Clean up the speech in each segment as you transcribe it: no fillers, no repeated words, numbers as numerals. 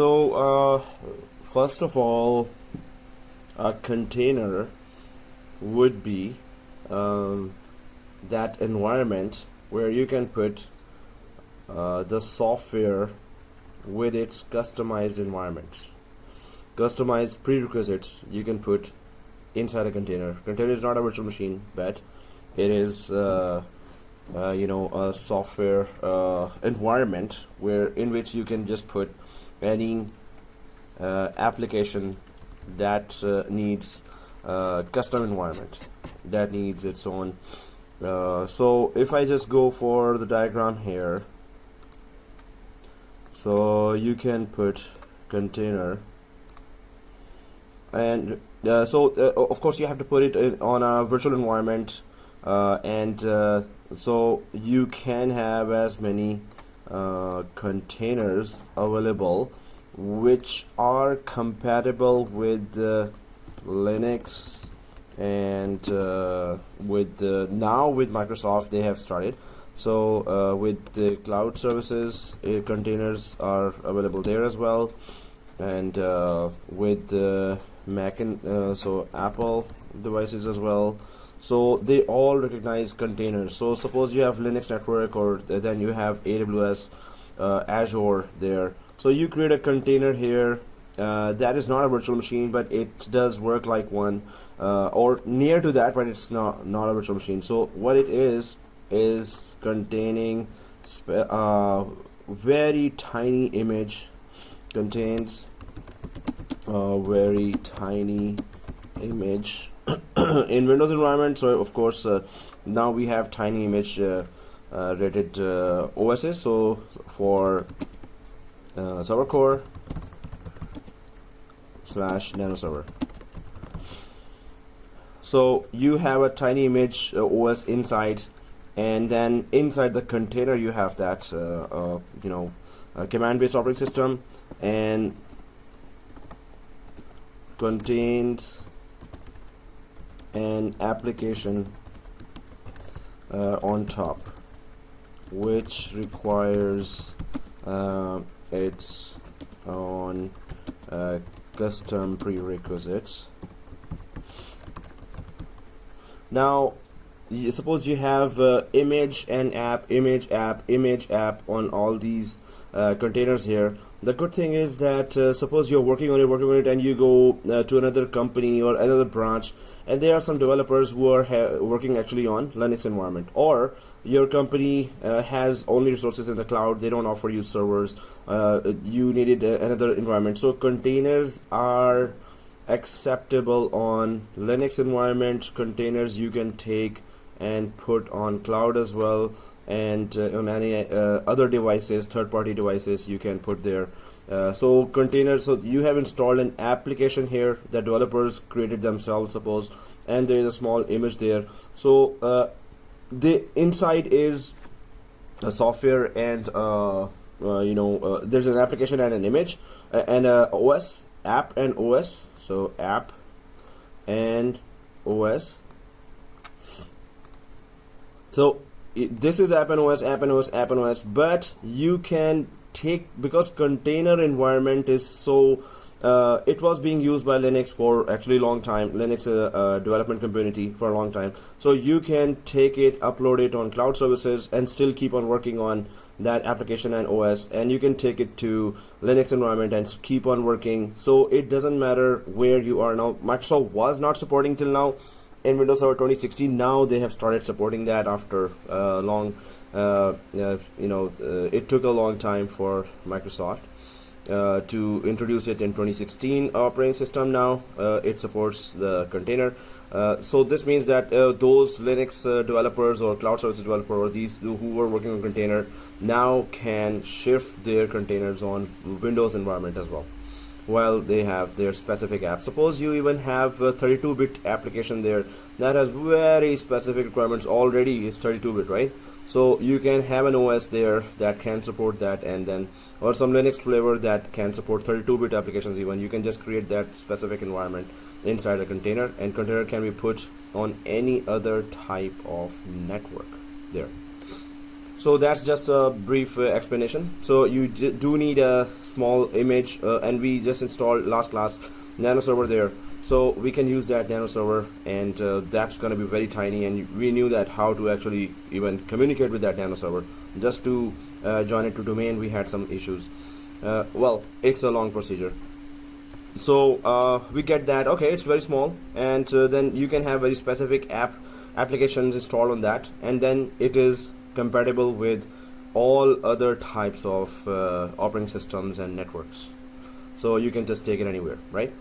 So first of all, a container would be that environment where you can put the software with its customized environments, customized prerequisites you can put inside a container. Container is not a virtual machine, but it is a software environment in which you can just put any application that needs custom environment, that needs its own. So if I just go for the diagram here, so you can put container, and of course you have to put it on a virtual environment, so you can have as many containers available which are compatible with Linux, and now with Microsoft they have started. So with the cloud services, containers are available there as well, and with the Mac and so Apple devices as well. So they all recognize containers. So suppose you have Linux network, or then you have AWS, Azure there. So you create a container here that is not a virtual machine, but it does work like one, or near to that, but it's not a virtual machine. So what it is containing very tiny image, contains very tiny image in Windows environment. So of course now we have tiny image rated OSs. So for server core / nano server, so you have a tiny image OS inside, and then inside the container you have that command-based operating system, and contains an application on top which requires its own custom prerequisites. Now suppose you have image and app, image app, image app on all these containers here. The good thing is that suppose you're working on it, and you go to another company or another branch, and there are some developers who are working actually on Linux environment, or your company has only resources in the cloud, they don't offer you servers, you needed another environment. So containers are acceptable on Linux environment. Containers you can take and put on cloud as well, and on any other devices, third-party devices, you can put there. So containers, so you have installed an application here that developers created themselves, suppose, and there is a small image there. So the inside is a software, and there's an application and an image, and OS, app and OS. So app and OS. So this is app and OS, app and OS, app and OS, but you can take, because container environment is so it was being used by Linux for actually a long time, Linux development community for a long time. So you can take it, upload it on cloud services, and still keep on working on that application and OS, and you can take it to Linux environment and keep on working. So it doesn't matter where you are now. Microsoft was not supporting till now in Windows Server 2016. Now they have started supporting that after long it took a long time for Microsoft to introduce it in 2016 operating system. Now it supports the container. So this means that those Linux developers or cloud services developer, or these who were working on container, now can shift their containers on Windows environment as well, while they have their specific app. Suppose you even have a 32-bit application there that has very specific requirements already. It's 32-bit, right? So you can have an OS there that can support that, and then, or some Linux flavor that can support 32-bit applications even. You can just create that specific environment inside a container, and container can be put on any other type of network there. So that's just a brief explanation. So you do need a small image, and we just installed last class nano server there, so we can use that nano server, and that's going to be very tiny, and we knew that how to actually even communicate with that nano server. Just to join it to domain, we had some issues. Well, it's a long procedure. So we get that, okay, it's very small, and then you can have very specific applications installed on that, and then it is compatible with all other types of operating systems and networks. So you can just take it anywhere, right?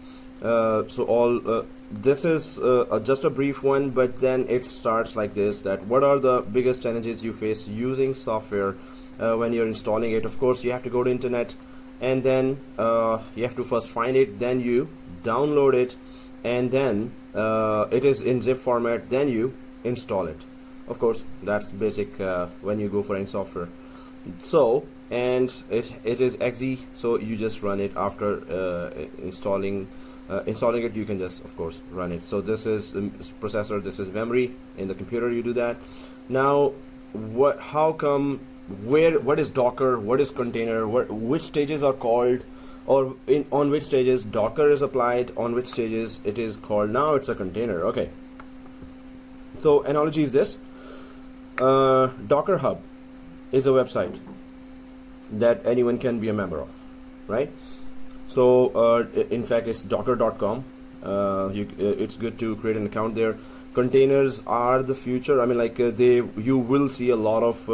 This is just a brief one, but then it starts like this, that what are the biggest challenges you face using software when you're installing it. Of course, you have to go to internet, and then you have to first find it, then you download it, and then it is in zip format, then you install it. Of course, that's basic when you go for any software. So, and it is exe, so you just run it after installing it. You can just, of course, run it. So this is the processor, this is memory in the computer. You do that. Now, what is Docker, what is container, which stages are called, or on which stages Docker is applied, on which stages it is called. Now it's a container. Okay, so analogy is this. Docker Hub is a website that anyone can be a member of, right? So in fact, it's docker.com. It's good to create an account there. Containers are the future. I mean, like you will see a lot of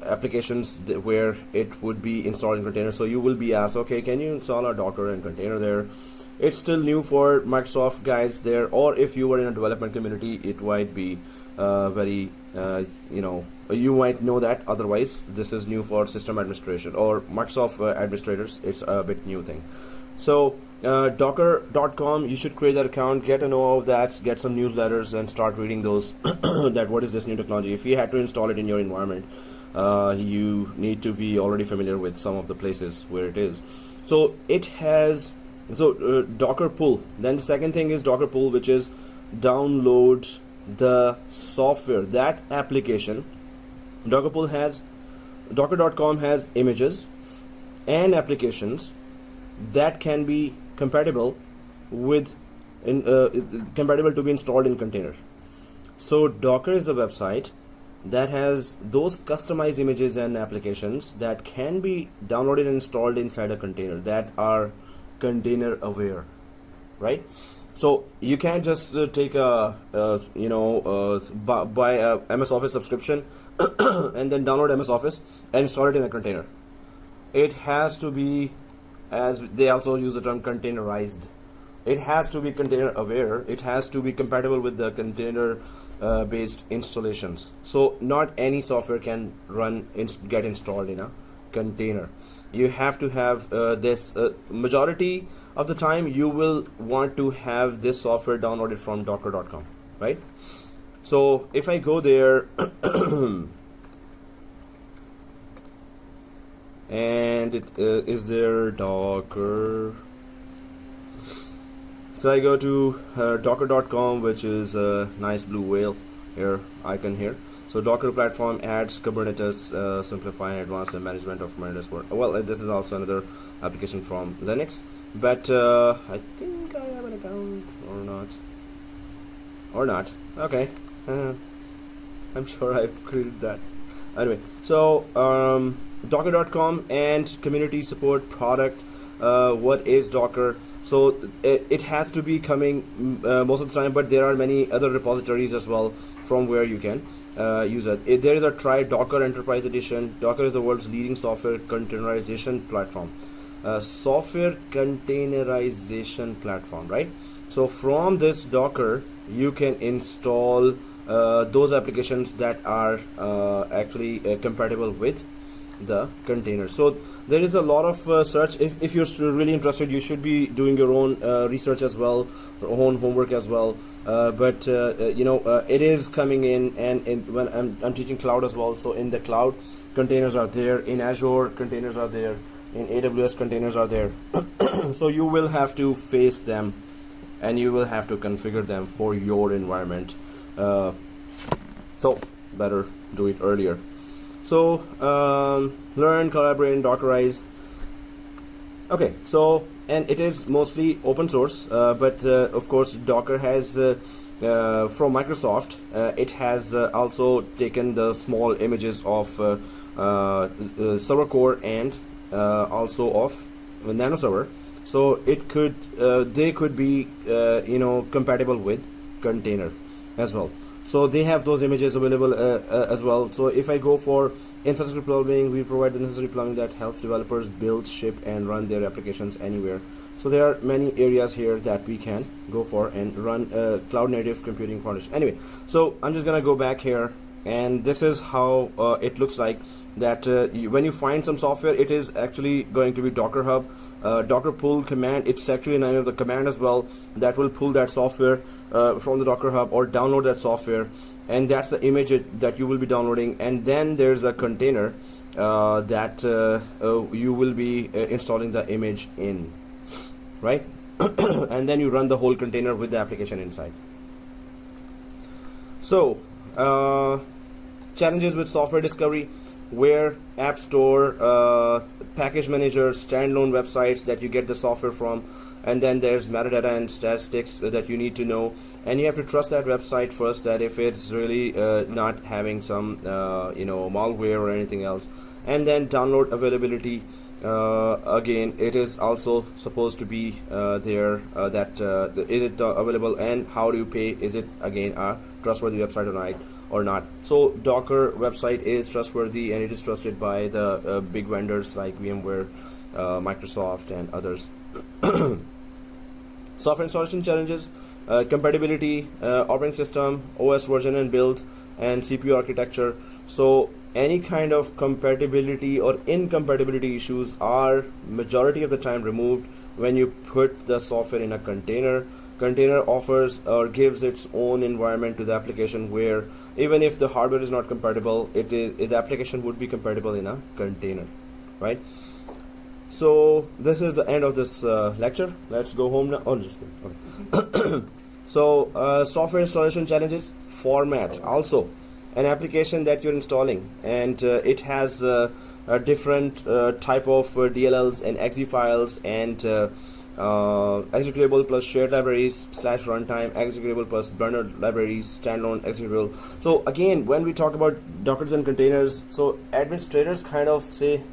applications where it would be installed in containers. So you will be asked, okay, can you install a Docker and container there? It's still new for Microsoft guys there, or if you were in a development community, it might be very you might know that. Otherwise, this is new for system administration or Microsoft administrators. It's a bit new thing. So docker.com, you should create that account, get to know of that, get some newsletters, and start reading those. That what is this new technology. If you had to install it in your environment, you need to be already familiar with some of the places where it is. So it has Docker pull. Then the second thing is Docker pull, which is download the software, that application. Docker pull has, docker.com has images and applications that can be compatible with compatible to be installed in container. So Docker is a website that has those customized images and applications that can be downloaded and installed inside a container, that are container aware, right? So you can't just take a buy a MS Office subscription and then download MS Office and install it in a container. It has to be, as they also use the term, containerized. It has to be container aware. It has to be compatible with the container based installations. So not any software can get installed in a container. You have to have this. Majority of the time you will want to have this software downloaded from docker.com, right? So if I go there and it is there Docker. So I go to docker.com, which is a nice blue whale here icon here. So Docker platform adds Kubernetes, simplify and advanced management of Kubernetes work. Well, this is also another application from Linux, but I think I have an account or not. Okay, I'm sure I created that. Anyway, so docker.com and community support product. What is Docker? So it has to be coming most of the time, but there are many other repositories as well from where you can use it. There is a Try Docker Enterprise Edition. Docker is the world's leading software containerization platform. Software containerization platform, right? So from this Docker, you can install those applications that are actually compatible with the container. So there is a lot of search. If you're really interested, you should be doing your own research as well, your own homework as well. But it is coming in, and when I'm teaching cloud as well. So in the cloud, containers are there. In Azure, containers are there. In AWS, containers are there. So you will have to face them, and you will have to configure them for your environment. So better do it earlier. So learn, collaborate, and Dockerize. Okay, so and it is mostly open source, but of course Docker has from Microsoft. It has also taken the small images of server core and also of nano server, so it could they could be compatible with container as well. So they have those images available as well. So if I go for infrastructure plumbing, we provide the necessary plumbing that helps developers build, ship, and run their applications anywhere. So there are many areas here that we can go for and run cloud native computing foundation. Anyway, so I'm just gonna go back here, and this is how it looks like. That when you find some software, it is actually going to be Docker Hub, Docker pull command. It's actually a name of the command as well that will pull that software from the Docker Hub or download that software, and that's the image that you will be downloading. And then there's a container that you will be installing the image in, right? And then you run the whole container with the application inside. So challenges with software discovery, where App Store, package manager, standalone websites that you get the software from, and then there's metadata and statistics that you need to know, and you have to trust that website first, that if it's really not having some malware or anything else. And then download availability, again it is also supposed to be there, is it available, and how do you pay, is it again a trustworthy website or not. So Docker website is trustworthy, and it is trusted by the big vendors like VMware, Microsoft, and others. Software installation challenges, compatibility, operating system, OS version and build, and CPU architecture. So any kind of compatibility or incompatibility issues are majority of the time removed when you put the software in a container. Container offers or gives its own environment to the application, where even if the hardware is not compatible, the application would be compatible in a container, right? So this is the end of this lecture. Let's go home now. Oh, just okay. So software installation challenges, format, also an application that you're installing, and it has a different type of DLLs and exe files, and executable plus shared libraries / runtime, executable plus burner libraries, standalone executable. So again, when we talk about Dockers and containers, so administrators kind of say,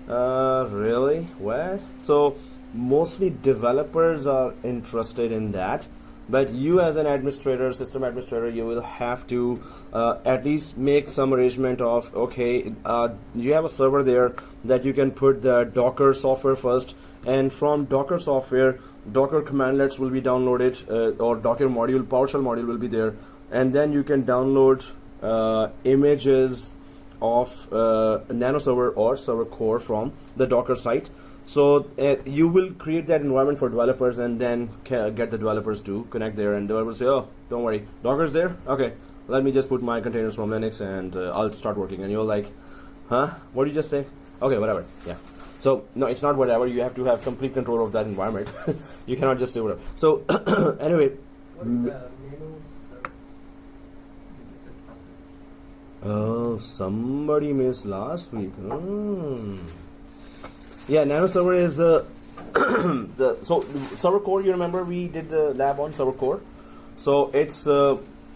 really, what? So mostly developers are interested in that, but you as an administrator, system administrator, you will have to at least make some arrangement of, okay, you have a server there that you can put the Docker software first, and from Docker software, Docker commandlets will be downloaded, or Docker module, PowerShell module will be there, and then you can download images of nano server or server core from the Docker site. So you will create that environment for developers, and then get the developers to connect there, and developers say, oh, don't worry, Docker's there, okay, let me just put my containers from Linux and I'll start working. And you're like, huh, what did you just say? Okay, whatever. Yeah. So no, it's not whatever, you have to have complete control of that environment. You cannot just say whatever. So anyway, oh, somebody missed last week. Yeah, nano server is so server core. You remember we did the lab on server core, so it's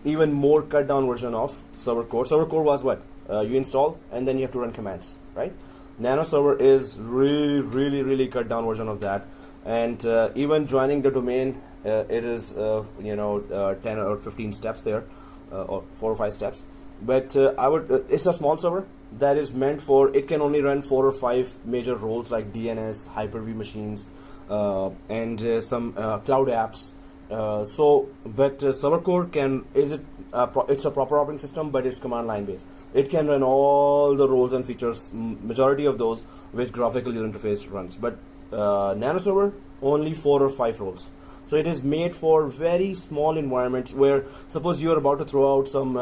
even more cut down version of server core. Server core was what you install and then you have to run commands, right? Nano server is really cut down version of that, and even joining the domain, it is 10 or 15 steps there, or 4 or 5 steps. But it's a small server that is meant for, it can only run 4 or 5 major roles like DNS, Hyper-V machines, and some cloud apps. But server core it's a proper operating system, but it's command line based. It can run all the roles and features, majority of those which graphical user interface runs. But nano server, only 4 or 5 roles. So it is made for very small environments, where suppose you are about to throw out some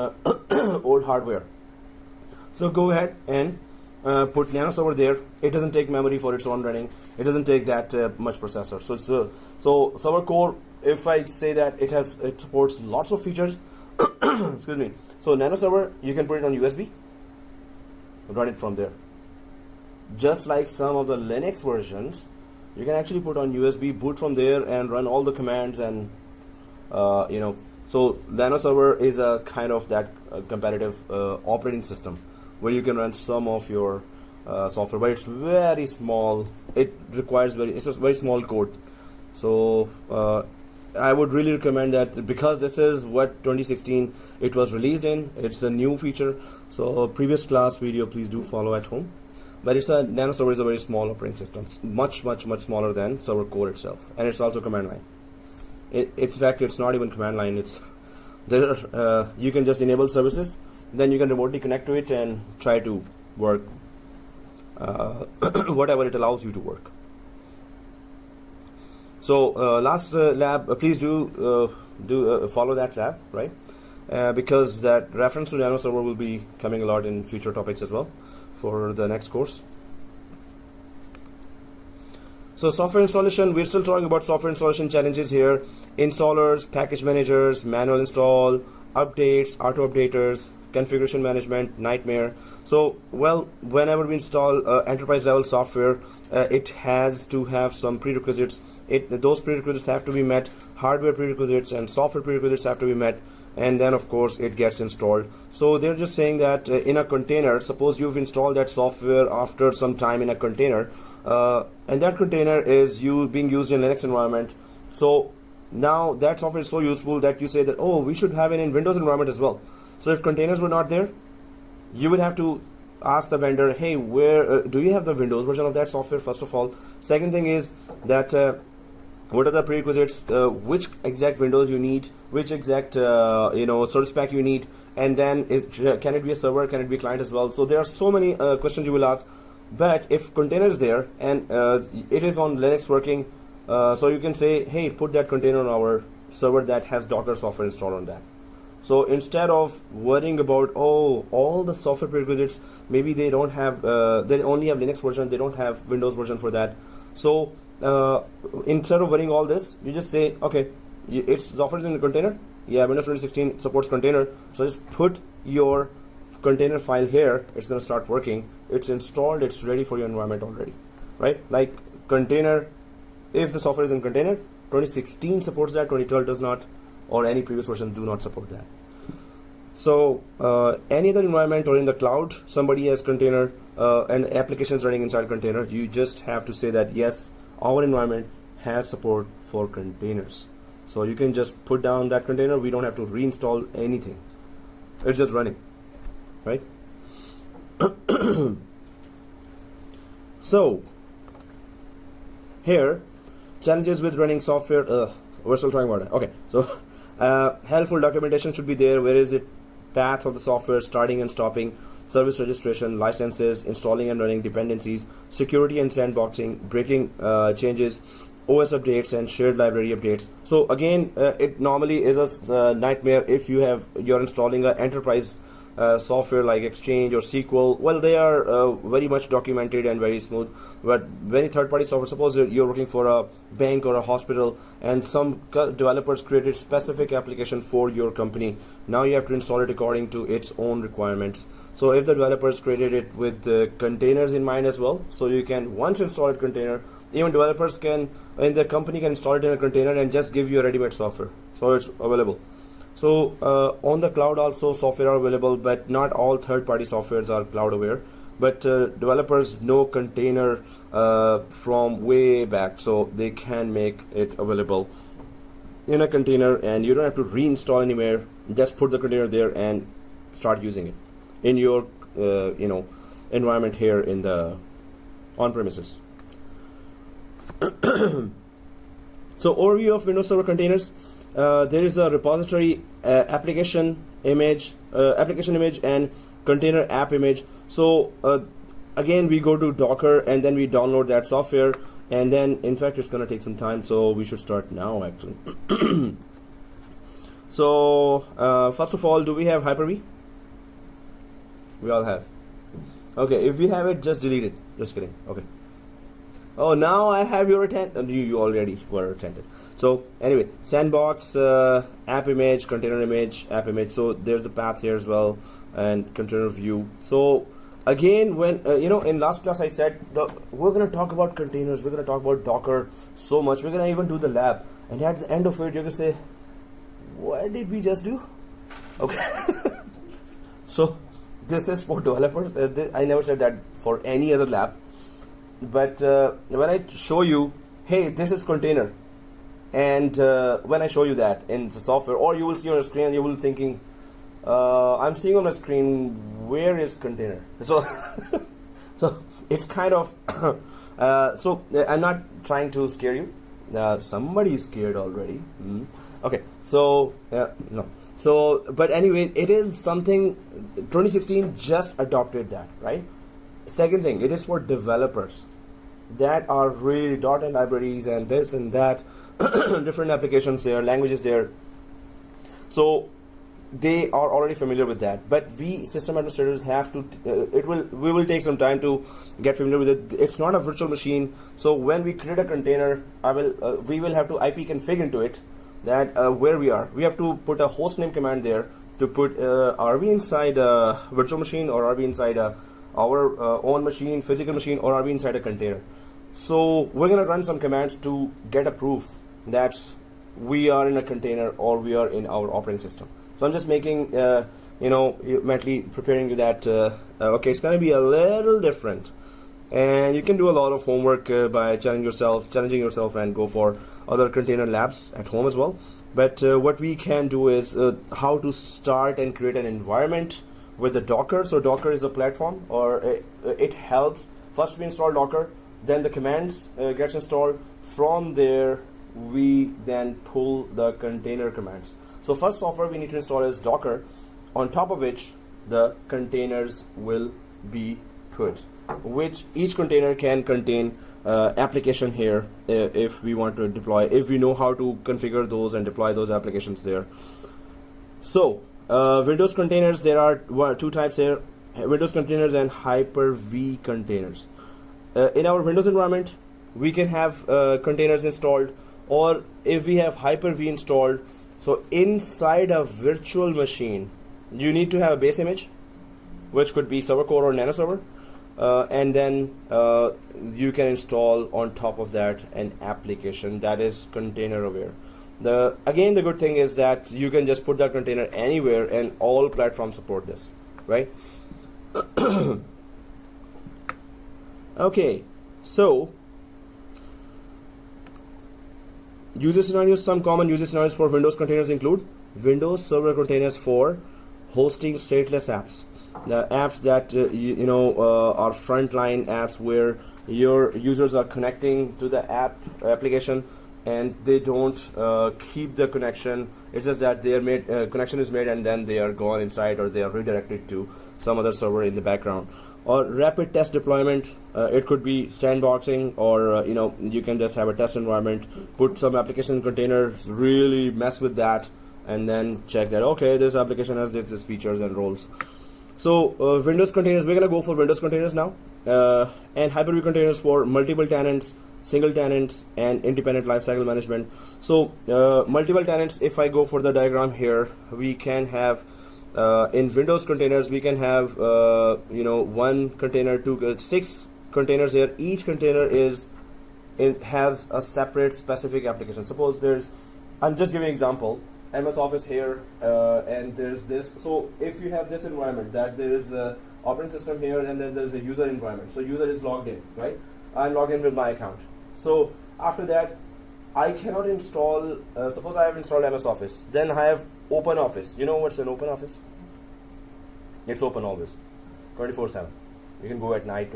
old hardware. So go ahead and put nano server there. It doesn't take memory for its own running. It doesn't take that much processor. So server core, if I say that it supports lots of features, excuse me. So Nano server, you can put it on USB, run it from there. Just like some of the Linux versions, you can actually put on USB, boot from there, and run all the commands. And so Nano server is a kind of that competitive operating system where you can run some of your software, but it's very small. It requires it's a very small code. So I would really recommend that, because this is what 2016 it was released in. It's a new feature. So previous class video, please do follow at home. But Nano server is a very small operating system. It's much smaller than server core itself, and it's also command line. In fact, it's not even command line. It's there. You can just enable services, then you can remotely connect to it and try to work whatever it allows you to work. So last lab, please do follow that lab, right? Because that reference to Nano server will be coming a lot in future topics as well for the next course. So software installation, we're still talking about software installation challenges here. Installers, package managers, manual install, updates, auto updaters, configuration management, nightmare. So, well, whenever we install enterprise level software, it has to have some prerequisites. Those prerequisites have to be met, hardware prerequisites and software prerequisites have to be met, and then of course it gets installed. So they're just saying that in a container, suppose you've installed that software after some time in a container, and that container is being used in Linux environment. So now that software is so useful that you say that, oh, we should have it in Windows environment as well. So if containers were not there, you would have to ask the vendor, hey, where do you have the Windows version of that software, first of all. Second thing is that what are the prerequisites, which exact Windows you need, which exact source pack you need, and then can it be a server, can it be a client as well. So there are so many questions you will ask. But if container is there and it is on Linux working, so you can say, hey, put that container on our server that has Docker software installed on that. So instead of worrying about, oh, all the software prerequisites, maybe they don't have, they only have Linux version, they don't have Windows version for that. So instead of worrying all this, you just say, okay, it's software is in the container. Yeah, Windows 2016 supports container. So just put your container file here. It's going to start working. It's installed. It's ready for your environment already, right? Like container, if the software is in container, 2016 supports that, 2012 does not, or any previous version do not support that. So any other environment or in the cloud, somebody has container and applications running inside container, you just have to say that yes, our environment has support for containers. So you can just put down that container. We don't have to reinstall anything. It's just running, right? So here, challenges with running software. We're still talking about it. Okay, so helpful documentation should be there. Where is it? Path of the software, starting and stopping, service registration, licenses, installing and running dependencies, security and sandboxing, breaking changes, OS updates and shared library updates. So again, it normally is a nightmare if you're installing an enterprise software like Exchange or SQL. Well, they are very much documented and very smooth. But many third-party software, suppose you're working for a bank or a hospital, and some developers created specific application for your company. Now you have to install it according to its own requirements. So if the developers created it with containers in mind as well, so you can once install it container, even developers can, in the company can install it in a container and just give you a ready-made software. So it's available. So on the cloud also software are available, but not all third-party softwares are cloud aware. But developers know container from way back, so they can make it available in a container, and you don't have to reinstall anywhere. Just put the container there and start using it in your environment here in the on-premises. So overview of Windows Server containers. There is a repository, application image, and container app image. So again, we go to Docker and then we download that software, and then in fact it's going to take some time, so we should start now actually. So first of all, do we have Hyper-V? We all have. Okay, if we have it, just delete it. Just kidding. Okay. Oh, now I have your attention. You already were attentive. So anyway, sandbox, app image, container image, app image. So there's a path here as well, and container view. So again, when in last class I said we're going to talk about containers, we're going to talk about Docker so much, we're going to even do the lab, and at the end of it you're going to say, what did we just do? Okay. So this is for developers. I never said that for any other lab, but when I show you, hey, this is container, and when I show you that in the software, or you will see on a screen, you will be thinking, I'm seeing on the screen, where is container? So, so it's kind of, so I'm not trying to scare you. Somebody is scared already. Okay, so, no. So, but anyway, it is something, 2016 just adopted that, right? Second thing, it is for developers that are really .NET libraries and this and that, different applications there, languages there. So they are already familiar with that, but we system administrators have to we will take some time to get familiar with it. It's not a virtual machine, so when we create a container, we will have to IP config into it, that where we are. We have to put a hostname command there to put are we inside a virtual machine, or are we inside our own machine, physical machine, or are we inside a container? So we're going to run some commands to get a proof that we are in a container or we are in our operating system. So I'm just making, mentally preparing you that, okay, it's going to be a little different. And you can do a lot of homework by challenging yourself and go for other container labs at home as well. But what we can do is how to start and create an environment with the Docker. So Docker is a platform, or it helps. First we install Docker, then the commands gets installed. From there, we then pull the container commands. So first software we need to install is Docker, on top of which the containers will be put, which each container can contain application here if we want to deploy, if we know how to configure those and deploy those applications there. So Windows containers, there are two types here, Windows containers and Hyper-V containers. In our Windows environment, we can have containers installed, or if we have Hyper-V installed, so inside a virtual machine, you need to have a base image, which could be server core or nano server, and then you can install on top of that an application that is container aware. Again, the good thing is that you can just put that container anywhere, and all platforms support this, right? Okay, so user scenarios. Some common user scenarios for Windows containers include Windows Server containers for hosting stateless apps. The apps that are frontline apps where your users are connecting to the application, and they don't keep the connection. It's just that they are made connection is made, and then they are gone inside, or they are redirected to some other server in the background. Or rapid test deployment. It could be sandboxing, or you can just have a test environment, put some application containers, really mess with that, and then check that, okay, this application has this features and roles. So Windows containers, we're gonna go for Windows containers now, and Hyper-V containers for multiple tenants, single tenants, and independent lifecycle management. So multiple tenants, if I go for the diagram here, we can have in Windows containers, we can have one container, two, 6 containers here. Each container has a separate specific application. Suppose I'm just giving an example, MS Office here, and there's this. So if you have this environment, that there is a operating system here, and then there's a user environment. So user is logged in, right? I'm logged in with my account. So after that, I cannot install, suppose I have installed MS Office, then I have Open Office. You know what's an Open Office? It's open always, 24/7. You can go at night,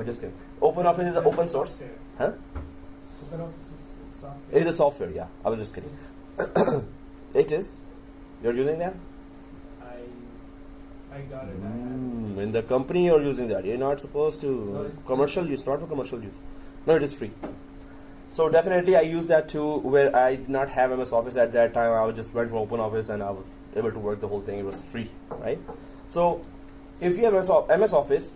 just kidding. Open Office is open source. Huh? Open Office is software. It is a software, yeah. I was just kidding. It is? You're using that? I got it. In the company you're using that. You're not supposed to. No, commercial use, not for commercial use. No, it is free. So definitely I use that too, where I did not have MS Office at that time. I just went for Open Office, and I was able to work the whole thing. It was free, right? So if you have MS Office,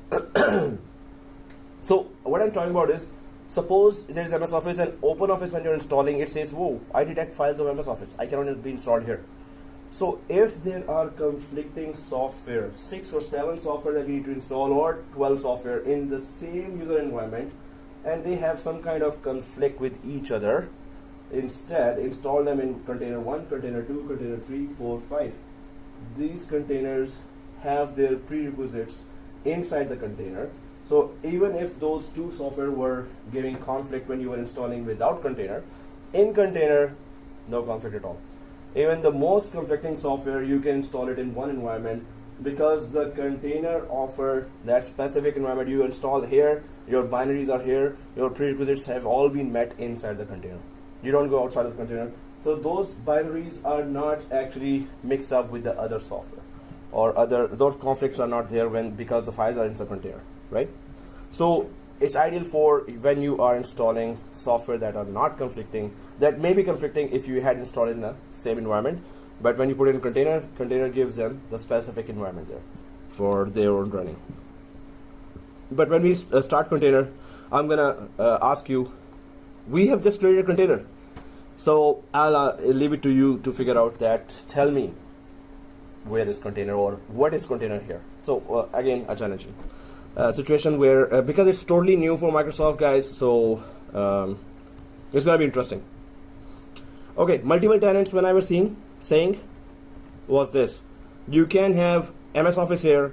so what I'm talking about is Suppose there is MS Office and OpenOffice when you're installing, it says, whoa, I detect files of MS Office. I cannot be installed here. So if there are conflicting software, 6 or 7 software that you need to install or 12 software in the same user environment, and they have some kind of conflict with each other, instead install them in container 1, container 2, container 3, 4, 5. These containers have their prerequisites inside the container. So even if those 2 software were giving conflict when you were installing without container, in container, no conflict at all. Even the most conflicting software, you can install it in one environment because the container offer that specific environment. You install here, your binaries are here, your prerequisites have all been met inside the container. You don't go outside of the container. So those binaries are not actually mixed up with the other software, or those conflicts are not there because the files are in the container, right? So it's ideal for when you are installing software that are not conflicting, that may be conflicting if you had installed in the same environment, but when you put it in container gives them the specific environment there for their own running. But when we start container, I'm gonna ask you, we have just created a container, so I'll leave it to you to figure out that. Tell me where is container or what is container here. So again, a challenge. Situation where because it's totally new for Microsoft, guys, so it's gonna be interesting. Okay, multiple tenants when I was saying was this: you can have MS Office here,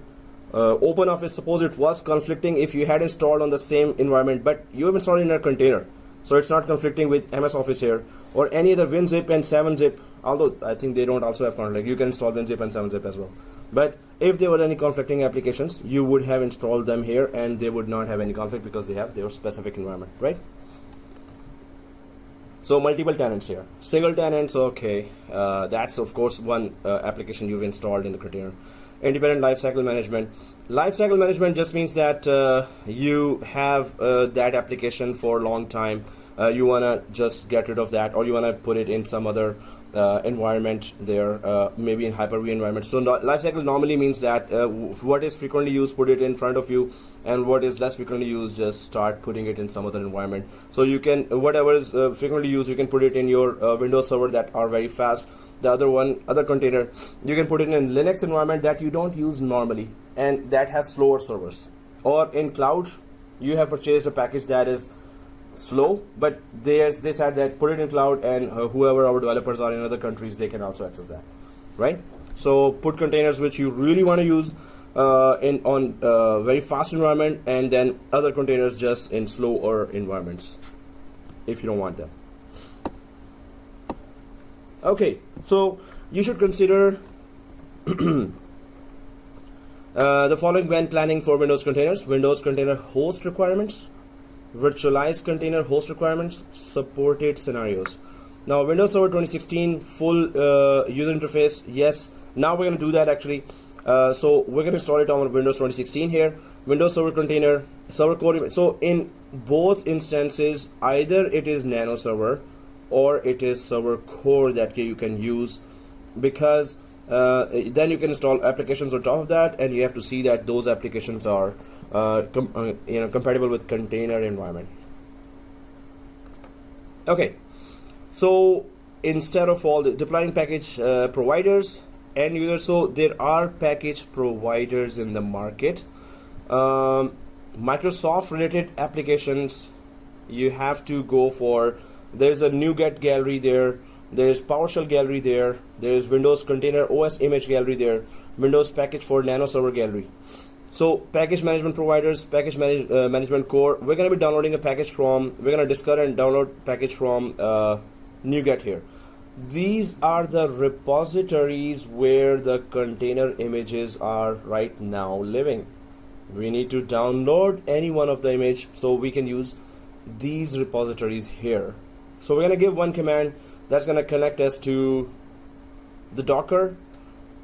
OpenOffice. Suppose it was conflicting if you had installed on the same environment, but you have installed in a container, so it's not conflicting with MS Office here, or any other WinZip and 7-zip. Although I think they don't also have conflict, you can install WinZip and 7-zip as well. But if there were any conflicting applications, you would have installed them here and they would not have any conflict because they have their specific environment, right? So multiple tenants here. Single tenants, okay. That's of course one application you've installed in the container. Independent lifecycle management. Lifecycle management just means that you have that application for a long time. You want to just get rid of that, or you want to put it in some other environment there, maybe in Hyper-V environment. So lifecycle normally means that what is frequently used, put it in front of you, and what is less frequently used, just start putting it in some other environment. So you can, whatever is frequently used, you can put it in your Windows server that are very fast. The other container, you can put it in Linux environment that you don't use normally and that has slower servers. Or in cloud, you have purchased a package that is slow, but they said that put it in cloud, and whoever our developers are in other countries, they can also access that, right? So put containers which you really want to use on very fast environment, and then other containers just in slower environments if you don't want them. Okay, so you should consider the following when planning for Windows containers: Windows container host requirements, virtualized container host requirements, supported scenarios. Now Windows Server 2016 full user interface, yes, now we're going to do that actually. So we're going to install it on Windows 2016 here. Windows Server container, server core. So in both instances, either it is nano server or it is server core that you can use, because then you can install applications on top of that, and you have to see that those applications are compatible with container environment. Okay, so instead of all the deploying package providers and users, so there are package providers in the market. Microsoft related applications, you have to go for, there's a NuGet gallery there, there's PowerShell gallery there, there's Windows Container OS image gallery there, Windows package for nano server gallery. So package management providers, package management core, we're going to be downloading a package from, we're going to discover and download package from NuGet here. These are the repositories where the container images are right now living. We need to download any one of the image, so we can use these repositories here. So we're going to give one command that's going to connect us to the Docker,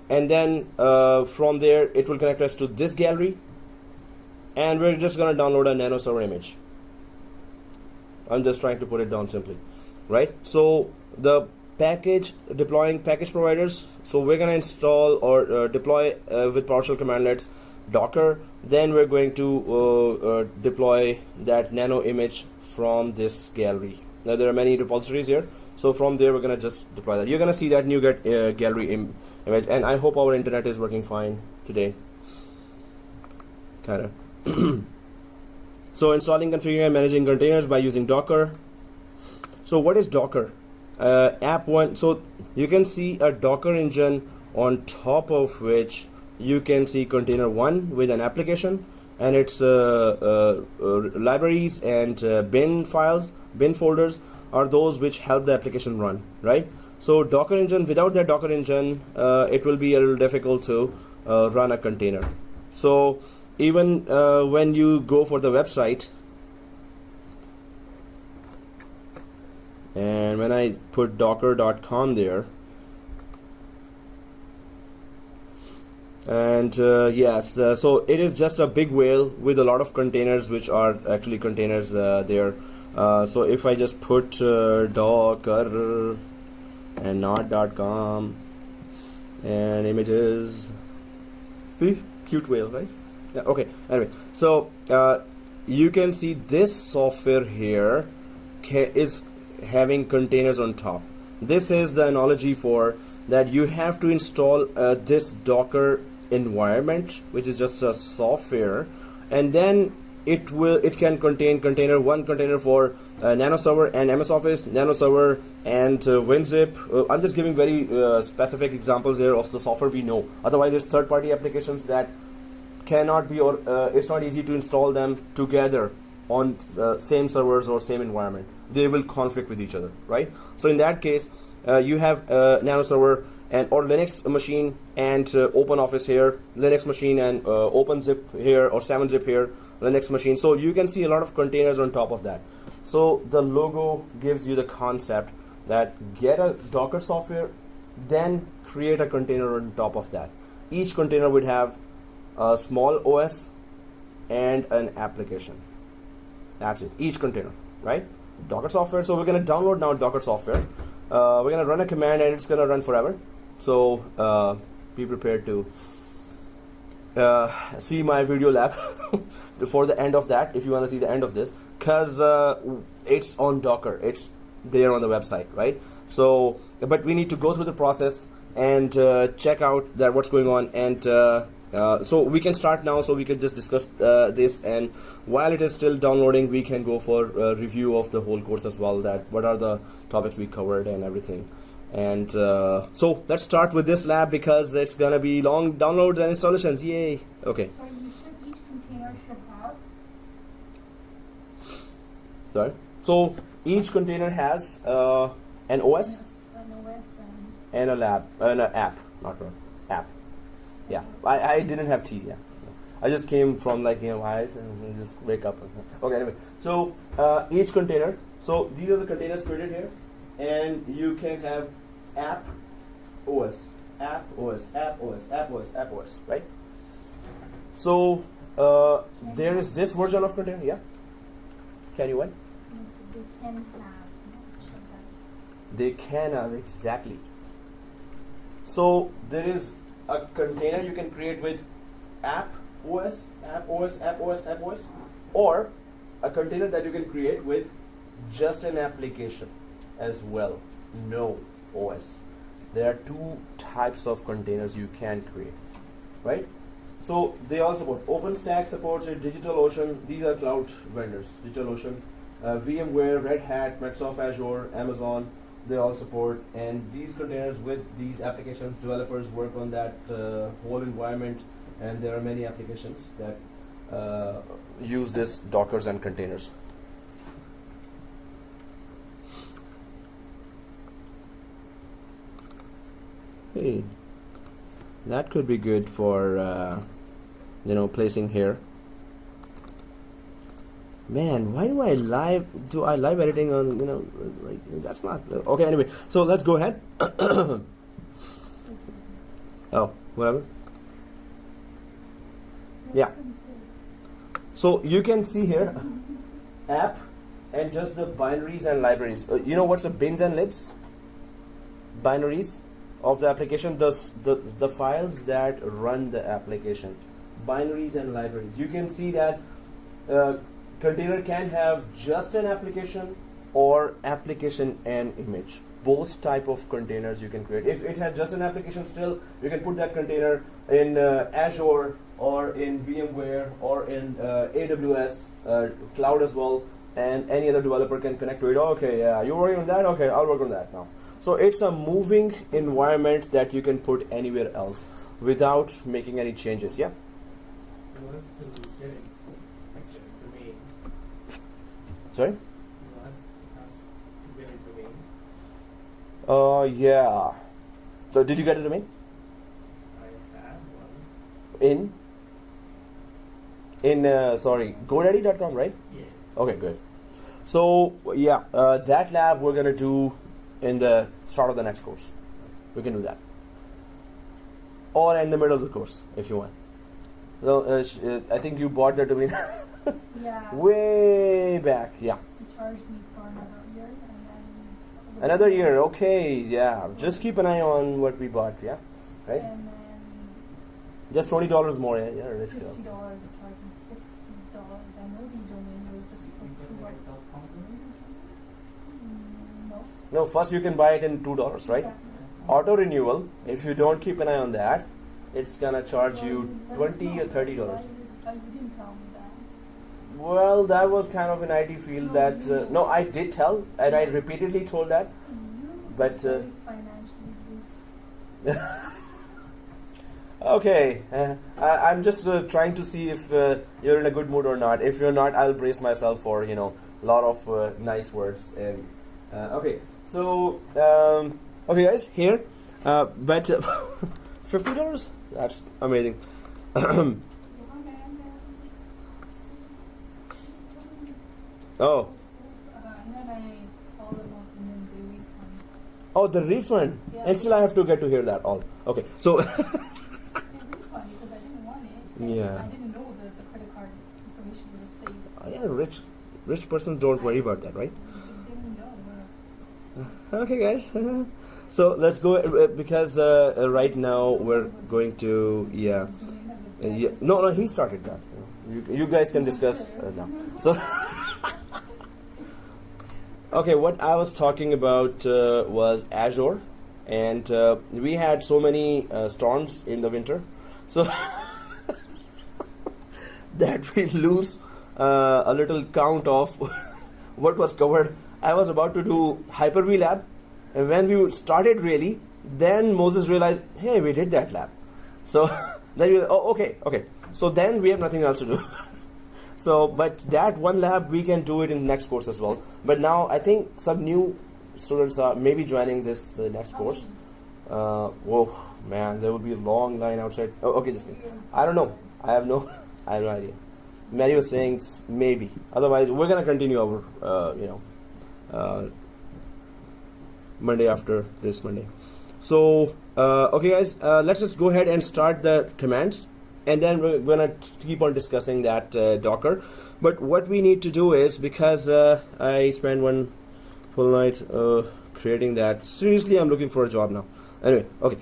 and then from there it will connect us to this gallery, and we're just going to download a nano server image. I'm just trying to put it down simply, right? So the package deploying package providers, so we're going to install or deploy with PowerShell commandlets Docker, then we're going to deploy that nano image from this gallery. Now there are many repositories here, so from there we're gonna just deploy that. You're gonna see that NuGet gallery image, and I hope our internet is working fine today. Kinda. So installing, configuring, and managing containers by using Docker. So what is Docker? App one. So you can see a Docker engine on top of which you can see container one with an application and its libraries and bin files, bin folders are those which help the application run, right? So Docker engine, without that Docker engine, it will be a little difficult to run a container. So even when you go for the website, and when I put docker.com there, and yes, so it is just a big whale with a lot of containers which are actually containers there. So if I just put docker and not .com and images, see, cute whale, right? Yeah, okay, anyway, so you can see this software here is having containers on top. This is the analogy for that you have to install this Docker environment, which is just a software, and then it can contain one container for NanoServer and MS Office, NanoServer and WinZip. I'm just giving very specific examples here of the software we know. Otherwise, there's third-party applications that cannot be, or it's not easy to install them together on same servers or same environment. They will conflict with each other, right? So in that case, you have NanoServer and or Linux machine and OpenOffice here, Linux machine and OpenZip here, or 7-zip here, Linux machine. So you can see a lot of containers on top of that. So the logo gives you the concept that get a Docker software, then create a container on top of that. Each container would have a small OS and an application. That's it, each container, right? Docker software. So we're going to download now Docker software. We're going to run a command and it's going to run forever. So be prepared to see my video lab before the end of that, if you want to see the end of this, because it's on Docker. It's there on the website, right? So, but we need to go through the process and check out that what's going on, and so we can start now, so we can just discuss this, and while it is still downloading, we can go for a review of the whole course as well, that what are the topics we covered and everything. And so let's start with this lab because it's gonna be long downloads and installations. Yay. Okay. So you said each container should have? Sorry. So each container has an OS An OS and a lab, an app, not an app. Yeah, I didn't have tea. Yeah, I just came from eyes and just wake up. Okay, anyway, so each container. So these are the containers created here, and you can have app OS, app OS, app OS, app OS, app OS, right? So there is this version of container. Yeah. Can you what? So they can have, not should have. They can have, exactly. So there is a container you can create with app OS, app OS, app OS, app OS, or a container that you can create with just an application as well, no OS. There are two types of containers you can create, right? So they all support. OpenStack supports it, DigitalOcean, these are cloud vendors, DigitalOcean, VMware, Red Hat, Microsoft Azure, Amazon, they all support. And these containers with these applications, developers work on that whole environment, and there are many applications that use this Dockers and containers. Hey, that could be good for placing here. Man, why do I live editing on that's not okay. Anyway, so let's go ahead. Oh, whatever. Yeah. So you can see here app and just the binaries and libraries. You know what's the bins and libs? Binaries of the application, the files that run the application, binaries and libraries. You can see that container can have just an application or application and image. Both type of containers you can create. If it has just an application still, you can put that container in Azure or in VMware or in AWS cloud as well, and any other developer can connect to it. Okay, yeah, you're working on that? Okay, I'll work on that now. So it's a moving environment that you can put anywhere else without making any changes, yeah? You want us to get it, like the domain. Sorry? You want us to get a domain. Yeah. So did you get a domain? I have one. Sorry, GoDaddy.com, right? Yeah. Okay, good. So yeah, that lab we're gonna do in the start of the next course. We can do that, or in the middle of the course if you want. So I think you bought the domain Yeah. way back. Yeah, He charged me for another year, and then another year. Okay, yeah. Just keep an eye on what we bought. Yeah, right. And then Just $20 more. Yeah, yeah, let's go. $50. He charged me $50. I know the domain was just for $2. No. No, first you can buy it in $2, right? Yeah. Auto renewal. If you don't keep an eye on that, it's gonna charge Well, you that's $20 or not- $30. You didn't tell me that. Well, that was kind of an IT field that no, I did tell, and I repeatedly told that. You But, are very financially loose. Okay, I'm just trying to see if you're in a good mood or not. If you're not, I'll brace myself for a lot of nice words. And okay, so okay, guys, here, but $50. That's amazing. Oh, And then I called them up and then they refund. oh, the refund, Yeah. and still I have to get to hear that all. Okay, so They refund because I didn't want it. And Yeah. I didn't know that the credit card information was saved. yeah, rich persons don't worry about that, right? They didn't know. Okay, guys. So let's go because right now we're going to yeah. No, he started that. You guys can discuss now. So okay, what I was talking about was Azure, and we had so many storms in the winter, so that we lose a little count of what was covered. I was about to do Hyper-V lab, and when we started really, then Moses realized, hey, we did that lab. So then we okay. So then we have nothing else to do. So, but that one lab we can do it in the next course as well. But now I think some new students are maybe joining this next course. Whoa, man, there will be a long line outside. Oh, okay, just kidding. I don't know. I have no idea. Mary was saying it's maybe. Otherwise, we're gonna continue our, Monday after this Monday. So, okay, guys, let's just go ahead and start the commands, and then we're gonna keep on discussing that Docker. But what we need to do is, because I spent one full night creating that. Seriously, I'm looking for a job now. Anyway, okay,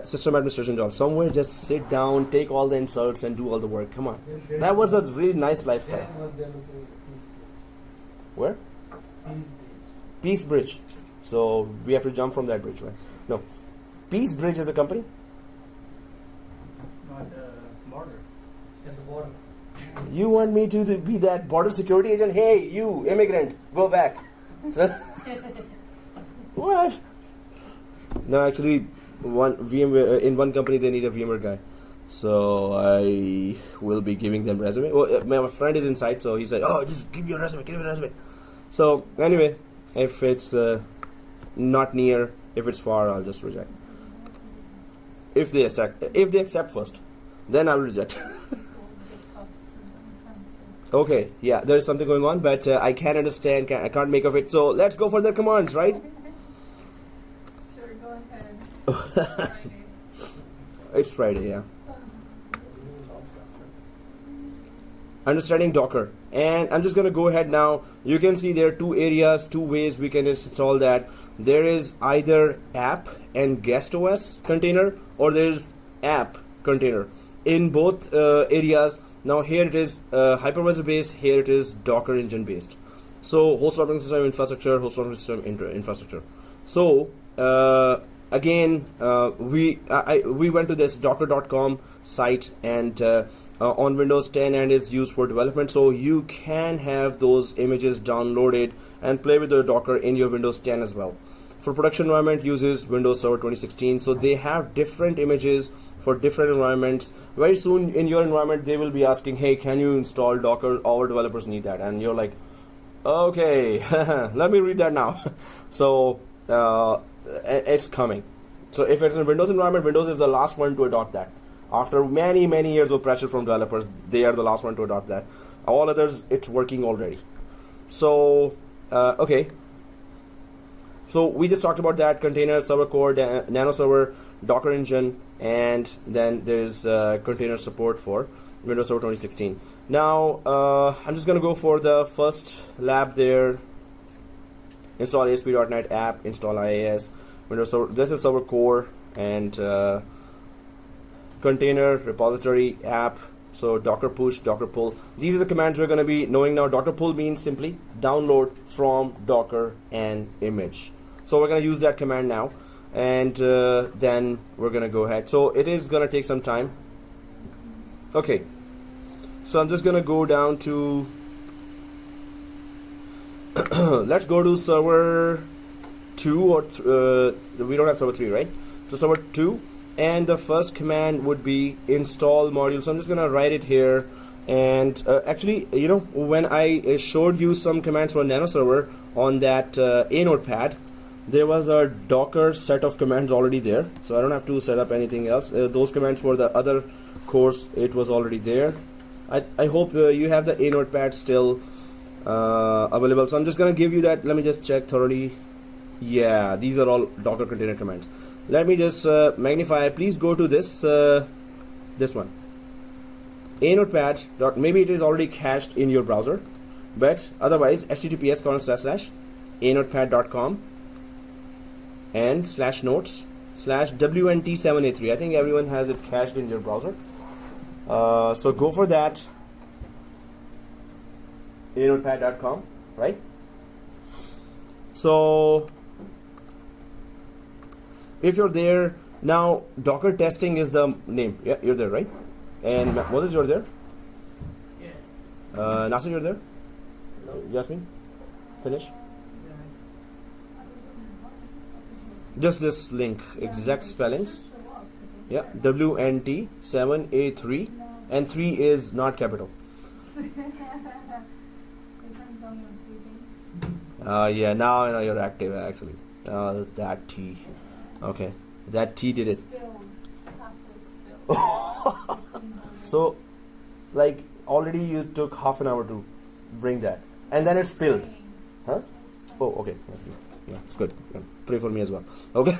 system administration job. Somewhere, just sit down, take all the insults, and do all the work. Come on, that was a really nice lifestyle. That's what they're looking at. Where? Peace Peace Bridge. So we have to jump from that bridge, right? No, Peace Bridge is a company. Not border. At the bottom. You want me to be that border security agent? Hey, you immigrant, go back. What? No, actually, one VMware in one company they need a VMware guy, so I will be giving them resume. Well, my friend is inside, so he said, "Oh, just give me your resume, give me your resume." So anyway, if it's not near, if it's far, I'll just reject. If they accept first, then I will reject. Okay, yeah, there is something going on, but I can't understand. I can't make of it. So let's go for the commands, right? Sure, go ahead. It's Friday, yeah. Understanding Docker, and I'm just going to go ahead now. You can see there are two areas, two ways we can install that. There is either app and guest OS container, or there is app container. in both areas. Now here it is hypervisor based, here it is Docker engine based. So host operating system infrastructure, host operating system infrastructure. So again, we went to this docker.com site, and on Windows 10, and is used for development. So you can have those images downloaded and play with the Docker in your Windows 10 as well. For production environment, uses Windows Server 2016. So they have different images for different environments. Very soon in your environment, they will be asking, hey, can you install Docker? Our developers need that. And you're like, okay, let me read that now. So it's coming. So if it's in Windows environment, Windows is the last one to adopt that. After many, many years of pressure from developers, they are the last one to adopt that. All others, it's working already. So, okay. So we just talked about that: container, server core, nano server, Docker engine, and then there's container support for Windows Server 2016. Now, I'm just going to go for the first lab there. Install ASP.NET app, install IIS, Windows Server. This is server core and container, repository, app. So Docker push, Docker pull. These are the commands we're going to be knowing now. Docker pull means simply download from Docker an image. So we're going to use that command now, and then we're going to go ahead. So it is going to take some time. Okay. So I'm just going to go down to let's go to server 2, or we don't have server 3, right? So server 2, and the first command would be install module. So I'm just going to write it here. And actually, you know, when I showed you some commands for nano server on that A notepad, there was a Docker set of commands already there, so I don't have to set up anything else. Those commands for the other course, it was already there. I hope you have the A notepad still available. So I'm just going to give you that. Let me just check thoroughly. Yeah, these are all Docker container commands. Let me just magnify. Please go to this this one. A notepad. Maybe it is already cached in your browser, but otherwise https://anotepad.com and /notes/WNT7A3. I think everyone has it cached in your browser. So go for that. anotepad.com, right? So if you're there now, Docker testing is the name. Yeah, you're there, right? And Moses, you're there? Yeah. Nasir, you're there? Hello? Yasmin? Finish? Yeah. Just this link, exact spellings. Yeah, WNT7A3, and 3 is not capital. Yeah, now I know you're active actually. That T. Okay, that T did it. So, like, already you took half an hour to bring that, and then it spilled. Huh? Oh, okay. Yeah, it's good. Yeah, pray for me as well. Okay.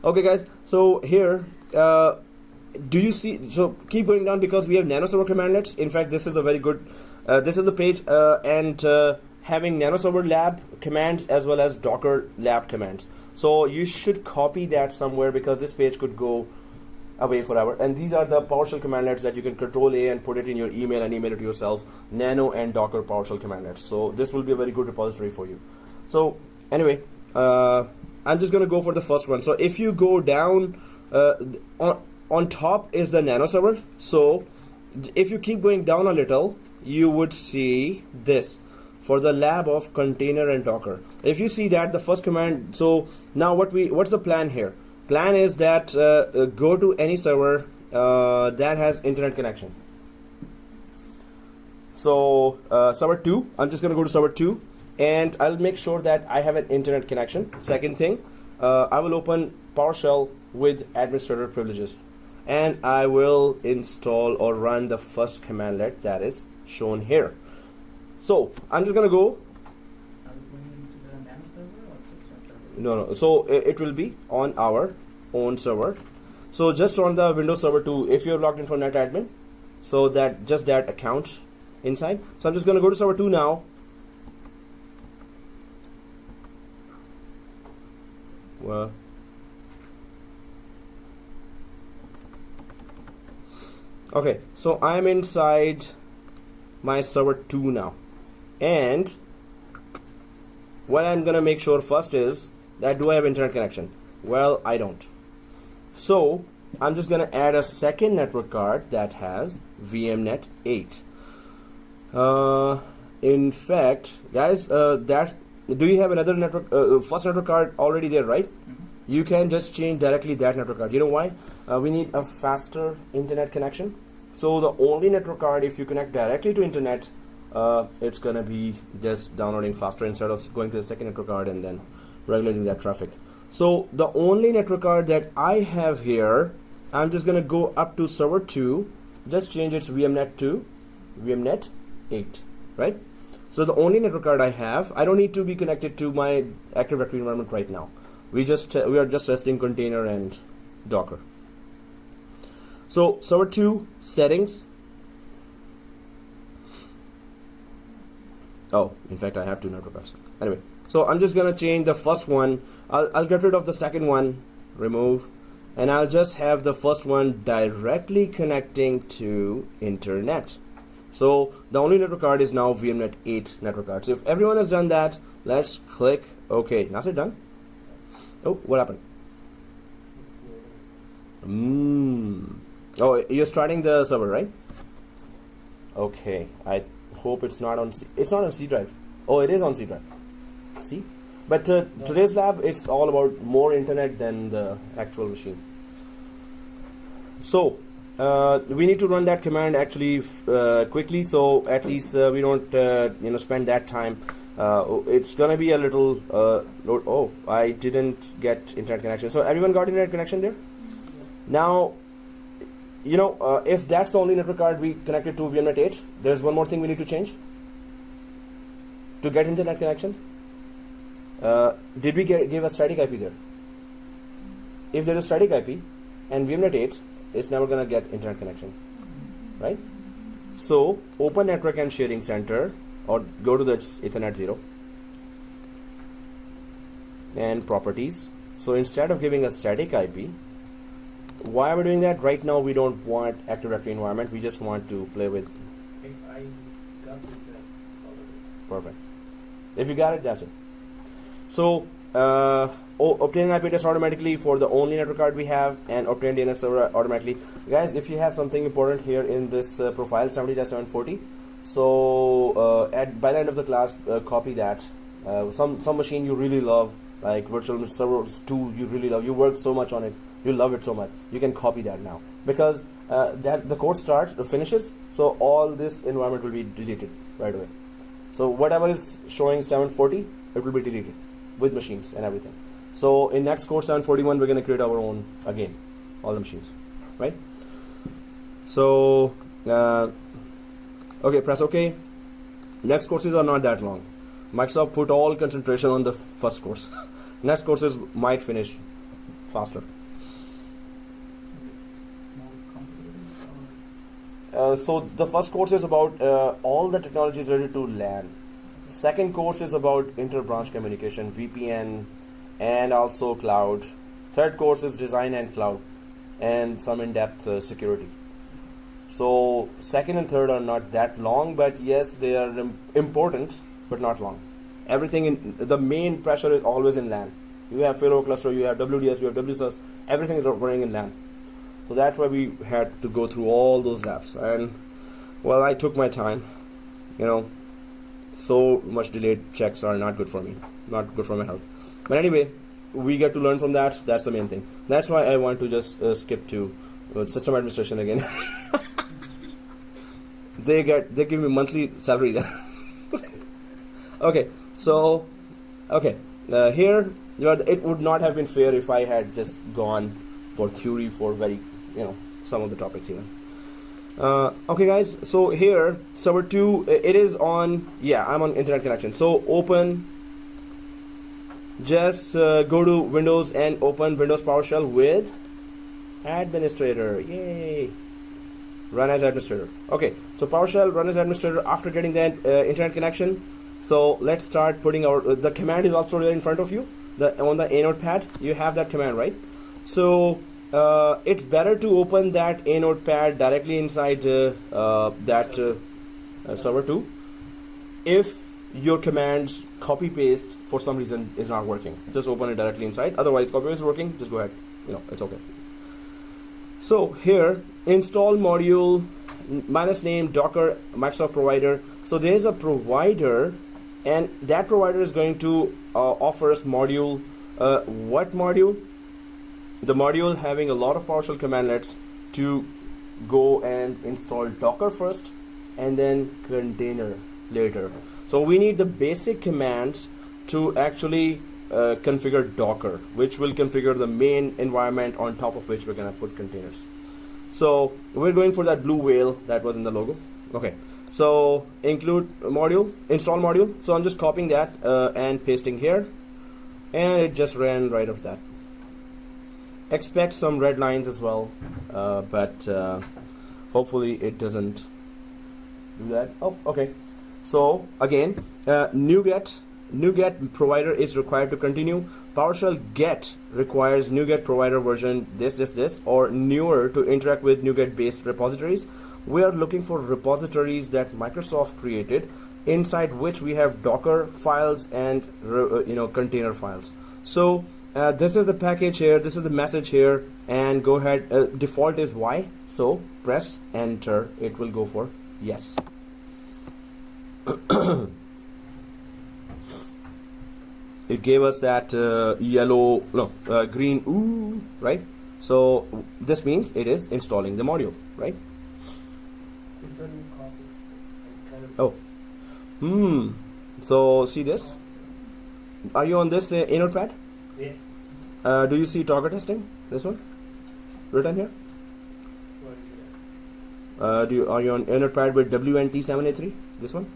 Okay, guys. So here, do you see? So keep going down because we have nano server commandlets. In fact, this is a very good. This is the page, and having nano server lab commands as well as Docker lab commands. So you should copy that somewhere because this page could go away forever. And these are the PowerShell commandlets that you can Control A and put it in your email and email it to yourself. Nano and Docker PowerShell commandlets. So this will be a very good repository for you. So anyway, I'm just going to go for the first one. So if you go down, on top is the nano server. So if you keep going down a little, you would see this for the lab of container and Docker. If you see that, the first command. So now what's the plan here? Plan is that go to any server that has internet connection. So server 2, I'm just going to go to server 2, and I'll make sure that I have an internet connection. Second thing, I will open PowerShell with administrator privileges, and I will install or run the first commandlet that is shown here. So I'm just going to go. Are we going into the nano server or just on server? No. So it will be on our own server. So just on the Windows Server 2, if you're logged in for NetAdmin, so that just that account inside. So I'm just going to go to server 2 now. Well, Okay, so I'm inside my server 2 now, and what I'm gonna make sure first is that do I have internet connection? Well, I don't. So I'm just gonna add a second network card that has VMnet 8. In fact, guys, that do you have another network first network card already there, right? You can just change directly that network card. You know why? We need a faster internet connection. So the only network card, if you connect directly to internet, it's gonna be just downloading faster instead of going to the second network card and then regulating that traffic. So the only network card that I have here, I'm just gonna go up to server 2, just change its VMnet to VMnet 8, right? So the only network card I have, I don't need to be connected to my Active Directory environment right now. We are just testing container and Docker. So server 2 settings. Oh, in fact, I have 2 network cards. Anyway, so I'm just gonna change the first one. I'll get rid of the second one, remove, and I'll just have the first one directly connecting to internet. So the only network card is now VMnet 8 network card. So if everyone has done that, let's click OK. Nasir, done? Oh, what happened? Oh, you're starting the server, right? Okay, I hope it's not on C. It's not on C drive. Oh, it is on C drive. See? But today's lab, it's all about more internet than the actual machine. So we need to run that command actually quickly, so at least we don't spend that time. It's gonna be a little load. Oh, I didn't get internet connection. So everyone got internet connection there? Now, if that's the only network card we connected to VMnet 8, there's one more thing we need to change to get internet connection. Did we give a static IP there? If there's a static IP and VMnet 8, it's never gonna get internet connection, right? So open network and sharing center, or go to the Ethernet 0 and properties. So instead of giving a static IP, why are we doing that? Right now we don't want Active Directory environment, we just want to play with. If I got it, Perfect. If you got it, that's it. So obtain an IP address automatically for the only network card we have, and obtain DNS server automatically. Guys, if you have something important here in this profile 70-740, so by the end of the class, copy that. Some machine you really love, like virtual servers 2 you really love, you worked so much on it, you love it so much, you can copy that now, because that the course finishes, so all this environment will be deleted right away. So whatever is showing 740, it will be deleted with machines and everything. So in next course 741, we're going to create our own again, all the machines, right? So okay, press OK. Next courses are not that long. Microsoft put all concentration on the first course. Next courses might finish faster. So the first course is about all the technologies related to LAN. Second course is about inter-branch communication, VPN, and also cloud. Third course is design and cloud, and some in-depth security. So second and third are not that long, but yes, they are important, but not long. Everything in the main pressure is always in LAN. You have failover cluster, you have WDS, you have WSUS, everything is running in LAN. So that's why we had to go through all those labs, and well, I took my time. So much delayed checks are not good for me, not good for my health. But anyway, we get to learn from that. That's the main thing. That's why I want to just skip to system administration again. They give me monthly salary then. Okay, so here it would not have been fair if I had just gone for theory for very some of the topics even. Okay guys, so here server 2, it is on. Yeah, I'm on internet connection. So open, just go to Windows and open Windows PowerShell with administrator. Yay, run as administrator. Okay, so PowerShell run as administrator after getting that internet connection. So let's start putting the command is also there in front of you, on the A notepad. You have that command, right? So it's better to open that a notepad directly inside server 2 if your commands copy paste for some reason is not working. Just open it directly inside. Otherwise, copy paste is working. Just go ahead. It's okay. So here, install module minus name Docker Microsoft provider. So there is a provider, and that provider is going to offer us module. What module? The module having a lot of PowerShell commandlets to go and install Docker first and then container later. So we need the basic commands to actually configure Docker, which will configure the main environment on top of which we're going to put containers. So we're going for that blue whale that was in the logo. Okay, so include module, install module. So I'm just copying that and pasting here, and it just ran right off that. Expect some red lines as well, but hopefully it doesn't do that. Oh, okay. So again, NuGet provider is required to continue. PowerShell get requires NuGet provider version this or newer to interact with NuGet based repositories. We are looking for repositories that Microsoft created, inside which we have Docker files and container files. So this is the package here, this is the message here, and go ahead. Default is Y, so press enter. It will go for yes. It gave us that green ooh, right? So this means it is installing the module, right? Oh, so see this? Are you on this notepad? Yeah. Do you see Docker testing? This one written here? What is it? Are you on notepad with WNT783? This one?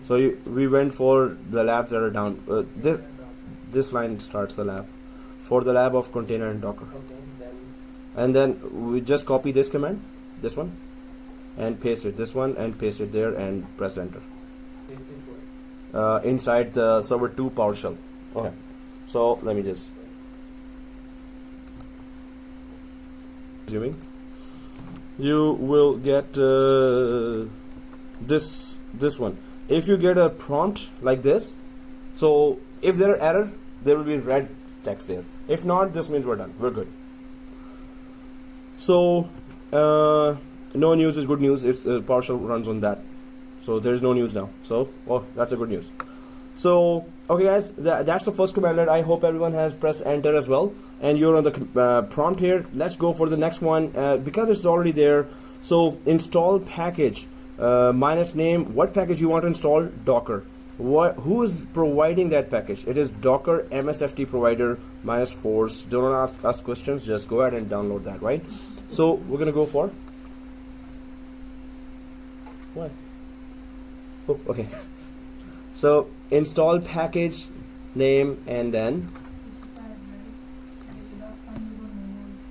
So we went for the labs that are down. This line starts the lab for the lab of container and Docker. Okay, then. And then we just copy this command, this one, and paste it. This one and paste it there and press enter. Paste it where? Inside the server 2 PowerShell. Okay. So let me just zooming. You will get this one. If you get a prompt like this, so if there are error, there will be red text there. If not, this means we're done. We're good. So no news is good news. It's PowerShell runs on that, so there is no news now. So that's a good news. So okay guys, that's the first commandlet. I hope everyone has pressed enter as well, and you're on the prompt here. Let's go for the next one because it's already there. So install package minus name. What package you want to install? Docker. Who is providing that package? It is Docker MSFT provider minus force. Do not ask questions, just go ahead and download that, right? So we're gonna go for what? Oh, okay. So install package name, and then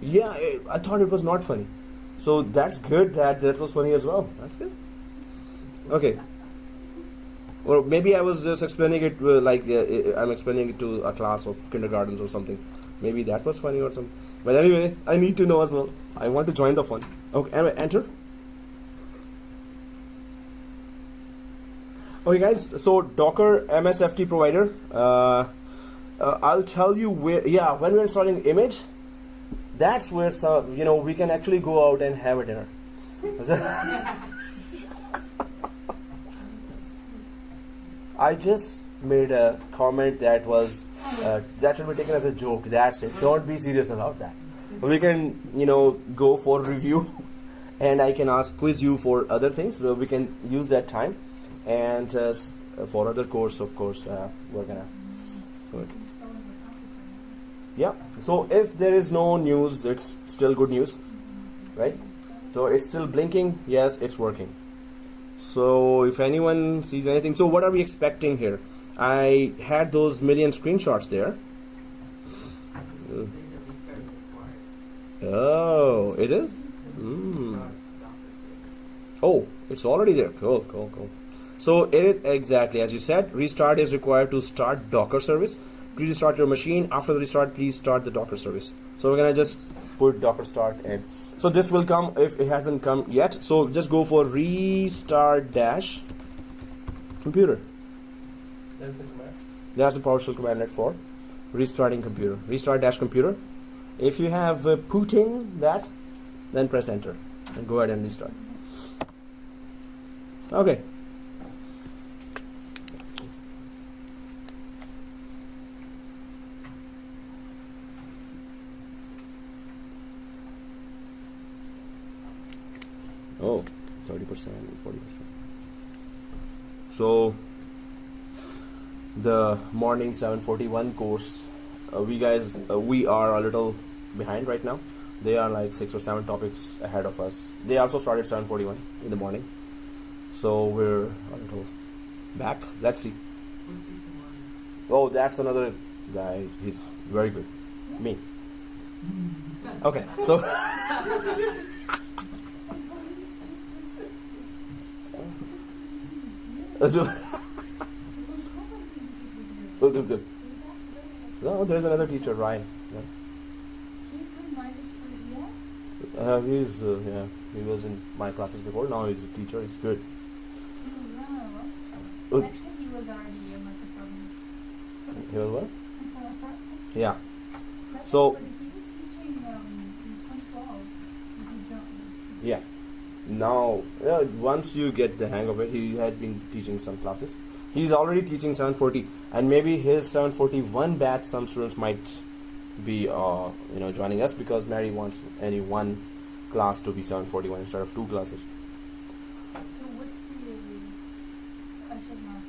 yeah, I thought it was not funny. So that's good that was funny as well. That's good. Okay. Or maybe I was just explaining it I'm explaining it to a class of kindergartens or something. Maybe that was funny or something. But anyway, I need to know as well. I want to join the fun. Okay, anyway, enter. Okay guys, so Docker MSFT provider. I'll tell you where. Yeah, when we're installing image, that's where we can actually go out and have a dinner. I just made a comment that was that should be taken as a joke. That's it. Don't be serious about that. We can go for review, and I can quiz you for other things. So we can use that time, and for other course, of course, we're gonna do it. Yeah. So if there is no news, it's still good news, right? So it's still blinking. Yes, it's working. So if anyone sees anything, so what are we expecting here? I had those million screenshots there. Oh, it is? Oh, it's already there. Cool. So it is exactly as you said. Restart is required to start Docker service. Please restart your machine. After the restart, please start the Docker service. So we're gonna just put Docker start and so this will come if it hasn't come yet. So just go for restart dash computer. That's the command. That's a PowerShell commandlet for restarting computer. Restart dash computer. If you have Putin that, then press enter and go ahead and restart. Okay. Oh, 30%, 40%. So the morning 741 course, we are a little behind right now. They are like 6 or 7 topics ahead of us. They also started 7:41 in the morning, so we're a little back. Let's see. Oh, that's another guy. He's very good. Me. Okay, so. No, there's another teacher, Ryan. Yeah. He's yeah. He was in my classes before. Now he's a teacher. He's good. Actually, he was already a Microsoft. He was what? Yeah. So. But he was teaching in 2012. Yeah. Now, once you get the hang of it, he had been teaching some classes. He's already teaching 740, and maybe his 741 batch. Some students might be, joining us because Mary wants any one class to be 741 instead of 2 classes. So what's the? I should ask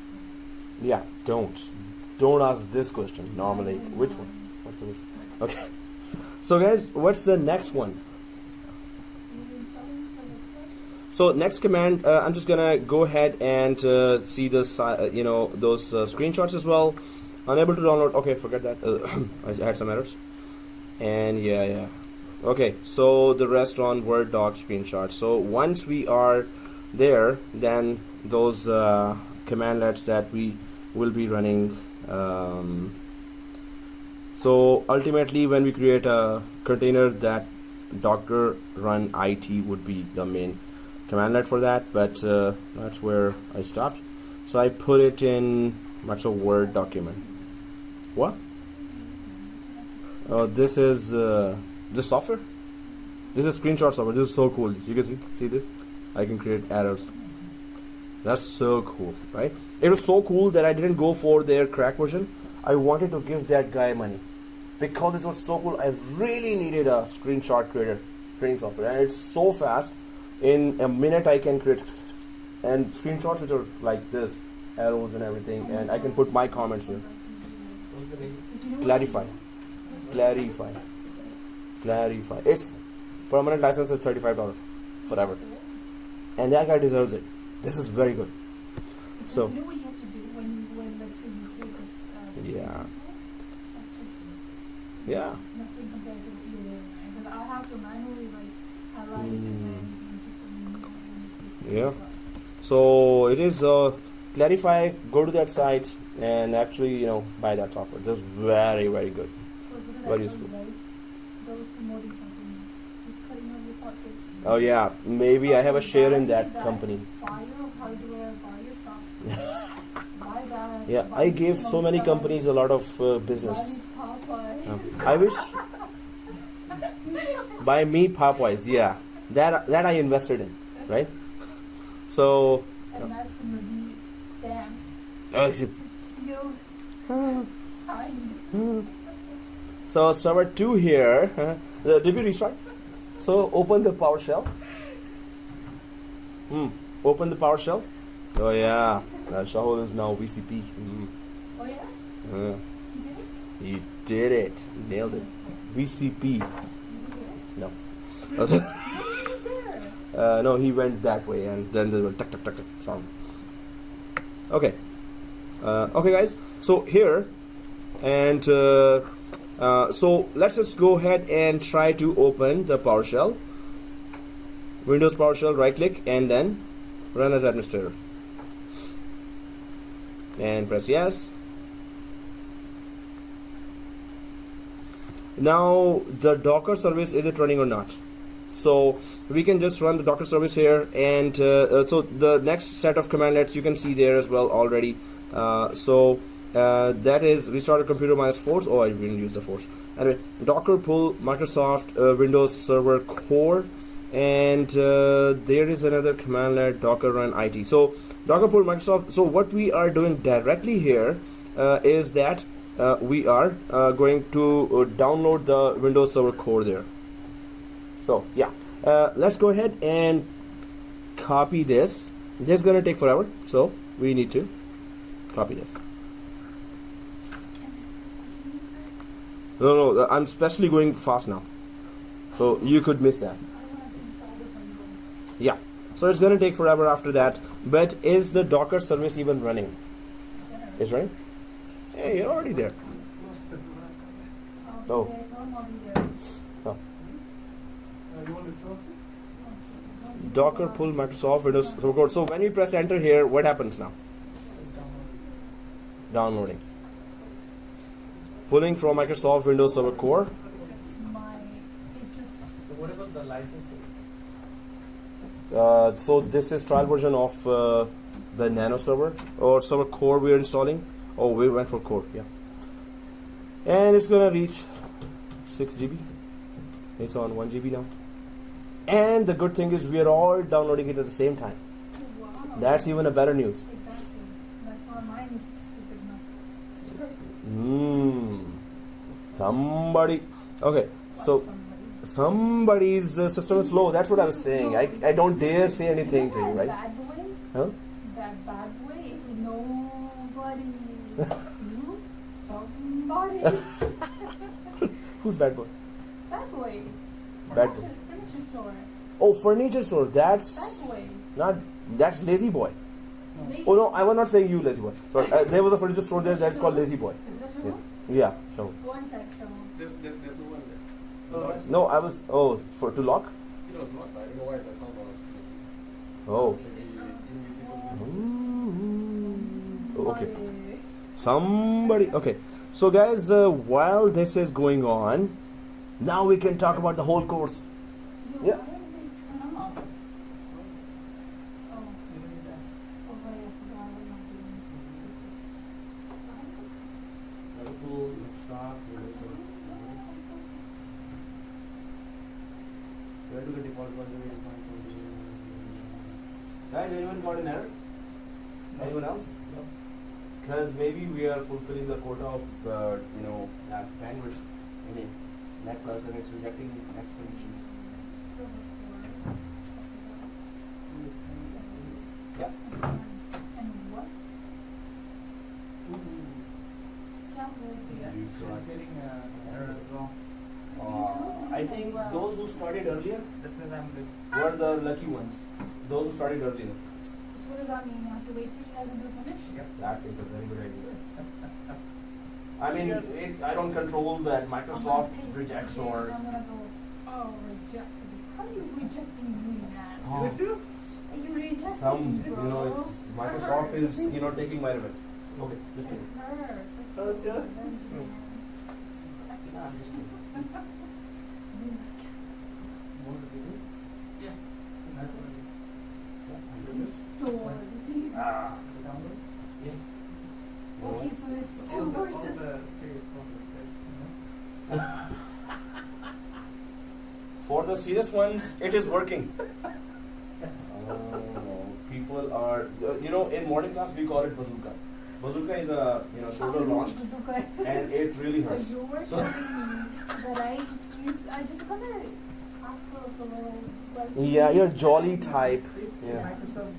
this. Yeah, don't ask this question normally. Which one? What's this? Okay. So guys, what's the next one? So next command, I'm just gonna go ahead and see this, those screenshots as well. Unable to download. Okay, forget that. I had some errors. And yeah. Okay, so the rest on Word doc screenshots. So once we are there, then those commandlets that we will be running. So ultimately, when we create a container, that Docker run IT would be the main commandlet for that, but that's where I stopped. So I put it in a Word document. What? This is this software. This is screenshot software. This is so cool. You can see this. I can create arrows. That's so cool, right? It was so cool that I didn't go for their crack version. I wanted to give that guy money because it was so cool. I really needed a screenshot creator training software, and it's so fast. In a minute I can create and screenshots which are like this, arrows and everything, and I can put my comments here. What's the name? Clarify. It's permanent license is $35 forever, and that guy deserves it. This is very good. So you know what you have to do when let's say you create this. Yeah. That's just Yeah. nothing compared to what you're doing, right? Because I have to manually highlight it and then. Yeah. So it is Clarify. Go to that site and actually buy that software. That's very, very good. Very useful. Those promoting something, just cutting out your pockets. Oh yeah, maybe I have a share in that company. Buy your hardware, buy your software, buy that. Yeah, buy I gave so many stuff, companies a lot of business. Buy Popeye. I wish. Buy me Popeyes. Yeah, that I invested in, right? So. And that's gonna be stamped, sealed, signed. So server 2 here. Did we restart? So open the PowerShell. Open the PowerShell. Oh yeah, Shahul is now VCP. Oh yeah? Uh, You did it? he did it. Nailed it. VCP. Is it No. here? He was there. No, he went that way, and then there was tuck tuck tuck tuck sound. Okay. Okay, guys. So here, and so let's just go ahead and try to open the PowerShell. Windows PowerShell, right click, and then run as administrator. and press yes. Now the Docker service, is it running or not? So we can just run the Docker service here, and so the next set of commandlets you can see there as well already. That is restart a computer minus force. Oh, I didn't use the force. Anyway, Docker pull Microsoft Windows Server core, and there is another commandlet, Docker run IT. So Docker pull Microsoft. So what we are doing directly here is that we are going to download the Windows Server core there. So yeah, let's go ahead and copy this. This is gonna take forever, so we need to copy this. No, I'm especially going fast now, so you could miss that. Yeah, so it's gonna take forever after that. But is the Docker service even running? It's running. Hey, you're already there. Oh. Oh. Docker pull Microsoft Windows Server core. So when we press enter here, what happens now? Downloading. Pulling from Microsoft Windows Server core. So what about the licensing? So this is trial version of the Nano server or server core we are installing. Oh, we went for core, yeah. And it's gonna reach 6 GB. It's on 1 GB now. And the good thing is we are all downloading it at the same time. Wow. That's even a better news. Exactly. That's why mine is stupid nuts. Somebody. Okay, so somebody's system is slow. That's what I was saying. I don't dare say anything to you, right? Bad boy? Huh? That bad boy is nobody. You? Somebody. Who's bad boy? Bad boy. Bad From boy. the furniture store. Oh, furniture store. That's Bad boy. not. That's lazy boy. Lazy Oh no, I was not saying you lazy boy. But there was a furniture store there that's called lazy boy. Is that true? Yeah, sure. One sec, show. There's no one there. No, I was. Oh, for to lock. It was not. I don't know why the sound was Oh. maybe invisible. Oh, okay. Somebody. Okay. So guys, while this is going on, now we can talk about the whole course. Yeah. Why did they turn off? Oh. Oh, right, I forgot what I'm doing. Where do the default configuration find something? Guys, anyone got an error? Anyone else? No. Because maybe we are fulfilling the quota of bandwidth. I mean, net plus, and it's rejecting next conditions. Yeah. And what? Yeah, You She's got- getting an error as well. I think those who started earlier That's because I'm good. were the lucky ones. Those who started earlier. So what does that mean? I have to wait for you guys until finish? Yep. That is a very good idea. I mean, I don't control that Microsoft rejects or. I'm gonna go, oh, rejected. How are you rejecting me, man? Oh, Are you rejecting some, me, bro? it's Microsoft is, taking my revenge. Okay, just kidding. It hurts. Okay. Revenge, man. Nah, I'm just kidding. Yeah. That's what Stored. Ah. download. Yeah. Okay, so there's All two the verses. serious topics, right? For the serious ones, it is working. People are, in morning class we call it bazooka. Bazooka is a, shoulder launched, Bazooka. and it really So hurts. you were So- telling me that I just because I after a little like Yeah, you're jolly type. Basically, Yeah. Microsoft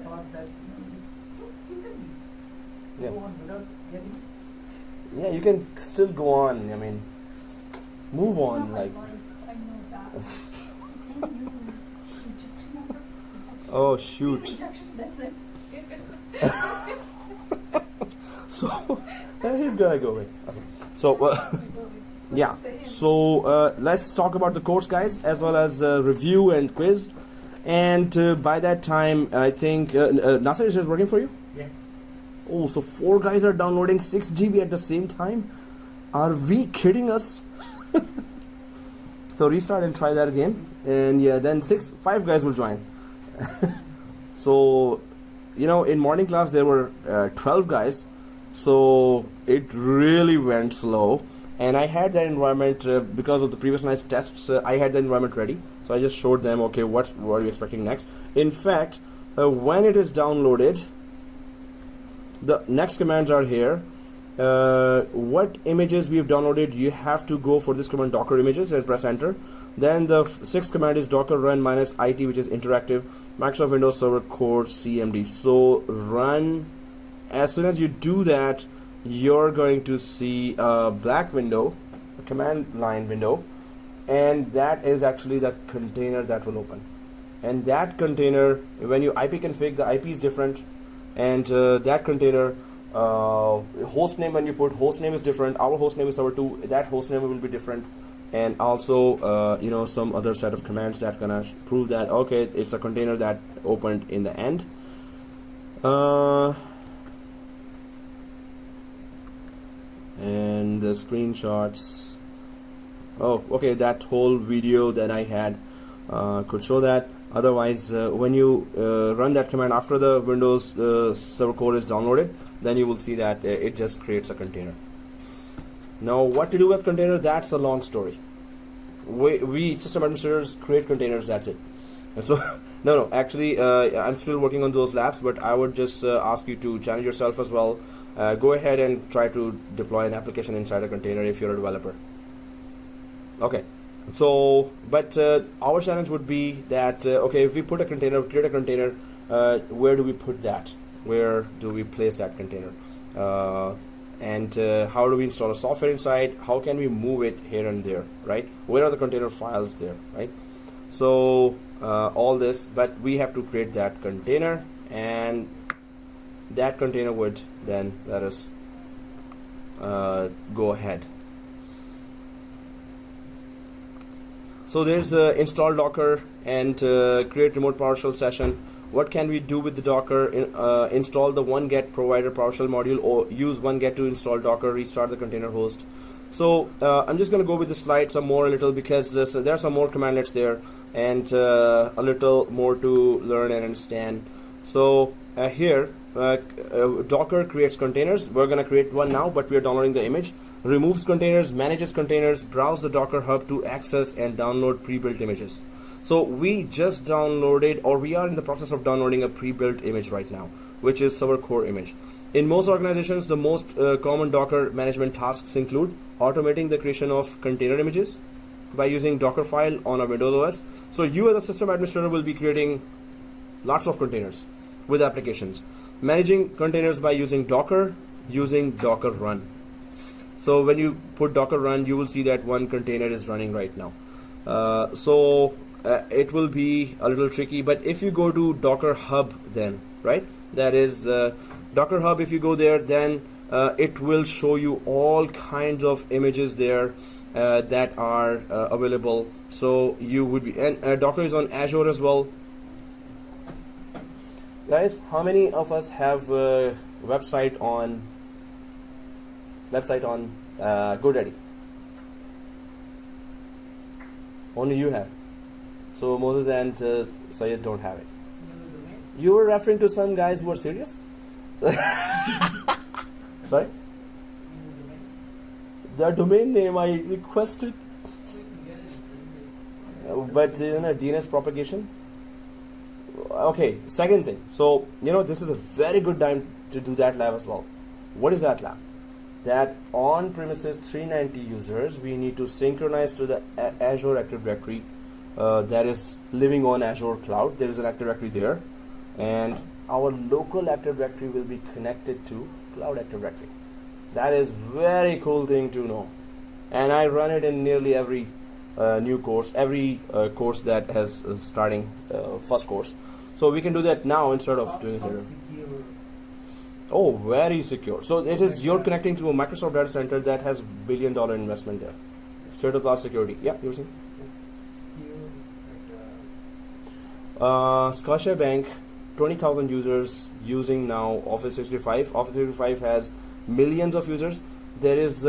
thought that you can Yeah. go on without getting. Yeah, you can still go on. I mean, move It's not on. my Like, life, I know that. Thank you. Rejection. oh shoot. Rejection. That's it. So he's gonna go away. Okay. So yeah. So let's talk about the course, guys, as well as review and quiz. And by that time, I think Nasser, is it working for you? Yeah. Oh, so 4 guys are downloading 6 GB at the same time? Are we kidding us? So restart and try that again. And yeah, then 5 guys will join. So, in morning class there were 12 guys. So it really went slow. And I had that environment because of the previous night's tests. I had the environment ready. So I just showed them, okay, what are you expecting next? In fact, when it is downloaded, the next commands are here. What images we've downloaded, you have to go for this command, docker images, and press enter. Then the 6th command is docker run -it, which is interactive, Microsoft Windows Server Core CMD. So run, as soon as you do that, you're going to see a black window, a command line window, and that is actually the container that will open. And that container, when you IP config, the IP is different, and that container host name, when you put host name is different. Our host name is server 2, that host name will be different, and also some other set of commands that gonna prove that okay, it's a container that opened in the end. And the screenshots, oh okay, that whole video that I had could show that. Otherwise, when you run that command after the Windows server core is downloaded, then you will see that it just creates a container. Now what to do with container, that's a long story. We system administrators create containers, that's it. And so no, actually I'm still working on those labs, but I would just ask you to challenge yourself as well. Go ahead and try to deploy an application inside a container if you're a developer. Okay, so but our challenge would be that okay, if we put a container, create a container, where do we put that? Where do we place that container? And how do we install a software inside? How can we move it here and there, right? Where are the container files there, right? So all this, but we have to create that container, and that container would then let us go ahead. So there's install Docker and create remote PowerShell session. What can we do with the Docker? Install the one-get provider PowerShell module, or use one-get to install Docker, restart the container host. So I'm just going to go with the slide some more a little, because so there are some more commandlets there, and a little more to learn and understand. So here, Docker creates containers. We're going to create one now, but we are downloading the image. Removes containers, manages containers, browse the Docker hub to access and download pre-built images. So we just downloaded, or we are in the process of downloading a pre-built image right now, which is server core image. In most organizations, the most common Docker management tasks include automating the creation of container images by using Dockerfile on a Windows OS. So you as a system administrator will be creating lots of containers with applications. Managing containers by using Docker, using Docker run. So when you put Docker run, you will see that one container is running right now. It will be a little tricky, but if you go to Docker Hub, then right, that is Docker Hub. If you go there, then it will show you all kinds of images there that are available. So you would be, and Docker is on Azure as well. Guys, how many of us have website on GoDaddy? Only you have. So Moses and Syed don't have it. You were referring to some guys who are serious? Sorry? The domain name I requested. But DNS propagation. Okay, second thing. So, this is a very good time to do that lab as well. What is that lab? That on-premises 390 users, we need to synchronize to the Azure Active Directory that is living on Azure Cloud. There is an Active Directory there, and our local Active Directory will be connected to Cloud Active Directory. That is very cool thing to know, and I run it in nearly every new course, every course that has starting first course. So we can do that now instead of doing it later. Oh, very secure. So it is, you're connecting to a Microsoft data center that has $1 billion investment there. State-of-the-art security. Yeah, you were saying? Scotia Bank 20,000 users using now Office 365. Office 365 has millions of users. There is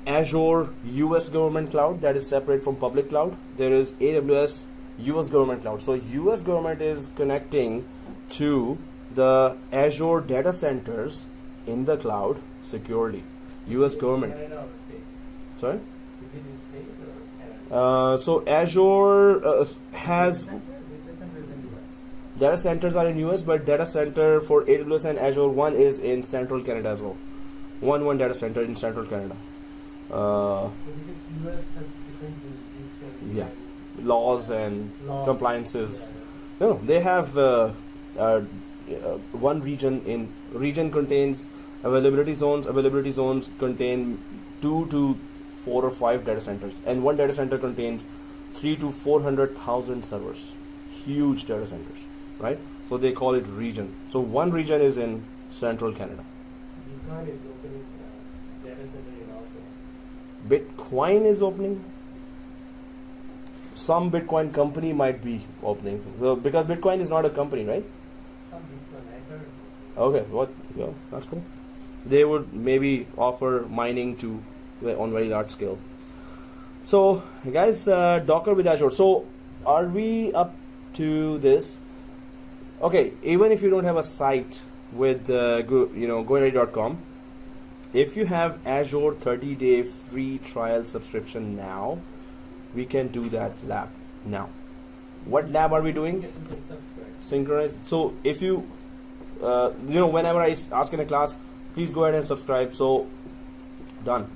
Azure US Government Cloud that is separate from public cloud. There is AWS US Government Cloud. So US Government is connecting to the Azure data centers in the cloud securely. US government. Canada or state? Sorry? Is it in state or Canada? So Azure has Data center is in US. data centers are in US, but data center for AWS and Azure one is in central Canada as well. One data center in central Canada. So because US has different jurisdiction. Yeah. Laws and Laws. compliances. Yeah. No, they have one region contains availability zones. Availability zones contain 2 to 4 or 5 data centers, and one data center contains 3 to 400,000 servers. Huge data centers, right? So they call it region. So one region is in central Canada. Bitcoin is opening data center in Oslo. Bitcoin is opening. Some Bitcoin company might be opening, so, because Bitcoin is not a company, right? Some Bitcoin, I heard. Okay, what? Yeah, that's cool. They would maybe offer mining to on very large scale. So, guys, Docker with Azure. So, are we up to this? Okay, even if you don't have a site with GoReady.com, if you have Azure 30-day free trial subscription now, we can do that lab now. What lab are we doing? You can subscribe. Synchronized. So if you whenever I ask in a class, please go ahead and subscribe. So done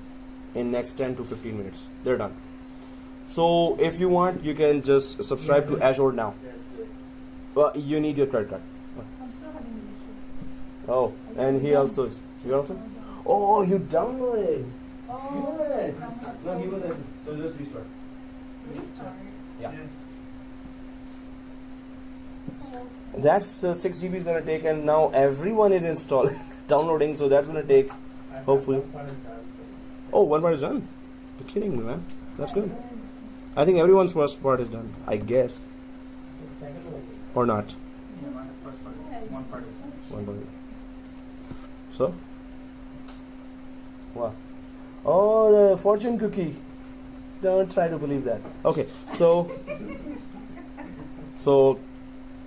in next 10 to 15 minutes, they're done. So if you want, you can just subscribe to Azure now. That's good. You need your credit card. I'm still having an issue. Oh, and he also is. You also? Oh, you downloaded. Oh, Good. so No, he was. So just restart. restart. Yeah. Oh, That's 6 GB is gonna take, and now everyone is installing, downloading. So that's gonna take. I- Hopefully. one part is done for you. Oh, one part is done. You're kidding me, man. That's good. that is- I think everyone's first part is done. I guess, The second one. or not. Yes. One part. One part. So. Wow. Oh, the fortune cookie. Don't try to believe that. Okay, so.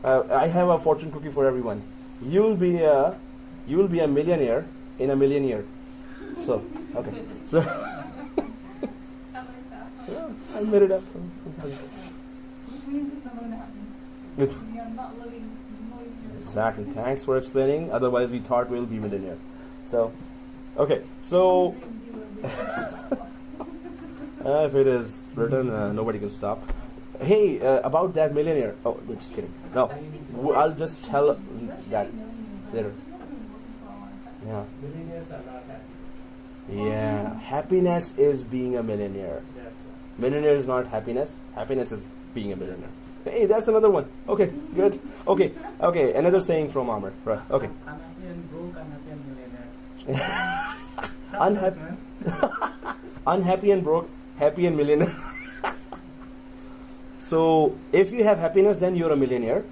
I have a fortune cookie for everyone. You'll be a millionaire in a million years. So, okay. So, I like that. yeah, I made it up. Which means it's not going to happen. With- We are not living years. Exactly. Thanks for explaining. Otherwise, we thought we'll be millionaire. So, okay. So, if it is written, nobody can stop. Hey, about that millionaire. Oh, no, just kidding. No, I'll just tell that later. Yeah. Millionaires are not happy. Yeah. Happiness is being a millionaire. That's right. Millionaire is not happiness. Happiness is being a millionaire. Hey, that's another one. Okay, good. Okay. Another saying from Amr. Right. Okay. Unhappy and broke, unhappy and millionaire. Unhappy, unhappy and broke, happy and millionaire. So, if you have happiness, then you're a millionaire.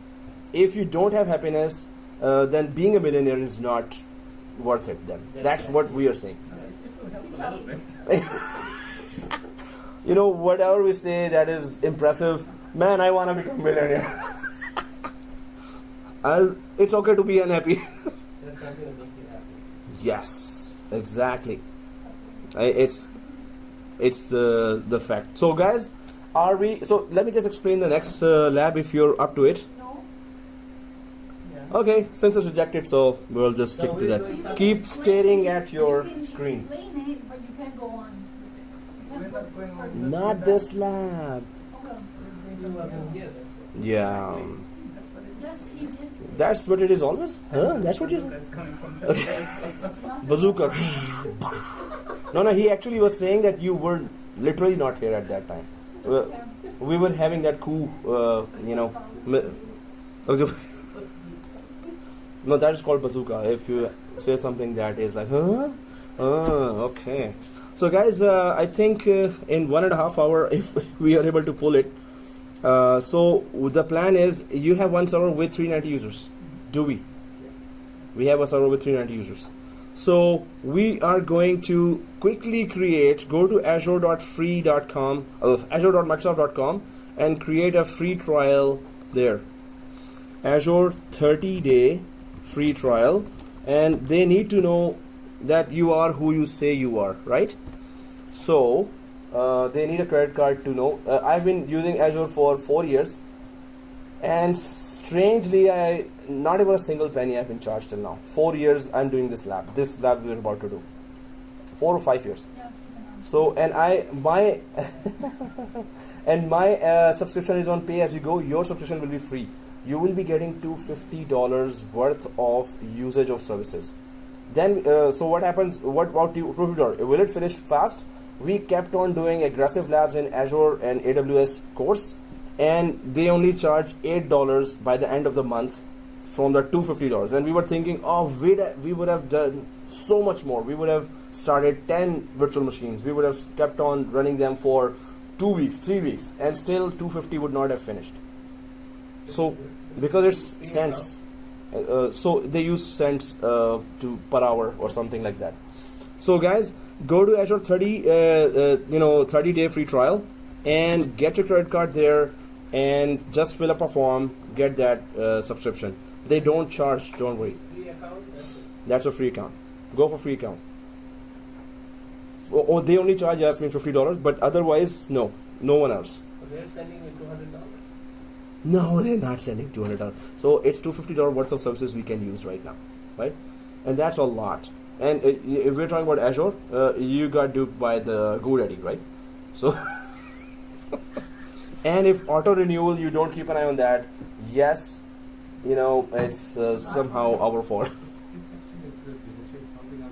If you don't have happiness, then being a millionaire is not worth it. Then that's what we are saying. Whatever we say that is impressive. Man, I want to become a millionaire. It's okay to be unhappy. That's something that makes you happy. Yes, exactly. It's the fact. So, guys, are we? So, let me just explain the next lab if you're up to it. No. Yeah. Okay, since it's rejected, so we'll just stick to that. Keep staring at your You can screen. explain it, but you can't go on with it. You We're can't not going go on. further. Not this lab. Okay. He wasn't here, that's what. Yeah. Yes, he did. That's what it is always? Huh? That's what you That's coming from Bazooka. No, he actually was saying that you were literally not here at that time. We were having that cool, okay. No, that is called bazooka. If you say something that is like, huh? Okay. So, guys, I think in 1.5 hours, if we are able to pull it, so the plan is you have one server with 390 users. Do we? We have a server with 390 users. So we are going to quickly go to azure.free.com, azure.microsoft.com, and create a free trial there. Azure 30-day free trial, and they need to know that you are who you say you are, right? So they need a credit card to know. I've been using Azure for 4 years, and strangely, not even a single penny I've been charged till now. 4 years I'm doing this lab. This lab we're about to do. 4 or 5 years. Yeah, keep an eye. So and my subscription is on pay as you go. Your subscription will be free. You will be getting $250 worth of usage of services. Then so what happens? What about $250? Will it finish fast? We kept on doing aggressive labs in Azure and AWS course, and they only charge $8 by the end of the month from the $250. And we were thinking, oh, we would have done so much more. We would have started 10 virtual machines. We would have kept on running them for 2 weeks, 3 weeks, and still $250 would not have finished. So because it's cents, so they use cents per hour or something like that. So guys, go to Azure 30-day free trial and get your credit card there, and just fill up a form, get that subscription. They don't charge, don't worry. Free account, That's a free account. Go for free account. Oh, they only charge Yasmin $50, but otherwise, no one else. so they're sending you $200. No, they're not sending $200. So it's $250 worth of services we can use right now, right? And that's a lot. And if we're talking about Azure, you got duped by the GoDaddy, right? So, and if auto renewal, you don't keep an eye on that, yes, it's somehow our fault. It's actually good because you're pumping out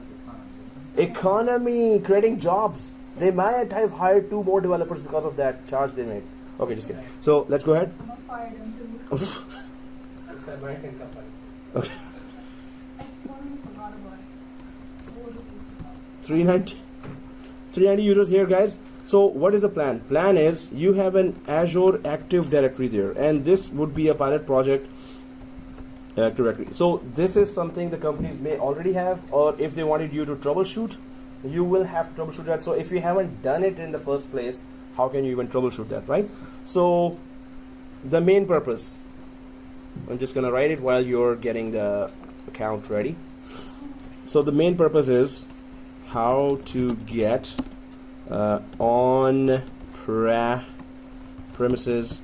the Economy, creating jobs. They might have hired 2 more developers because of that charge they made. Okay, just kidding. So let's go ahead. I'm not fired until It's an American company. Okay. I totally forgot about it. What was it? 390 users here, guys. So what is the plan? Plan is you have an Azure Active Directory there, and this would be a pilot project Active Directory. So this is something the companies may already have, or if they wanted you to troubleshoot, you will have to troubleshoot that. So if you haven't done it in the first place, how can you even troubleshoot that, right? So the main purpose, I'm just gonna write it while you're getting the account ready. So the main purpose is how to get on premises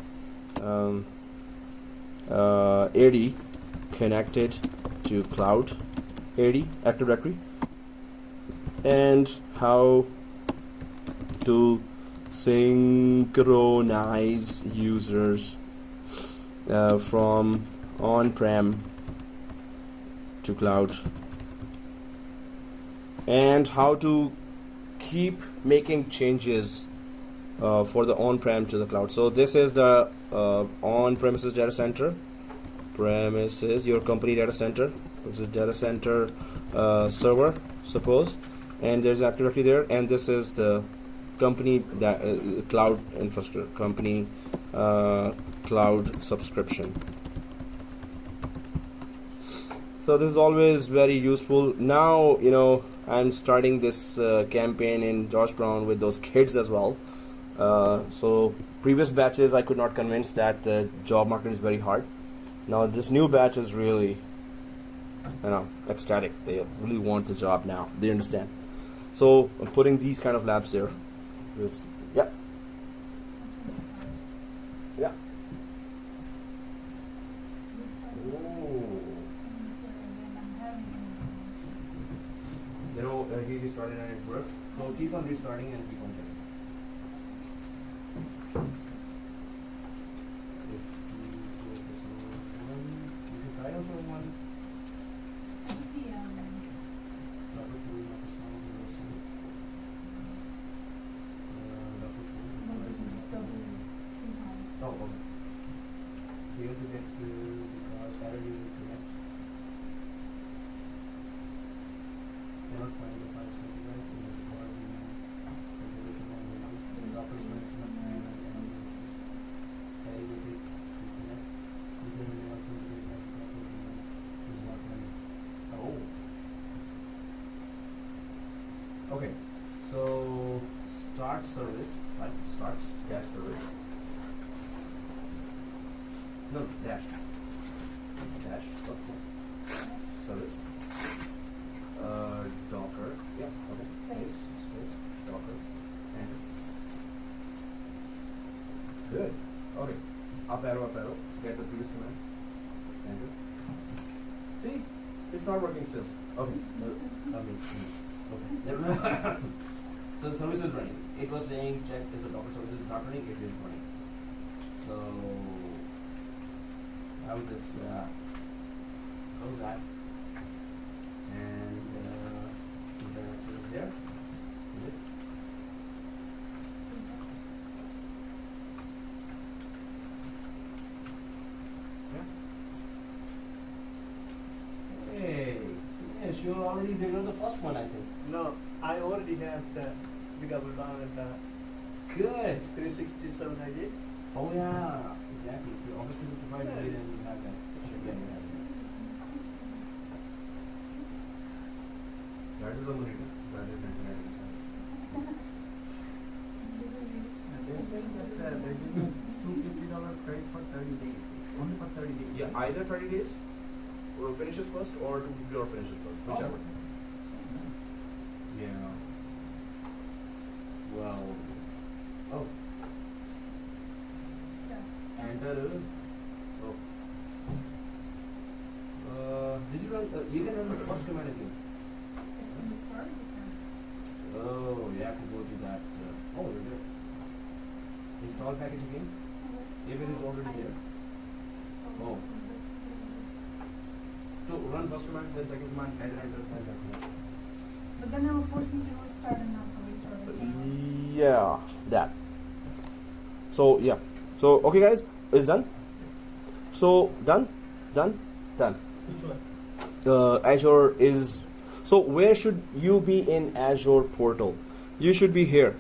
AD connected to cloud AD Active Directory, and how to synchronize users from on-prem to cloud, and how to keep making changes for the on-prem to the cloud. So this is the on-premises data center. Your company data center. This is data center server, suppose, and there's Active Directory there, and this is the company that cloud infrastructure, company cloud subscription. So this is always very useful. Now I'm starting this campaign in Josh Brown with those kids as well. So previous batches I could not convince that the job market is very hard. Now this new batch is really ecstatic. They really want the job now. They understand. So I'm putting these kind of labs there. Yeah. He restarted and it worked. So keep on restarting and keep on checking. If you focus on one, you can try also one. Oh, okay. Fail to get because parallel will connect. Cannot find the file specified in the for the configuration of Windows. The document must be and carry with it to connect. You can only also use it like Okay, so start service, right? Starts dash service. No, dash. Dash. Service. Docker. Yeah, okay. Space. Docker. Enter. Good. Okay. Up arrow. Get the previous command. Enter. See? It's not working still. Okay. Okay. So the service is running. It was saying check if the Docker service is not running, it is running. So how is this close that and internet access is there. Is it? Yeah. Hey, yes, you're already there on the first one, I think. No, I already have the Bigable down at the Good. 367 Oh yeah, exactly. If you're obviously to provide then you have that. Should be able to have that. That is the monitor. That is internet. They're saying that they're giving $250 credit for 30 days. It's only for 30 days. Yeah, either 30 days, or finishes first, or $250 finishes first, whichever. Yeah. Well. Oh. Enter. Oh. Did you run? You can run the first command again. Oh, you have to go to that. Oh, you're there. Install package again. If it is already there. Oh. So run first command, then second command, enter, then second command. But then it will force me to restart and not to restart again. Yeah, that. So yeah. So okay, guys, it's done. So done. Which was? Azure is. So where should you be in Azure portal? You should be here.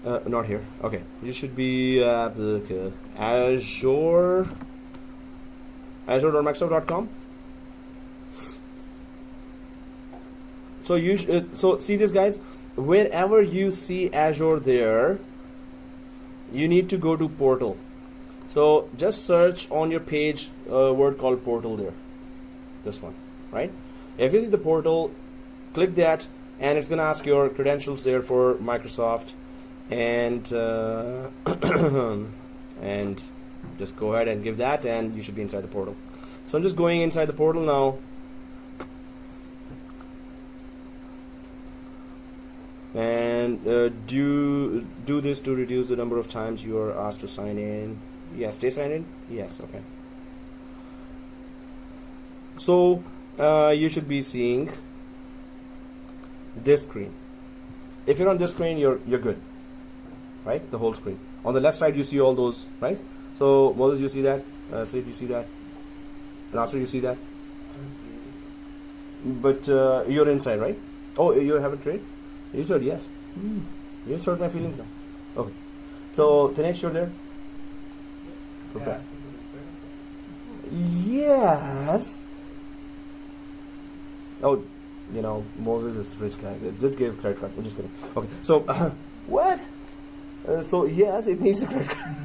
Not here. Okay, you should be Azure. Azure.microsoft.com. So so see this, guys. Wherever you see Azure there, you need to go to portal. So just search on your page a word called portal there. This one, right? If you see the portal, click that, and it's gonna ask your credentials there for Microsoft, and and just go ahead and give that, and you should be inside the portal. So I'm just going inside the portal now. And do this to reduce the number of times you are asked to sign in. Yes, stay signed in. Yes, okay. So you should be seeing this screen. If you're on this screen, you're good, right? The whole screen. On the left side, you see all those, right? So Moses, you see that? Said, you see that? Nasser, you see that? But you're inside, right? Oh, you haven't created? You said yes. You just hurt my feelings now. Okay. So Tanesh, you're there? Perfect. Yes. Oh, you know, Moses is a rich guy. Just give credit card. I'm just kidding. Okay. So what? So yes, it needs a credit card.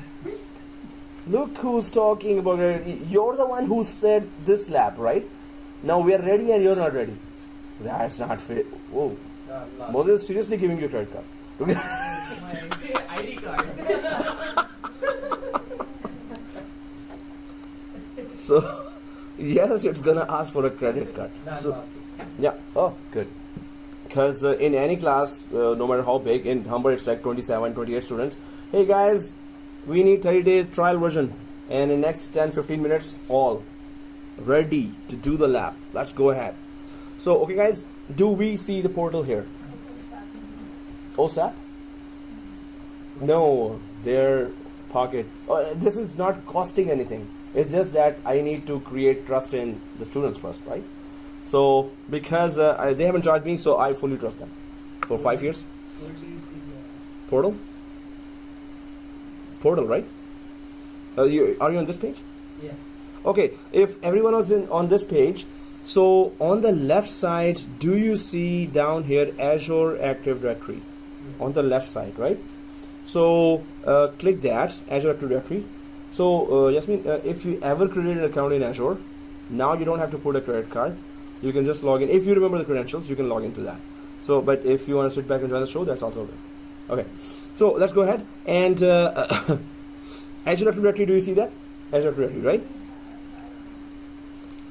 Look who's talking about it. You're the one who said this lab, right? Now we are ready and you're not ready. That's not fair. Whoa. Moses is seriously giving you a credit card. My ID card. So, yes, it's gonna ask for a credit card. So, yeah. Oh, good. Because in any class, no matter how big, in Humber it's like 27, 28 students. Hey guys, we need 30-day trial version, and in next 10-15 minutes, all ready to do the lab. Let's go ahead. So, okay, guys, do we see the portal here? OSAP? No, their pocket. This is not costing anything. It's just that I need to create trust in the students first, right? So, because they haven't charged me, so I fully trust them for 5 years. Where do you see the Portal? Portal, right? Are you on this page? Yeah. Okay, if everyone was on this page, So on the left side, do you see down here Azure Active Directory? On the left side, right? So click that, Azure Active Directory. So Yasmin, if you ever created an account in Azure, now you don't have to put a credit card. You can just log in. If you remember the credentials, you can log into that. So, but if you want to sit back and enjoy the show, that's also good. Okay, so let's go ahead and Azure Active Directory. Do you see that? Azure Active Directory, right?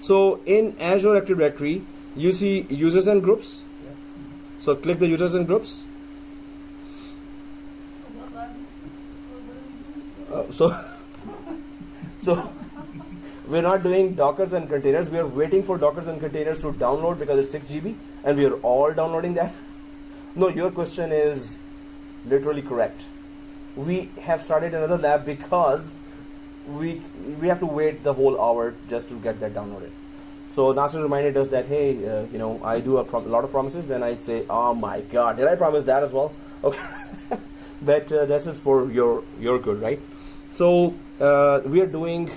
So in Azure Active Directory, you see users and groups. So click the users and groups. So we're not doing Dockers and containers. We are waiting for Dockers and containers to download because it's 6 GB and we are all downloading that. No, your question is literally correct. We have started another lab because we have to wait the whole hour just to get that downloaded. So Nasser reminded us that, hey, I do a lot of promises. Then I say, oh my God, did I promise that as well? Okay, but this is for your good, right? So we are doing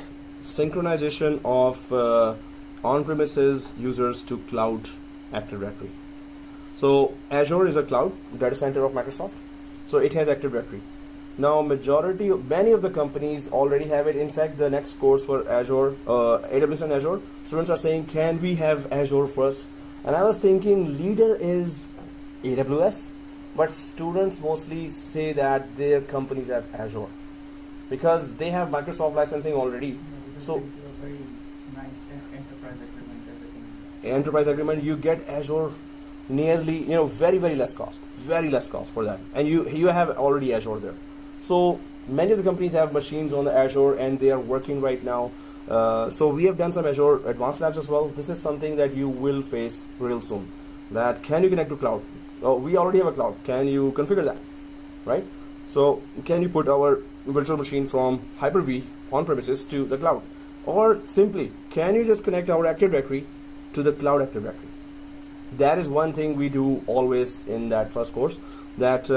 synchronization of on-premises users to cloud Active Directory. So Azure is a cloud data center of Microsoft. So it has Active Directory. Now many of the companies already have it. In fact, the next course for Azure, AWS and Azure, students are saying, can we have Azure first? And I was thinking leader is AWS, but students mostly say that their companies have Azure because they have Microsoft licensing already. So very nice enterprise agreement, everything. Enterprise agreement, you get Azure nearly, very less cost for that, and you have already Azure there. So many of the companies have machines on the Azure and they are working right now. So we have done some Azure advanced labs as well. This is something that you will face real soon. That can you connect to cloud? Oh, we already have a cloud. Can you configure that? Right? So can you put our virtual machine from Hyper-V on premises to the cloud? Or simply, can you just connect our Active Directory to the cloud Active Directory? That is one thing we do always in that first course, that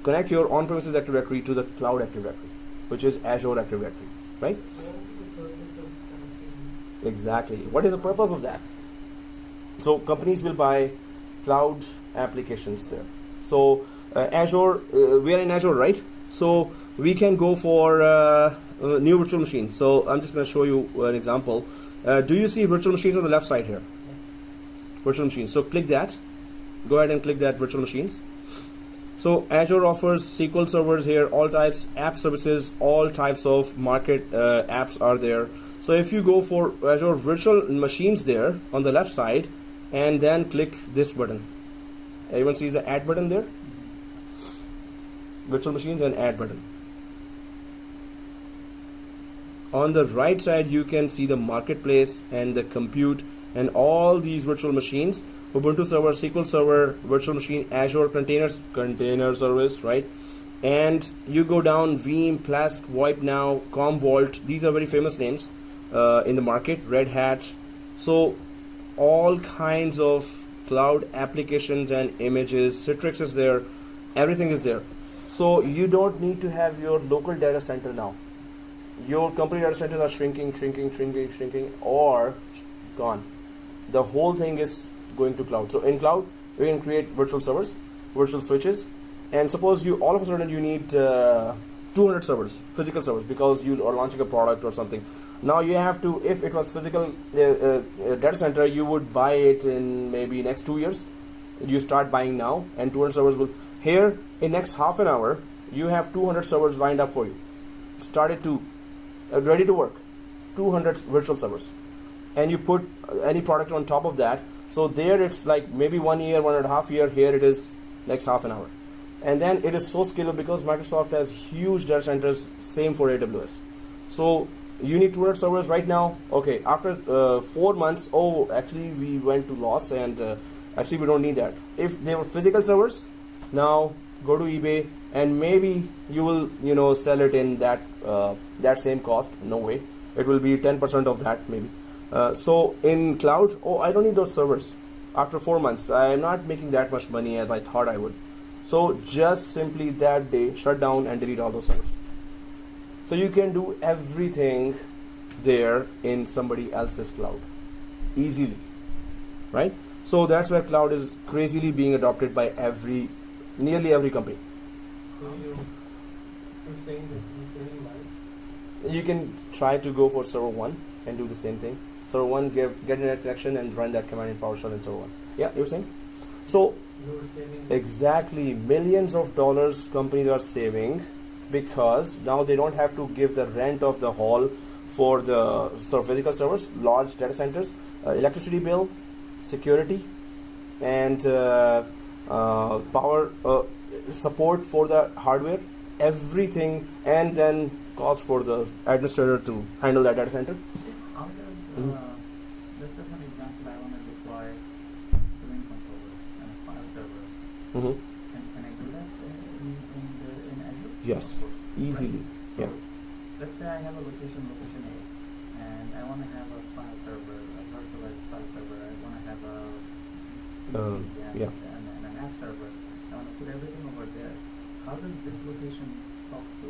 connect your on-premises Active Directory to the cloud Active Directory, which is Azure Active Directory, right? Exactly. What is the purpose of that? So companies will buy cloud applications there. So Azure, we are in Azure, right? So we can go for new virtual machine. So I'm just going to show you an example. Do you see virtual machines on the left side here? Virtual machines. So click that. Go ahead and click that virtual machines. So Azure offers SQL servers here, all types, app services, all types of market apps are there. So if you go for Azure virtual machines there on the left side and then click this button. Everyone sees the add button there? Virtual machines and add button. On the right side you can see the marketplace and the compute and all these virtual machines. Ubuntu server, SQL server, virtual machine, Azure containers, container service, right? And you go down, Veeam, Plask, VoIP Now, Commvault. These are very famous names in the market. Red Hat. So all kinds of cloud applications and images. Citrix is there. Everything is there. So you don't need to have your local data center now. Your company data centers are shrinking, or gone. The whole thing is going to cloud. So in cloud, we can create virtual servers, virtual switches, and suppose you all of a sudden you need 200 servers, physical servers, because you are launching a product or something. Now you have to, if it was physical data center, you would buy it in maybe next 2 years. You start buying now, and 200 servers will. Here in next half an hour, you have 200 servers lined up for you. Started to ready to work, 200 virtual servers, and you put any product on top of that. So there it's like maybe 1 year, 1.5 years. Here it is next half an hour. And then it is so scalable because Microsoft has huge data centers, same for AWS. So you need 200 servers right now. Okay, after 4 months, oh, actually we went to loss and actually we don't need that. If they were physical servers, now go to eBay and maybe you will, sell it in that same cost. No way. It will be 10% of that maybe. So in cloud, I don't need those servers. After 4 months, I am not making that much money as I thought I would. So just simply that day, shut down and delete all those servers. So you can do everything there in somebody else's cloud easily. right? So that's where cloud is crazily being adopted by nearly every company. So you're saying that you're saving money? You can try to go for server 1 and do the same thing. Server 1, get internet connection and run that command in PowerShell in server 1. Yeah, you were saying? So You're saving. exactly, millions of dollars companies are saving because now they don't have to give the rent of the hall for the physical servers, large data centers, electricity bill, security, and power support for the hardware, everything, and then cost for the administrator to handle that data center. How does, Mhm. let's say for example, I want to deploy domain controller and a file server. Mm-hmm. Can I do that in Azure? Yes, Of course. easily. Right? So Yeah. let's say I have a location A, and I want to have a file server, a virtualized file server. I want to have a PC and, yeah. and an app server. I want to put everything over there. How does this location talk to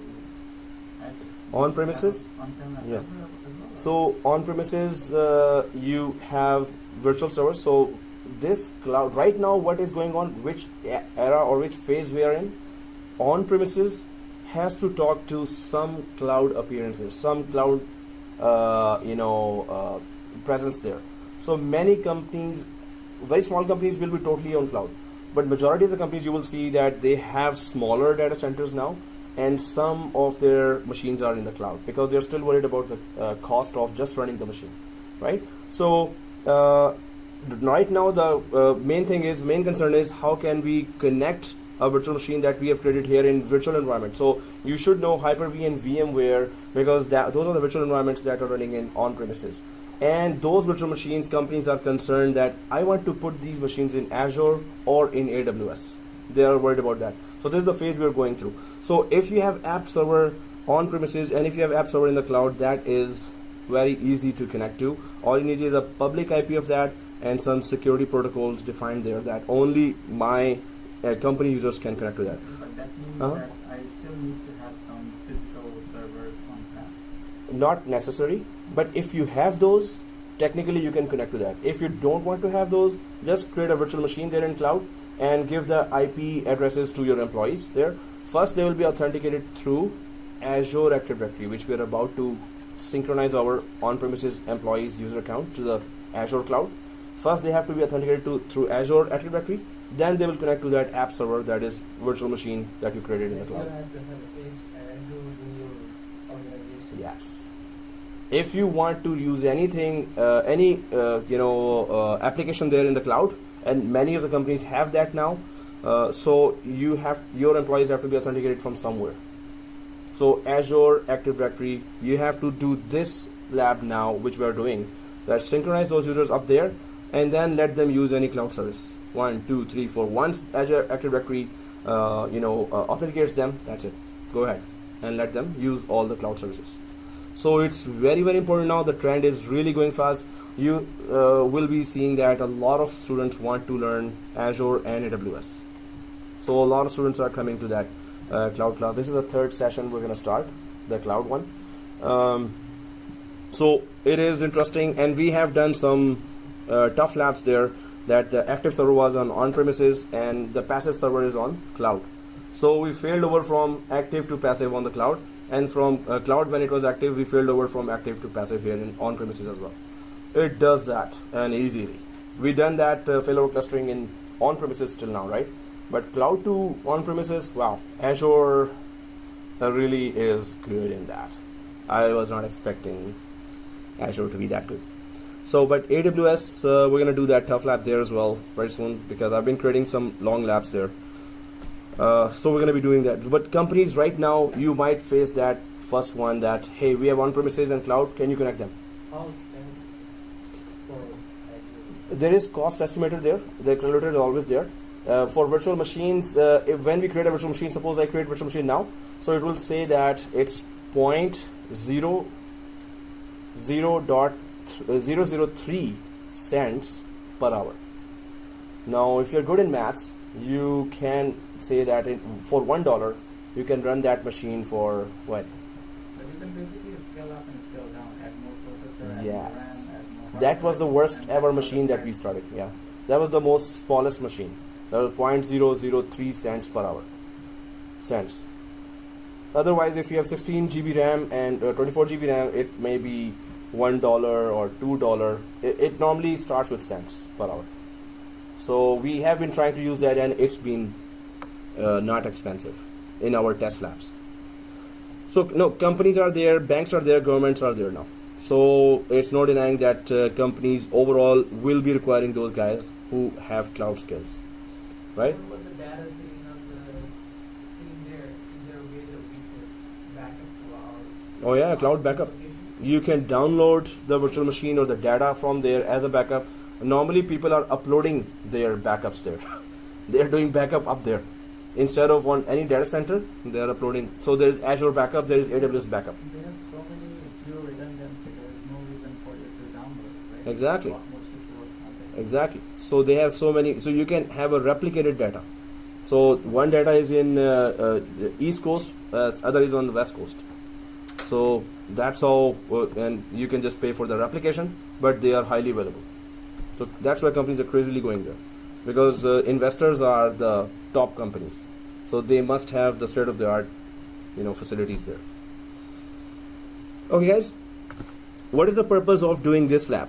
Azure? On premises? On-premise Yeah. server as well? So on premises, you have virtual servers. So this cloud right now, what is going on, which era or which phase we are in, on premises has to talk to some cloud appearances, some cloud, presence there. So many companies, very small companies, will be totally on cloud, but majority of the companies you will see that they have smaller data centers now, and some of their machines are in the cloud because they're still worried about the cost of just running the machine, right? So right now the main concern is how can we connect a virtual machine that we have created here in virtual environment. So you should know Hyper-V and VMware because those are the virtual environments that are running in on premises. And those virtual machines, companies are concerned that I want to put these machines in Azure or in AWS. They are worried about that. So this is the phase we're going through. So if you have app server on premises and if you have app server in the cloud, that is very easy to connect to. All you need is a public IP of that and some security protocols defined there that only my company users can connect to that. But that means Uh-huh. that I still need to have some physical server on-prem. Not necessary, but if you have those, technically you can connect to that. If you don't want to have those, just create a virtual machine there in cloud and give the IP addresses to your employees there. First, they will be authenticated through Azure Active Directory, which we are about to synchronize our on-premises employees' user account to the Azure cloud. First, they have to be authenticated through Azure Active Directory. Then they will connect to that app server, that is virtual machine that you created in the You cloud. have to have Azure in your organization. Yes. If you want to use anything, application there in the cloud, and many of the companies have that now, so your employees have to be authenticated from somewhere. So Azure Active Directory, you have to do this lab now, which we are doing, that synchronize those users up there, and then let them use any cloud service. 1, 2, 3, 4. Once Azure Active Directory, authenticates them, that's it. Go ahead and let them use all the cloud services. So it's very, very important now. The trend is really going fast. You will be seeing that a lot of students want to learn Azure and AWS. So a lot of students are coming to that cloud class. This is the third session we're going to start, the cloud one. So it is interesting, and we have done some tough labs there that the active server was on premises and the passive server is on cloud. So we failed over from active to passive on the cloud, and from cloud when it was active, we failed over from active to passive here in on premises as well. It does that and easily. We done that failover clustering in on premises till now, right? But cloud to on premises, wow, Azure really is good in that. I was not expecting Azure to be that good. So, but AWS, we're gonna do that tough lab there as well very soon because I've been creating some long labs there. So we're gonna be doing that. But companies right now, you might face that first one that, hey, we have on-premises and cloud, can you connect them? How expensive for Azure? There is cost estimator there. The calculator is always there. For virtual machines, when we create a virtual machine, suppose I create virtual machine now, so it will say that it's 0.003 cents per hour. Now, if you're good in maths, you can say that for $1, you can run that machine for what? But you can basically scale up and scale down, add more processor, add more Yes. RAM, add more That was the worst ever machine that we started. Yeah, that was the most smallest machine. That was 0.003 cents per hour. Cents. Otherwise, if you have 16 GB RAM and 24 GB RAM, it may be $1 or $2. It normally starts with cents per hour. So we have been trying to use that, and it's been not expensive in our test labs. So no, companies are there, banks are there, governments are there now. So it's no denying that companies overall will be requiring those guys who have cloud skills, right? What about the data sitting on the sitting there? Is there a way that we could back up to our Oh yeah, cloud backup. application? You can download the virtual machine or the data from there as a backup. Normally people are uploading their backups there. They are doing backup up there. Instead of on any data center, they are uploading. So there is Azure backup, there is AWS backup. They have so many pure redundancy, there is no reason for you to download, right? Exactly. A lot more secure out there. Exactly. So they have so many. So you can have a replicated data. So one data is in East Coast, other is on the West Coast. So that's how, and you can just pay for the replication, but they are highly available. So that's why companies are crazily going there, because investors are the top companies. So they must have the state-of-the-art, facilities there. Okay, guys, what is the purpose of doing this lab?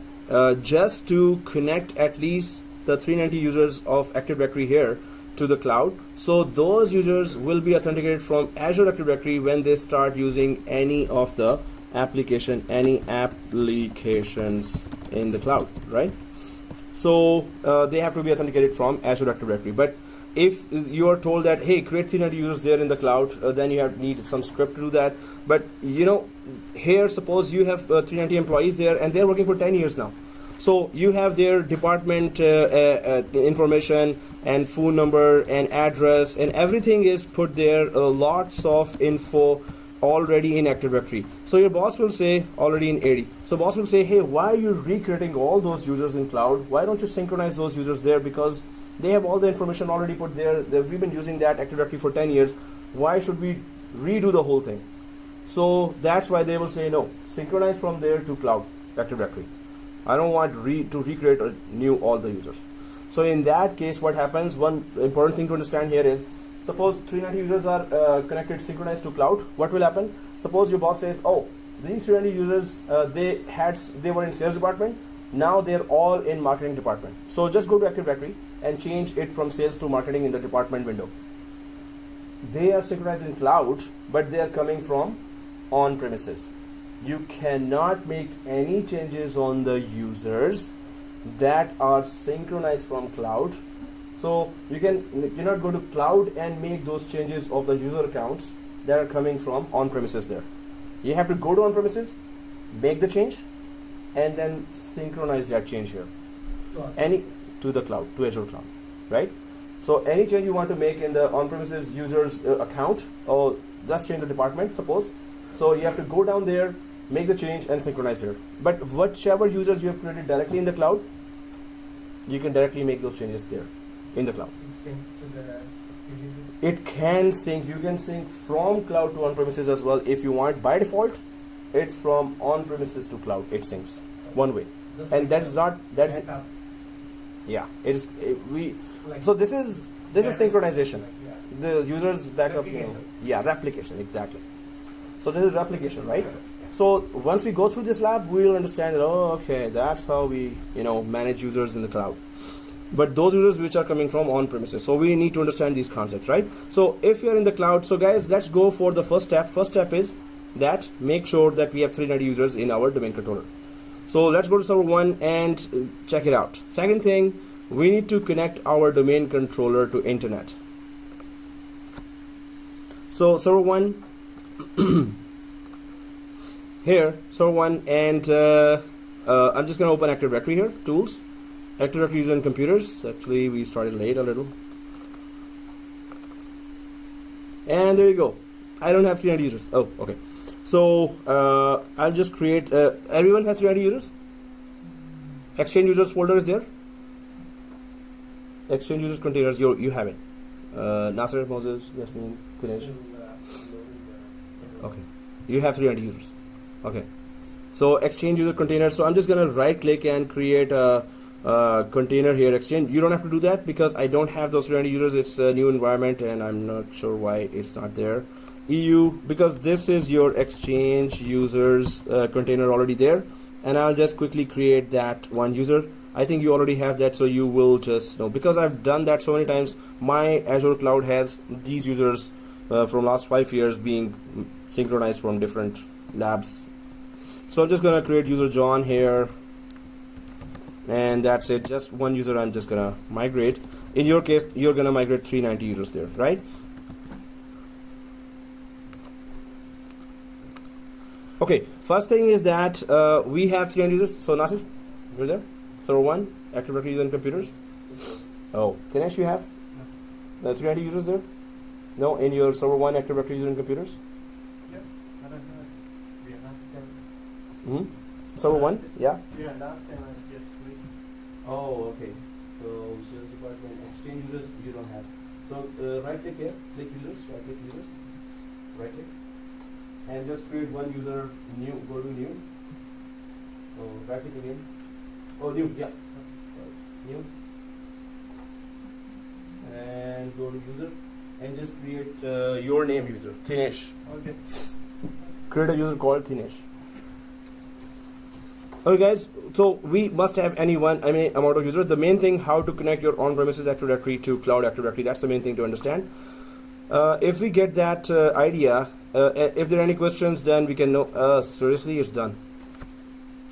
Just to connect at least the 390 users of Active Directory here to the cloud. So those users will be authenticated from Azure Active Directory when they start using any of the any applications in the cloud, right? So they have to be authenticated from Azure Active Directory. But if you are told that, hey, create 390 users there in the cloud, then you need some script to do that. But here, suppose you have 390 employees there and they're working for 10 years now. So you have their department information and phone number and address, and everything is put there, lots of info already in Active Directory. So your boss will say, already in AD. So boss will say, hey, why are you recreating all those users in cloud? Why don't you synchronize those users there? Because they have all the information already put there. We've been using that Active Directory for 10 years. Why should we redo the whole thing? So that's why they will say, no, synchronize from there to cloud Active Directory. I don't want to recreate or new all the users. So in that case, what happens, one important thing to understand here is, suppose 390 users are connected, synchronized to cloud, what will happen? Suppose your boss says, oh, these 390 users, they were in sales department, now they're all in marketing department. So just go to Active Directory and change it from sales to marketing in the department window. They are synchronized in cloud, but they are coming from on-premises. You cannot make any changes on the users that are synchronized from cloud. So you cannot go to cloud and make those changes of the user accounts that are coming from on-premises there. You have to go to on-premises, make the change, and then synchronize that change here. To the cloud, to Azure cloud, right? So any change you want to make in the on-premises users account, or just change the department, suppose. So you have to go down there, make the change, and synchronize here. But whichever users you have created directly in the cloud, you can directly make those changes there in the cloud. It syncs to the releases. It can sync. You can sync from cloud to on-premises as well if you want. By default, it's from on-premises to cloud. It syncs one way, Just and like that's a not that's backup, yeah. It is we. like So this is data synchronization. yeah. The users backup. Replication. Replication, exactly. So this is replication, right? So once we go through this lab, we'll understand that, oh, okay, that's how we manage users in the cloud. But those users which are coming from on-premises, so we need to understand these concepts, right? So if you're in the cloud, so guys, let's go for the first step. First step is that make sure that we have 390 users in our domain controller. So let's go to server 1 and check it out. Second thing, we need to connect our domain controller to internet. So server 1 here, server 1, and I'm just going to open Active Directory here, tools, Active Directory user and computers. Actually, we started late a little. And there you go. I don't have 300 users. Oh, okay. So I'll just create, everyone has 300 users? Exchange users folder is there? Exchange users containers, you have it. Nasser, Moses, Yasmin, Dinesh. Okay. You have 300 users. Okay. So exchange user container. So I'm just gonna right click and create a container here. Exchange. You don't have to do that because I don't have those 300 users. It's a new environment and I'm not sure why it's not there. EU, because this is your exchange users container already there, and I'll just quickly create that one user. I think you already have that, so you will just know, because I've done that so many times. My Azure cloud has these users from last 5 years being synchronized from different labs. So I'm just gonna create user John here, and that's it. Just one user I'm just gonna migrate. In your case, you're gonna migrate 390 users there, right? Okay, first thing is that we have 300 users. So Nasir, you're there? Server 1, Active Directory user and computers. Oh, Dinesh, you have 300 users there? No, in your server 1, Active Directory user and computers? Yep. I don't know. We are not there. Hmm? Server 1? Yeah? Yeah, last time I just reached. Oh, okay. So, sales department, exchange users, you don't have. So, right click here, click users, right click users, right click. And just create one user, new, go to new. Oh, right click again. Oh, new, yeah. New. And go to user. And just create your name user, Thinesh. Okay. Create a user called Thinesh. Okay guys, so we must have any amount of users. The main thing, how to connect your on-premises Active Directory to cloud Active Directory, that's the main thing to understand. If we get that idea, if there are any questions, then we can know. Seriously, it's done.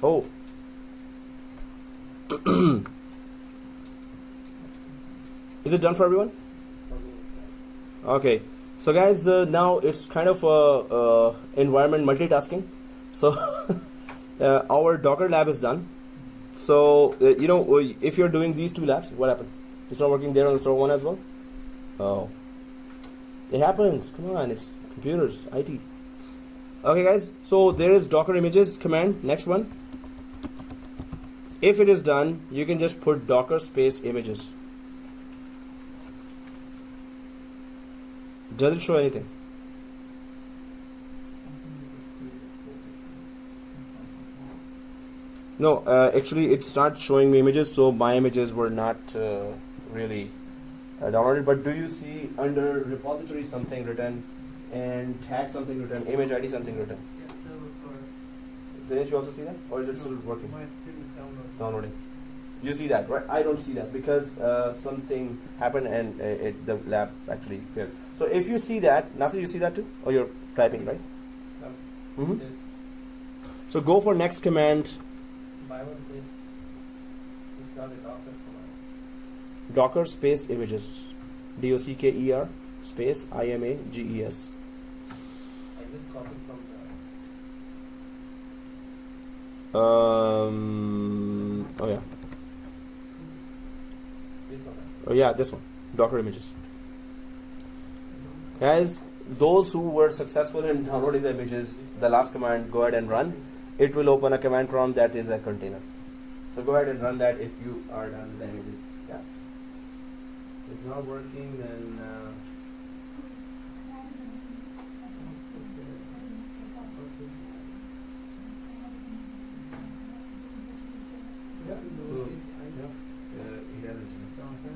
Oh. Is it done for everyone? Okay. So guys, now it's kind of environment multitasking. So our Docker lab is done. So if you're doing these two labs, what happened? It's not working there on the server 1 as well? Oh. It happens. Come on, it's computers, IT. Okay guys, so there is Docker images command, next one. If it is done, you can just put Docker space images. Does it show anything? No, actually it starts showing me images, so my images were not really downloaded. But do you see under repository something written and tag something written, image ID something written? Yeah, server for Didn't you also see that? Or is it still working? my screen is Downloading. You see that, right? I don't see that because something happened and the lab actually failed. So if you see that, Nasir, you see that too? Or you're typing, right? Mm-hmm. Says, So go for next command. my one says it's got a Docker command. Docker space images. DOCKER space IMAGES. I just copied from Oh yeah. this one. Oh yeah, this one. Docker images. Guys, those who were successful in downloading the images, the last command, go ahead and run. It will open a command prompt that is a container. So go ahead and run that if you are done with the images. Yeah. If it's not working, then Yeah, Cool. it's it hasn't changed. Docker.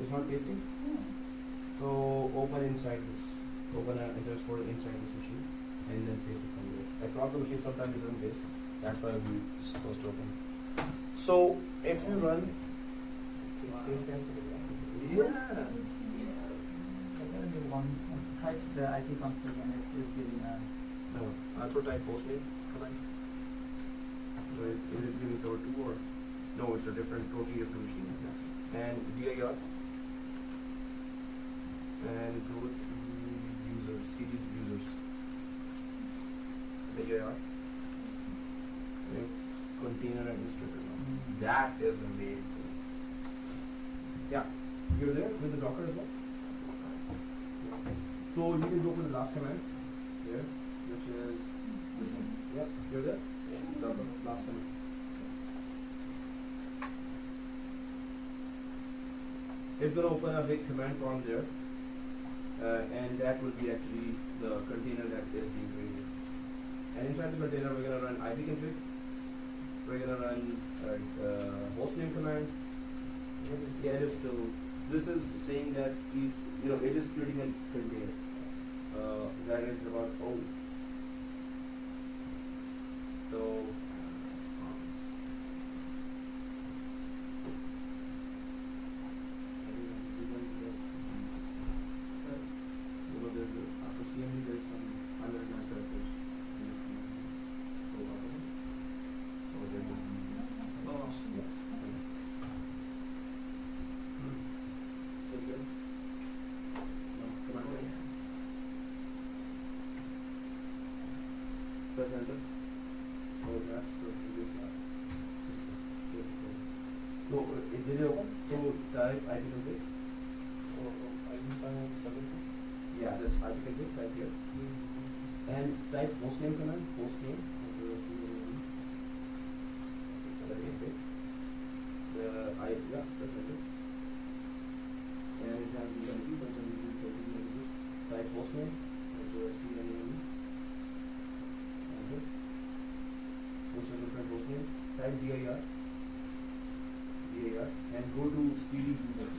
It's not pasting? So open inside this. Open an Internet Explorer inside this machine and then paste it from there. Across the machine sometimes it doesn't paste. That's why we're supposed to open. So if you run case sensitive, yeah. One type the IT config and it is giving a. No, also type postname command. So is it giving server 2 or no? It's a different, totally different machine. And dir and go to users, CDs users. dir container administrator. That is the main thing. Yeah, you're there with the Docker as well. So you can go for the last command here, which is this one. Yep, you're there. Docker, last command. it's going to open a big command prompt there, and that will be actually the container that is being created. And inside the container, we're going to run ipconfig. We're going to run hostname command. Yeah, it is still. This is saying that it is creating a container. That is about So after CMD there is some unrecognized characters. Press enter. Oh, that's the previous lab. No, it did it open. So type ipconfig. Yeah, this ipconfig type here. And type hostname command. Hostname. Press enter. And it has these IP, type hostname. This is different hostname. Type dir, and go to cd users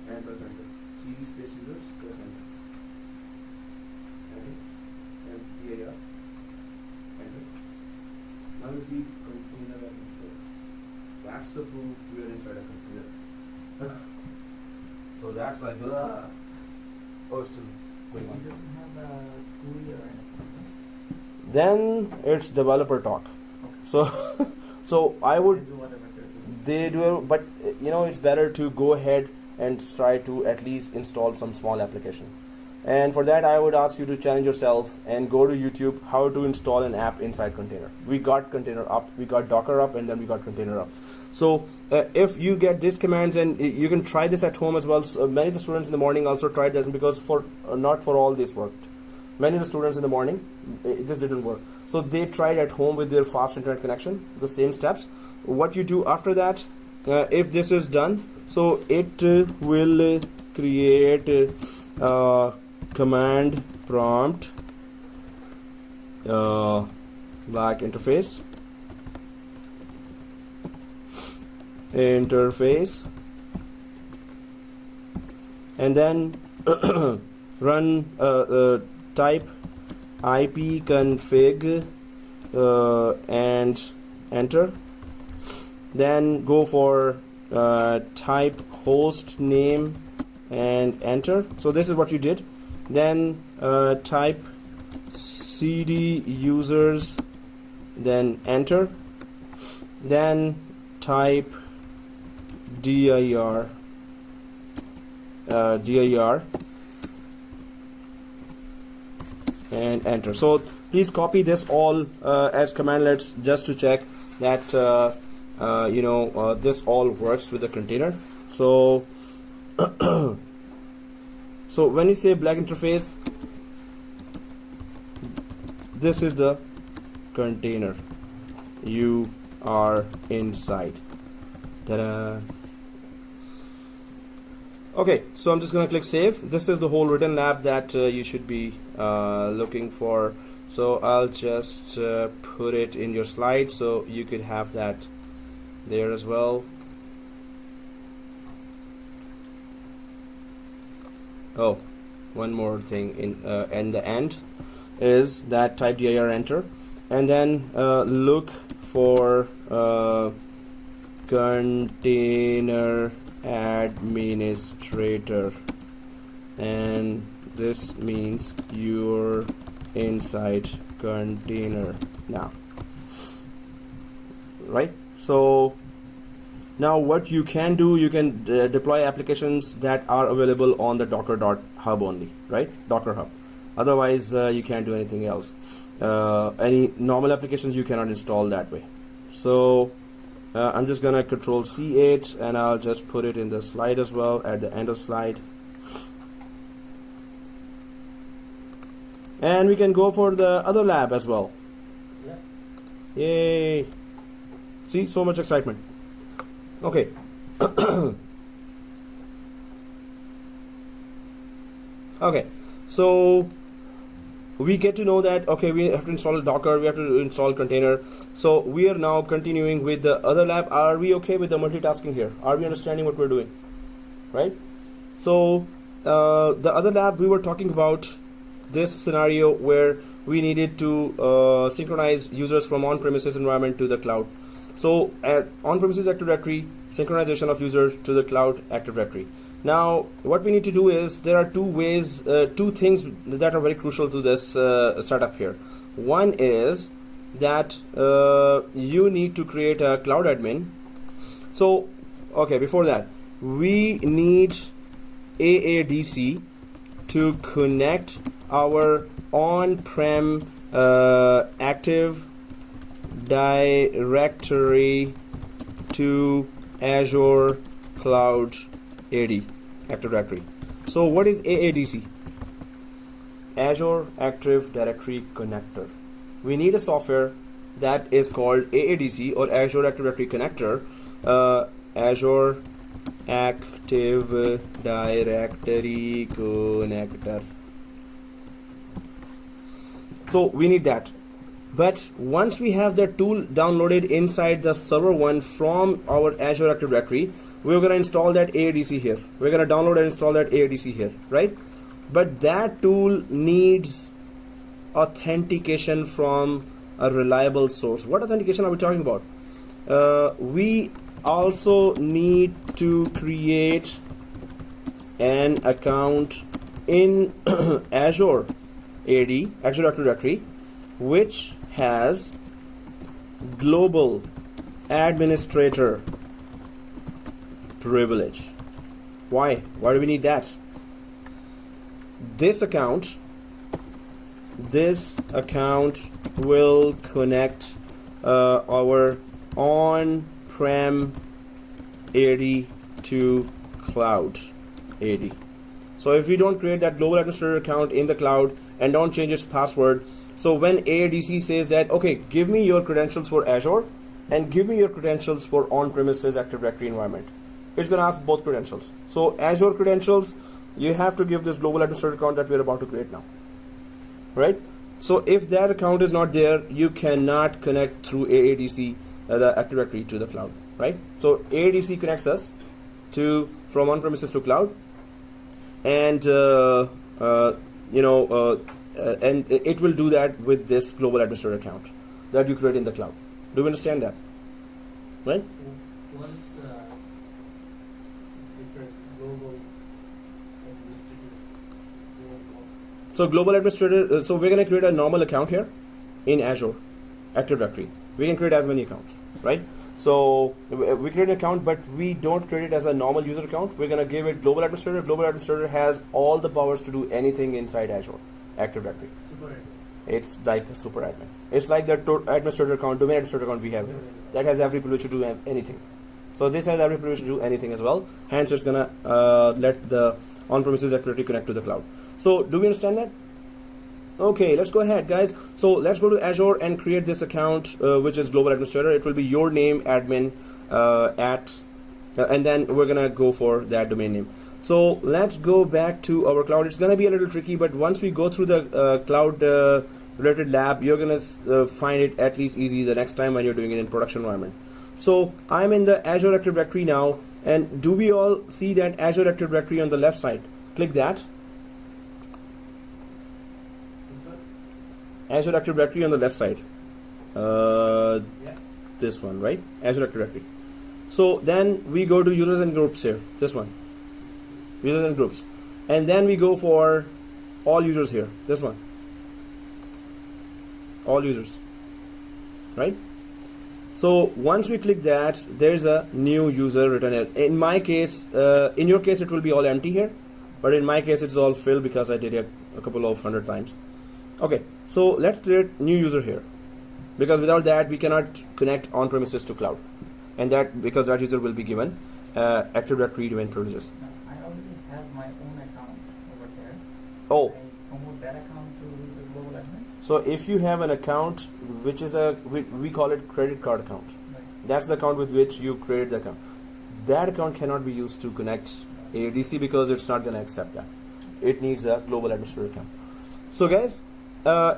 and press enter. cd space users, press enter. Okay. And dir, enter. Now you see container that installed. That's the proof we are inside a container. So that's like oh, still going on. It doesn't have a GUI or anything. Then it's developer talk. Okay. So I would They do whatever they do, but it's better to go ahead and try to at least install some small application. And for that, I would ask you to challenge yourself and go to YouTube how to install an app inside container. We got container up, we got Docker up, and then we got container up. So if you get these commands, and you can try this at home as well. So many of the students in the morning also tried that, because not for all this worked. Many of the students in the morning, this didn't work. So they tried at home with their fast internet connection, the same steps. What you do after that, if this is done, so it will create command prompt like interface, and then run type ipconfig and enter. Then go for type host name and enter. So this is what you did. Then type cd users, then enter. Then type dir and enter. So please copy this all as commandlets just to check that this all works with the container. So so when you say black interface, this is the container you are inside. Ta-da! Okay, so I'm just gonna click save. This is the whole written lab that you should be looking for. So I'll just put it in your slide so you could have that there as well. Oh, one more thing in the end is that type dir enter, and then look for container administrator, and this means you're inside container now, right? So now what you can do, you can deploy applications that are available on the docker.hub only, right? Docker Hub. Otherwise you can't do anything else. Any normal applications you cannot install that way. So I'm just gonna control C8, and I'll just put it in the slide as well at the end of slide. And we can go for the other lab as well. Yeah. Yay! See, so much excitement. Okay. Okay, so we get to know that, okay, we have to install a Docker, we have to install container. So we are now continuing with the other lab. Are we okay with the multitasking here? Are we understanding what we're doing? Right? So the other lab, we were talking about this scenario where we needed to synchronize users from on-premises environment to the cloud. So at on-premises Active Directory, synchronization of users to the cloud Active Directory. Now, what we need to do is, there are two things that are very crucial to this setup here. One is that you need to create a cloud admin. So, okay, before that, we need AADC to connect our on-prem Active Directory to Azure Cloud AD, Active Directory. So what is AADC? Azure Active Directory Connector. We need a software that is called AADC, or Azure Active Directory Connector. Azure Active Directory Connector. So we need that. But once we have that tool downloaded inside the server one from our Azure Active Directory, we're going to install that AADC here. We're going to download and install that AADC here, right? But that tool needs authentication from a reliable source. What authentication are we talking about? We also need to create an account in Azure AD, Azure Active Directory, which has global administrator privilege. Why? Why do we need that? This account will connect our on-prem AD to cloud AD. So if we don't create that global administrator account in the cloud and don't change its password, so when AADC says that, okay, give me your credentials for Azure and give me your credentials for on-premises Active Directory environment, it's going to ask both credentials. So Azure credentials, you have to give this global administrator account that we're about to create now, right? So if that account is not there, you cannot connect through AADC, the Active Directory, to the cloud, right? So AADC connects us from on-premises to cloud, and and it will do that with this global administrator account that you create in the cloud. Do you understand that? Right? What is the difference? Global administrator. So global administrator, so we're going to create a normal account here in Azure Active Directory. We can create as many accounts, right? So we create an account, but we don't create it as a normal user account. We're going to give it global administrator. Global administrator has all the powers to do anything inside Azure Active Directory. Super admin. It's like a super admin. It's like the administrator account, domain administrator account we have here. That has every privilege to do anything. So this has every privilege to do anything as well. Hence, it's gonna let the on-premises Active Directory connect to the cloud. So do we understand that? Okay, let's go ahead, guys. So let's go to Azure and create this account, which is global administrator. It will be your name, admin, and then we're gonna go for that domain name. So let's go back to our cloud. It's gonna be a little tricky, but once we go through the cloud related lab, you're gonna find it at least easy the next time when you're doing it in production environment. So I'm in the Azure Active Directory now, and do we all see that Azure Active Directory on the left side? Click that. Azure Active Directory on the left side. Yeah. This one, right? Azure Active Directory. So then we go to users and groups here. This one. Users and groups. And then we go for all users here. This one. All users. Right? So once we click that, there's a new user written here. In my case, in your case, it will be all empty here. But in my case, it's all filled because I did it a couple of 100 times. Okay, so let's create new user here. Because without that, we cannot connect on-premises to cloud. And that, because that user will be given Active Directory domain privileges. No, I already have my own account over there. Oh. I promote that account to the global admin. So if you have an account, which is we call it credit card account. Right. That's the account with which you create the account. That account cannot be used to connect AADC because it's not going to accept that. it needs a global administrator account. So guys,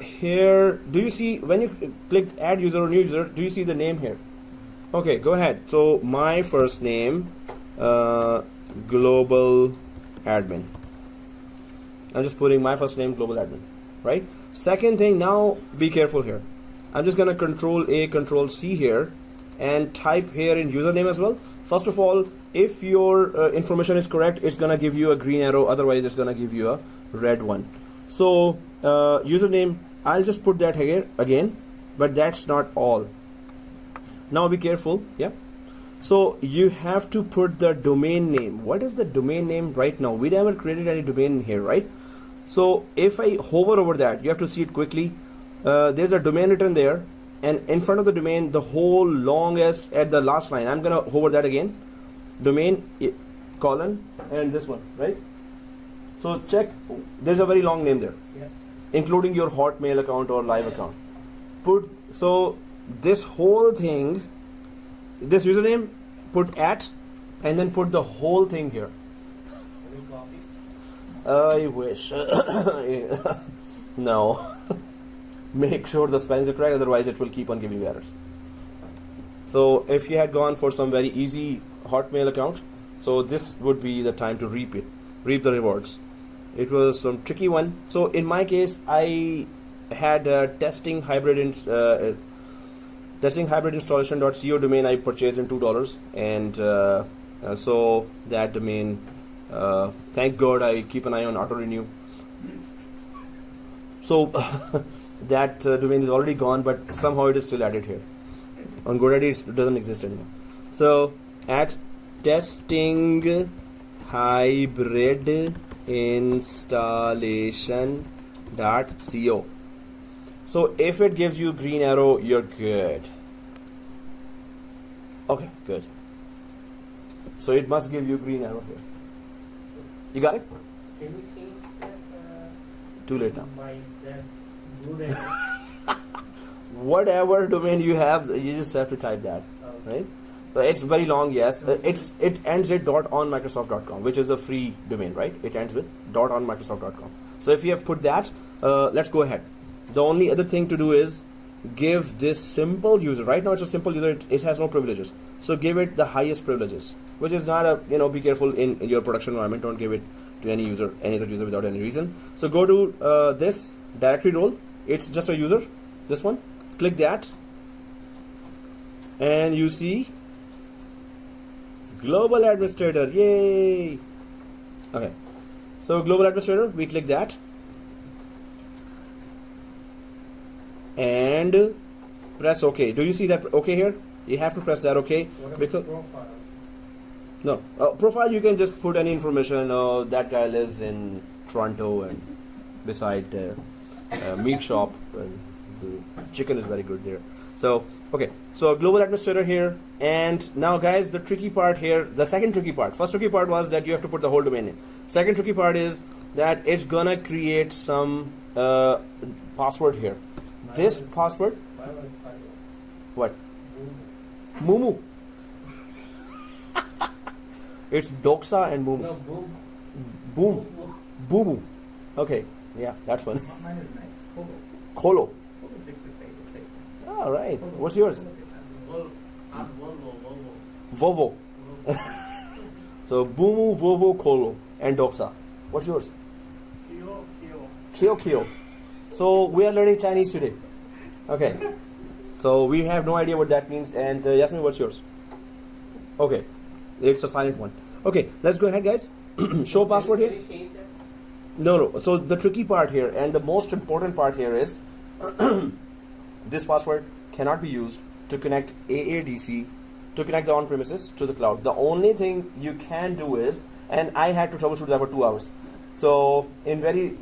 here, do you see when you click add user or new user, do you see the name here? Okay, go ahead. So my first name, global admin. I'm just putting my first name, global admin, right? Second thing, now be careful here. I'm just gonna Control A, Control C here, and type here in username as well. First of all, if your information is correct, it's gonna give you a green arrow. Otherwise, it's gonna give you a red one. So username, I'll just put that here again, but that's not all. Now be careful, yeah. So you have to put the domain name. What is the domain name right now? We never created any domain here, right? So if I hover over that, you have to see it quickly. There's a domain written there, and in front of the domain, the whole longest at the last line. I'm gonna hover that again. Domain colon and this one, right? So check. There's a very long name there, Yeah. including your Hotmail account or live account. So this whole thing, this username, put at, and then put the whole thing here. Can we copy? I wish. No. Make sure the spellings are correct, otherwise it will keep on giving you errors. So if you had gone for some very easy Hotmail account, so this would be the time to reap the rewards. It was some tricky one. So in my case, I had testing hybrid installation.co domain I purchased in $2, and so that domain, thank God I keep an eye on auto renew. So that domain is already gone, but somehow it is still added here. On GoDaddy it doesn't exist anymore. So at testing hybrid installation.co. So if it gives you green arrow, you're good. Okay, good. So it must give you green arrow here. You got it? Can we change that? Too late now. My that blue red. Whatever domain you have, you just have to type that, right? But it's very long, yes. It ends at .onmicrosoft.com, which is a free domain, right? It ends with .onmicrosoft.com. So if you have put that, let's go ahead. The only other thing to do is give this simple user. Right now it's a simple user. It has no privileges. So give it the highest privileges, which is not a, be careful in your production environment. Don't give it to any other user without any reason. So go to this directory role. It's just a user, this one. Click that, and you see global administrator. Yay! Okay, so global administrator, we click that, and press OK. Do you see that OK here? You have to press that OK. What about because profile? no profile, you can just put any information. That guy lives in Toronto and beside meat shop, and the chicken is very good there. So okay, so global administrator here. And now guys, the tricky part here, the second tricky part. First tricky part was that you have to put the whole domain name. Second tricky part is that it's gonna create some password here. This password, Why was title? what? Boom. Mumu. It's Doxa and Mumu. No, boom. Boom. Boo. Okay, yeah, that's one. Mine is nice. Polo. Colo. Polo 668. Okay. All right. What's yours? Volvo. Volvo. Vovo. So Boomu, Vovo, Colo, and Doxa. What's yours? Kyo. So we are learning Chinese today. Okay. So we have no idea what that means. And Yasmin, what's yours? Okay. It's a silent one. Okay, let's go ahead, guys. Show password here. Can you change that? No. So the tricky part here and the most important part here is this password cannot be used to connect AADC, to connect the on-premises to the cloud. The only thing you can do is, and I had to troubleshoot that for 2 hours. So in very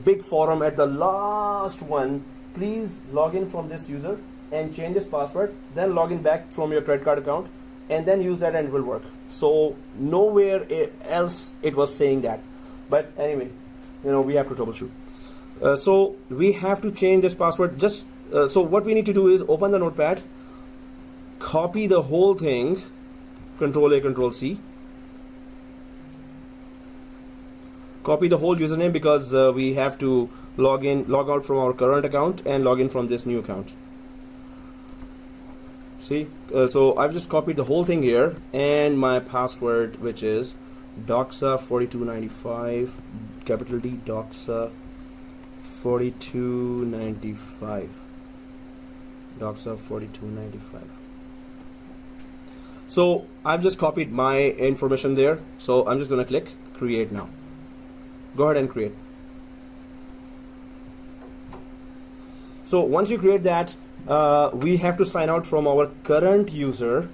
big forum at the last one, please log in from this user and change this password, then log in back from your credit card account, and then use that and it will work. So nowhere else it was saying that. But anyway, we have to troubleshoot. So we have to change this password. Just so what we need to do is open the notepad, copy the whole thing, Control A, Control C, copy the whole username because we have to log out from our current account and log in from this new account. See, so I've just copied the whole thing here, and my password, which is doxa4295, capital D, doxa4295, doxa4295. So I've just copied my information there, so I'm just going to click create now. Go ahead and create. So once you create that, we have to sign out from our current user,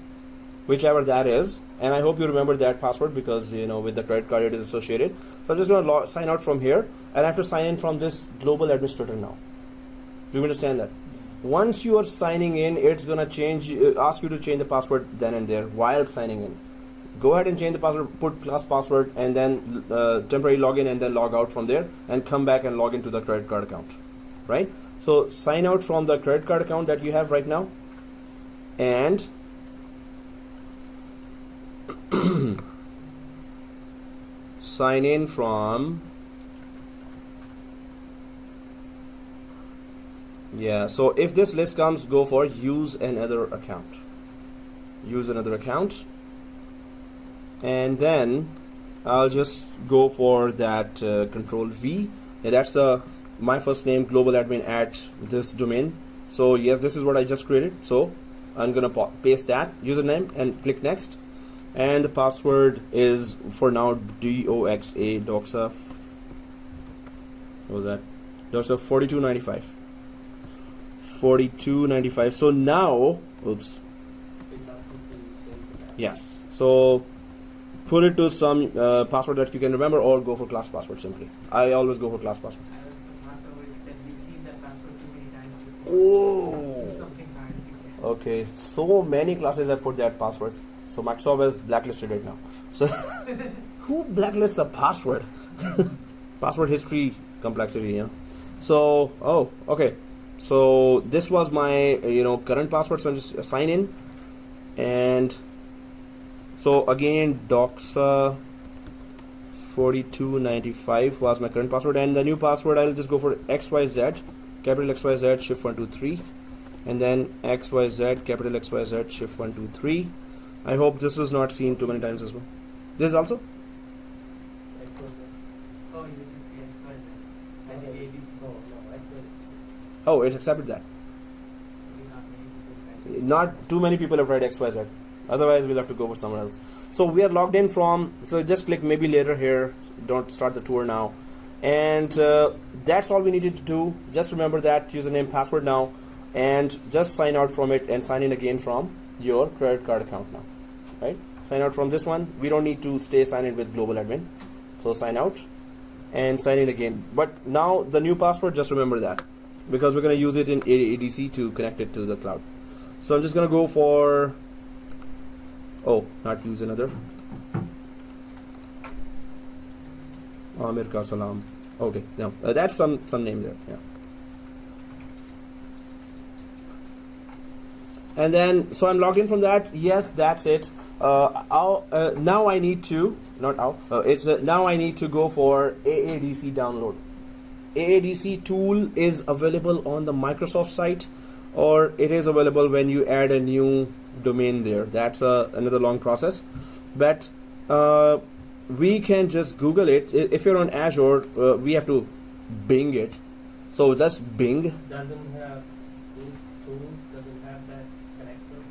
whichever that is, and I hope you remember that password because with the credit card it is associated. So I'm just going to sign out from here, and I have to sign in from this global administrator now. Do you understand that? Once you are signing in, it's going to ask you to change the password then and there while signing in. Go ahead and change the password, put class password, and then temporary login, and then log out from there, and come back and log into the credit card account, right? So sign out from the credit card account that you have right now, and sign in from, so if this list comes, go for use another account. Use another account, and then I'll just go for that control V. That's my first name, global admin at this domain. So yes, this is what I just created. So I'm gonna paste that username and click next, and the password is for now doxa. What was that? Doxa 4295. 4295. So now, oops. Yes. So put it to some password that you can remember, or go for class password simply. I always go for class password. Oh. Okay, so many classes have put that password. So Microsoft is blacklisted right now. So who blacklists a password? Password history complexity, So okay. So this was my current password. So I'm just sign in, and so again doxa 4295 was my current password, and the new password I'll just go for XYZ, capital XYZ, shift 123, and then XYZ, capital XYZ, shift 123. I hope this is not seen too many times as well. This is also? Oh, it accepted that. Not too many people have tried XYZ. Otherwise, we'll have to go for someone else. So we are logged in from, so just click maybe later here. Don't start the tour now. And that's all we needed to do. Just remember that username, password now, and just sign out from it and sign in again from your credit card account now. Right? Sign out from this one. We don't need to stay signed in with global admin. So sign out and sign in again. But now the new password, just remember that, because we're going to use it in ADC to connect it to the cloud. So I'm just going to go for, not use another. Amir ka salam. Okay, no, that's some name there. Yeah. And then, so I'm logged in from that. Yes, that's it. Now I need to, now I need to go for AADC download. AADC tool is available on the Microsoft site, or it is available when you add a new domain there. That's another long process, but we can just Google it. If you're on Azure, we have to Bing it. So let's Bing. Doesn't have these tools, doesn't have that connector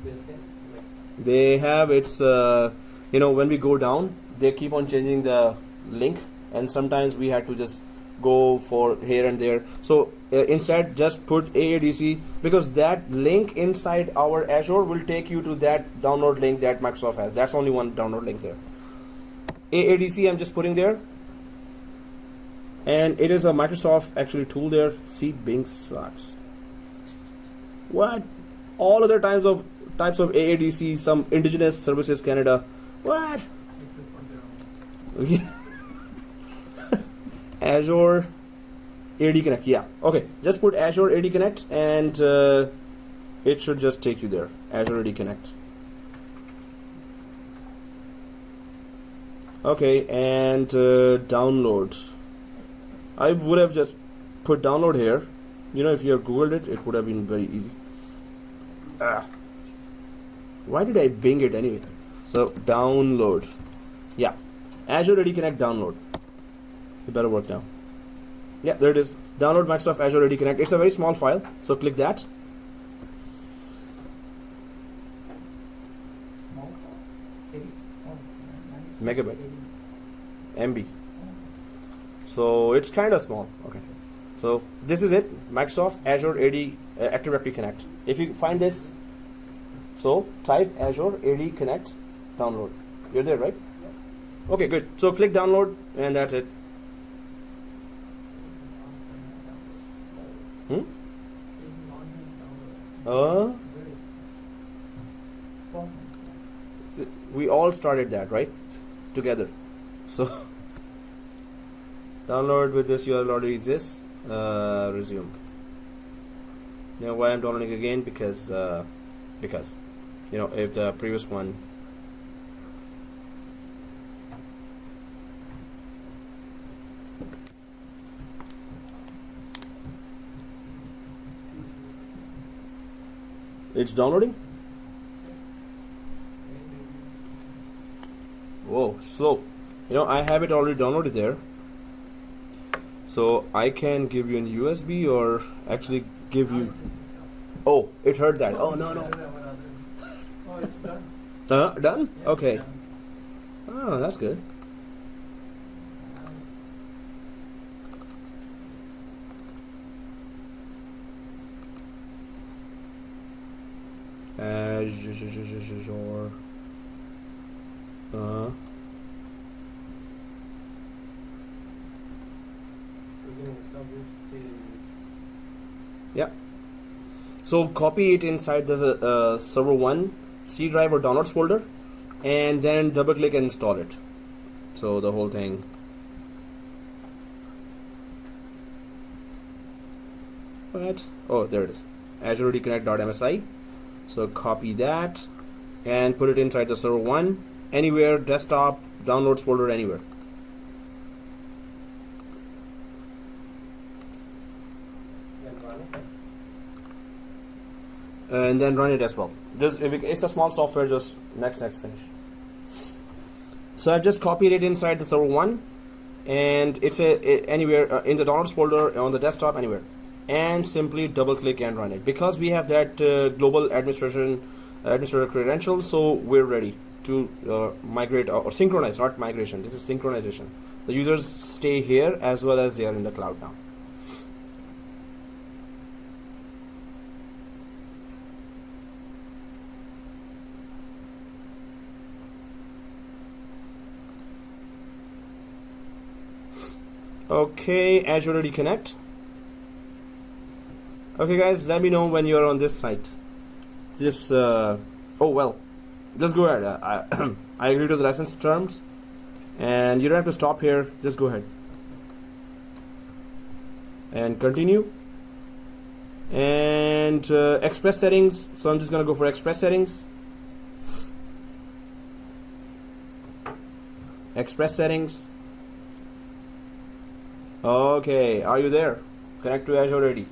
built in? Like They have, it's, when we go down, they keep on changing the link, and sometimes we had to just go for here and there. So instead, just put AADC, because that link inside our Azure will take you to that download link that Microsoft has. That's only one download link there. AADC I'm just putting there, and it is a Microsoft actually tool there. See, Bing sucks. What? All other types of AADC, some indigenous services Canada. What? except for their own. Azure AD Connect. Yeah. Okay. Just put Azure AD Connect, and it should just take you there. Azure AD Connect. Okay, and download. I would have just put download here. You know, if you have googled it, it would have been very easy. Why did I Bing it anyway? So download. Yeah, AzureAD Connect download. It better work now. Yeah, there it is. Download Microsoft AzureAD Connect. It's a very small file, so click that. Small file? 80? Oh, nice. Megabyte. 80. MB. So it's kind of small. Okay. So this is it. Microsoft Azure AD Active Directory Connect. If you find this, so type Azure AD Connect download. You're there, right? Okay, good. So click download, and that's it. Hmm? Where is it? We all started that, right? Together. So download with this URL already exists. Resume. Now why I'm downloading again? Because you know, if the previous one it's downloading. Whoa, slow. You know, I have it already downloaded there. So I can give you an USB or actually give you. Oh, it heard that. Oh no. Oh, it's done. Done? Yeah, Okay. done. Oh, that's good. Azure. We're going to stop this till Yeah. So copy it inside the server 1 C drive or downloads folder, and then double click and install it. So the whole thing. What? Oh, there it is. AzureAD Connect.msi. So copy that and put it inside the server 1, anywhere, desktop, downloads folder, anywhere. And then run it as well. Just if it's a small software, just next finish. So I've just copied it inside the server 1, and it's anywhere in the downloads folder, on the desktop, anywhere, and simply double click and run it. Because we have that global administrator credentials, so we're ready to migrate or synchronize, not migration. This is synchronization. The users stay here as well as they are in the cloud now. Okay, AzureAD Connect. Okay guys, let me know when you're on this site. Just oh well, just go ahead. I agree to the license terms, and you don't have to stop here. Just go ahead and continue. And express settings. So I'm just gonna go for express settings. Express settings. Okay, are you there? Connect to AzureAD.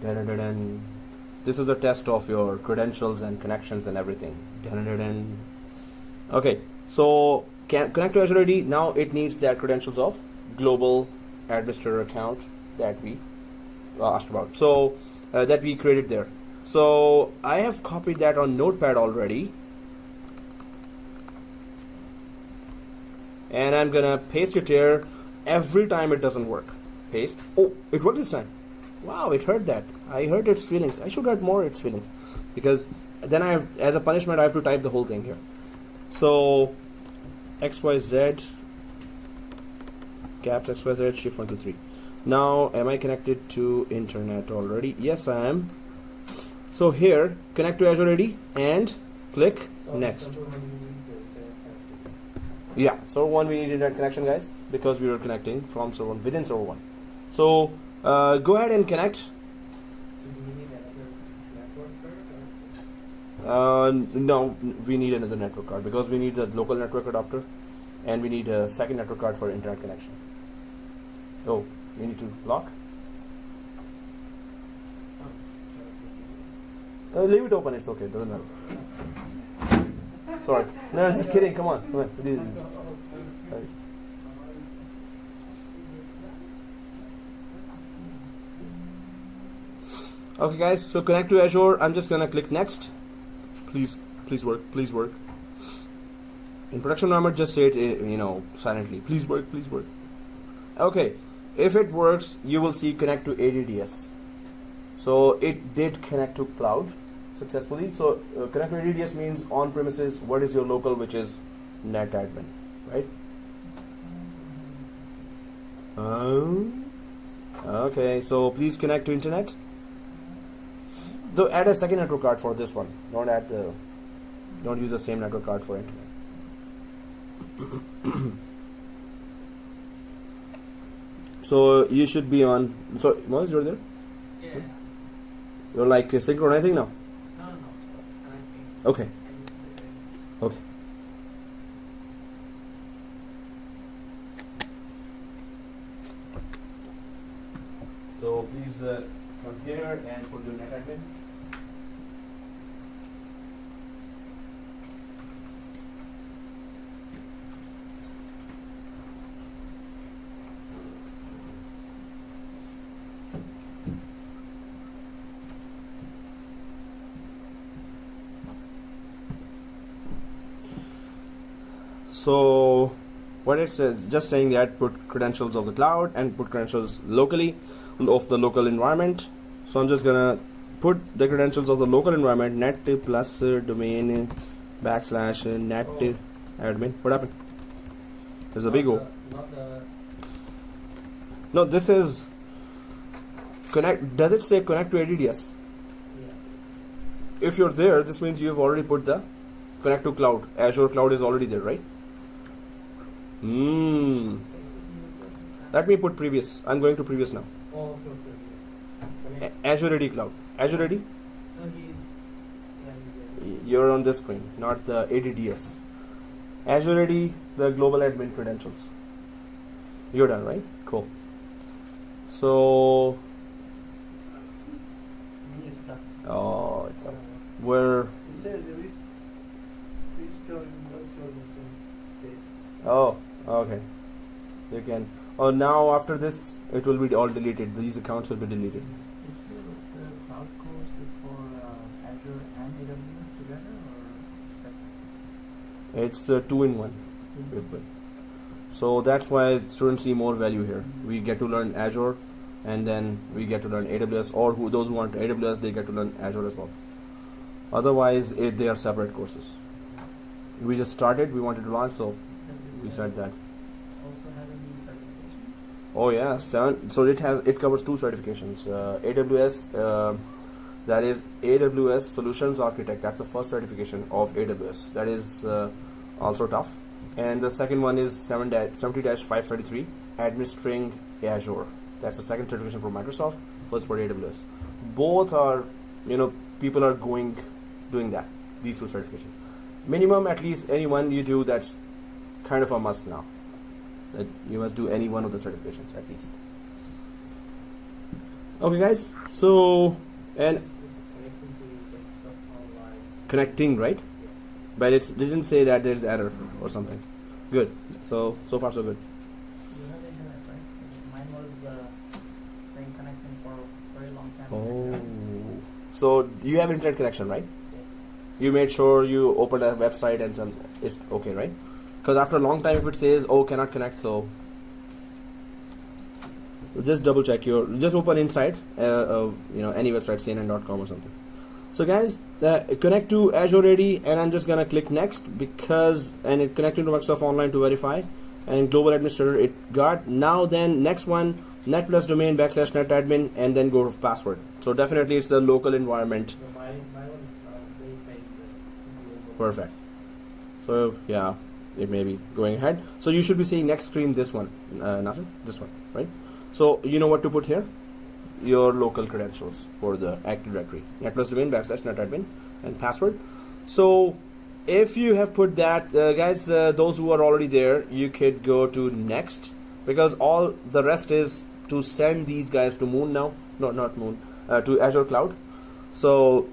Dun-dun-dun-dun. This is a test of your credentials and connections and everything. Dun-dun-dun-dun. Okay, so connect to AzureAD. Now it needs that credentials of global administrator account that we asked about. So that we created there. So I have copied that on Notepad already, and I'm gonna paste it here. Every time it doesn't work, paste. Oh, it worked this time. Wow, it heard that. I heard its feelings. I should write more its feelings, because then I have, as a punishment, I have to type the whole thing here. So XYZ caps XYZ shift 1 2 3. Now am I connected to internet already? Yes, I am. So here, connect to AzureAD and click next. Yeah, server 1 we need internet connection, guys, because we were connecting from server 1 within server 1. So go ahead and connect. No, we need another network card because we need the local network adapter. and we need a second network card for internet connection. Oh, you need to lock? Leave it open, it's okay, doesn't matter. Sorry. No, just kidding, come on. Come on. Right. Okay guys, so connect to Azure. I'm just gonna click next. Please work, please work. In production environment, just say it, silently. Please work, please work. Okay, if it works, you will see connect to ADDS. So it did connect to cloud successfully. So connect to ADDS means on premises. What is your local, which is NetAdmin, right? Okay, so please connect to internet. Though add a second network card for this one. Don't use the same network card for internet. So you should be on. So Moses, you're there. Yeah. You're like synchronizing now. No. Connecting. Okay. Okay. So please come here and put your NetAdmin. So what it says, just saying that put credentials of the cloud and put credentials locally of the local environment. So I'm just gonna put the credentials of the local environment, net plus domain backslash net admin. What happened? There's a big O. No, this is connect. Does it say connect to ADDS? Yeah. If you're there, this means you've already put the connect to cloud. Azure cloud is already there, right? Let me put previous. I'm going to previous now. Oh, okay. AzureAD cloud. AzureAD? No, You're on this screen, not the ADDS. AzureAD, the global admin credentials. You're done, right? Cool. So, oh, it's up. Where? It says restore virtual machine state. Oh, okay. You can. Oh, now after this, it will be all deleted. These accounts will be deleted. Is the cloud course is for Azure and AWS together, or It's 2-in-1. We've put. So that's why students see more value here. We get to learn Azure, and then we get to learn AWS, or those who want AWS, they get to learn Azure as well. Otherwise, they are separate courses. We just started. We wanted to launch, so we said that. also have any certifications? Oh yeah, 7. So it covers 2 certifications. AWS, that is AWS Solutions Architect. That's the first certification of AWS. That is also tough. And the second one is 70-533 Administering Azure. That's the second certification for Microsoft. First for AWS. Both are, people are doing that. These 2 certifications. Minimum, at least any one you do, that's kind of a must now. That you must do any one of the certifications at least. Okay, guys. So and connecting, right? But it didn't say that there's error or something. Good. So far so good. You have internet, right? Mine was saying connecting for a very long time. Oh. So you have internet connection, right? You made sure you opened a website and it's okay, right? Because after a long time, if it says, "Oh, cannot connect," so just double check just open inside, any website, cnn.com or something. So guys, connect to AzureAD, and I'm just gonna click next and it connected to Microsoft Online to verify, and global administrator it got. Now then, next one, net plus domain /netadmin, and then go to password. So definitely it's a local environment. My one is verifying the global. Perfect. So yeah, it may be going ahead. So you should be seeing next screen, this one, Nasir, this one, right? So you know what to put here? Your local credentials for the Active Directory, net plus domain /netadmin, and password. So if you have put that, guys, those who are already there, you could go to next, because all the rest is to send these guys to Moon now. No, not Moon, to Azure Cloud. So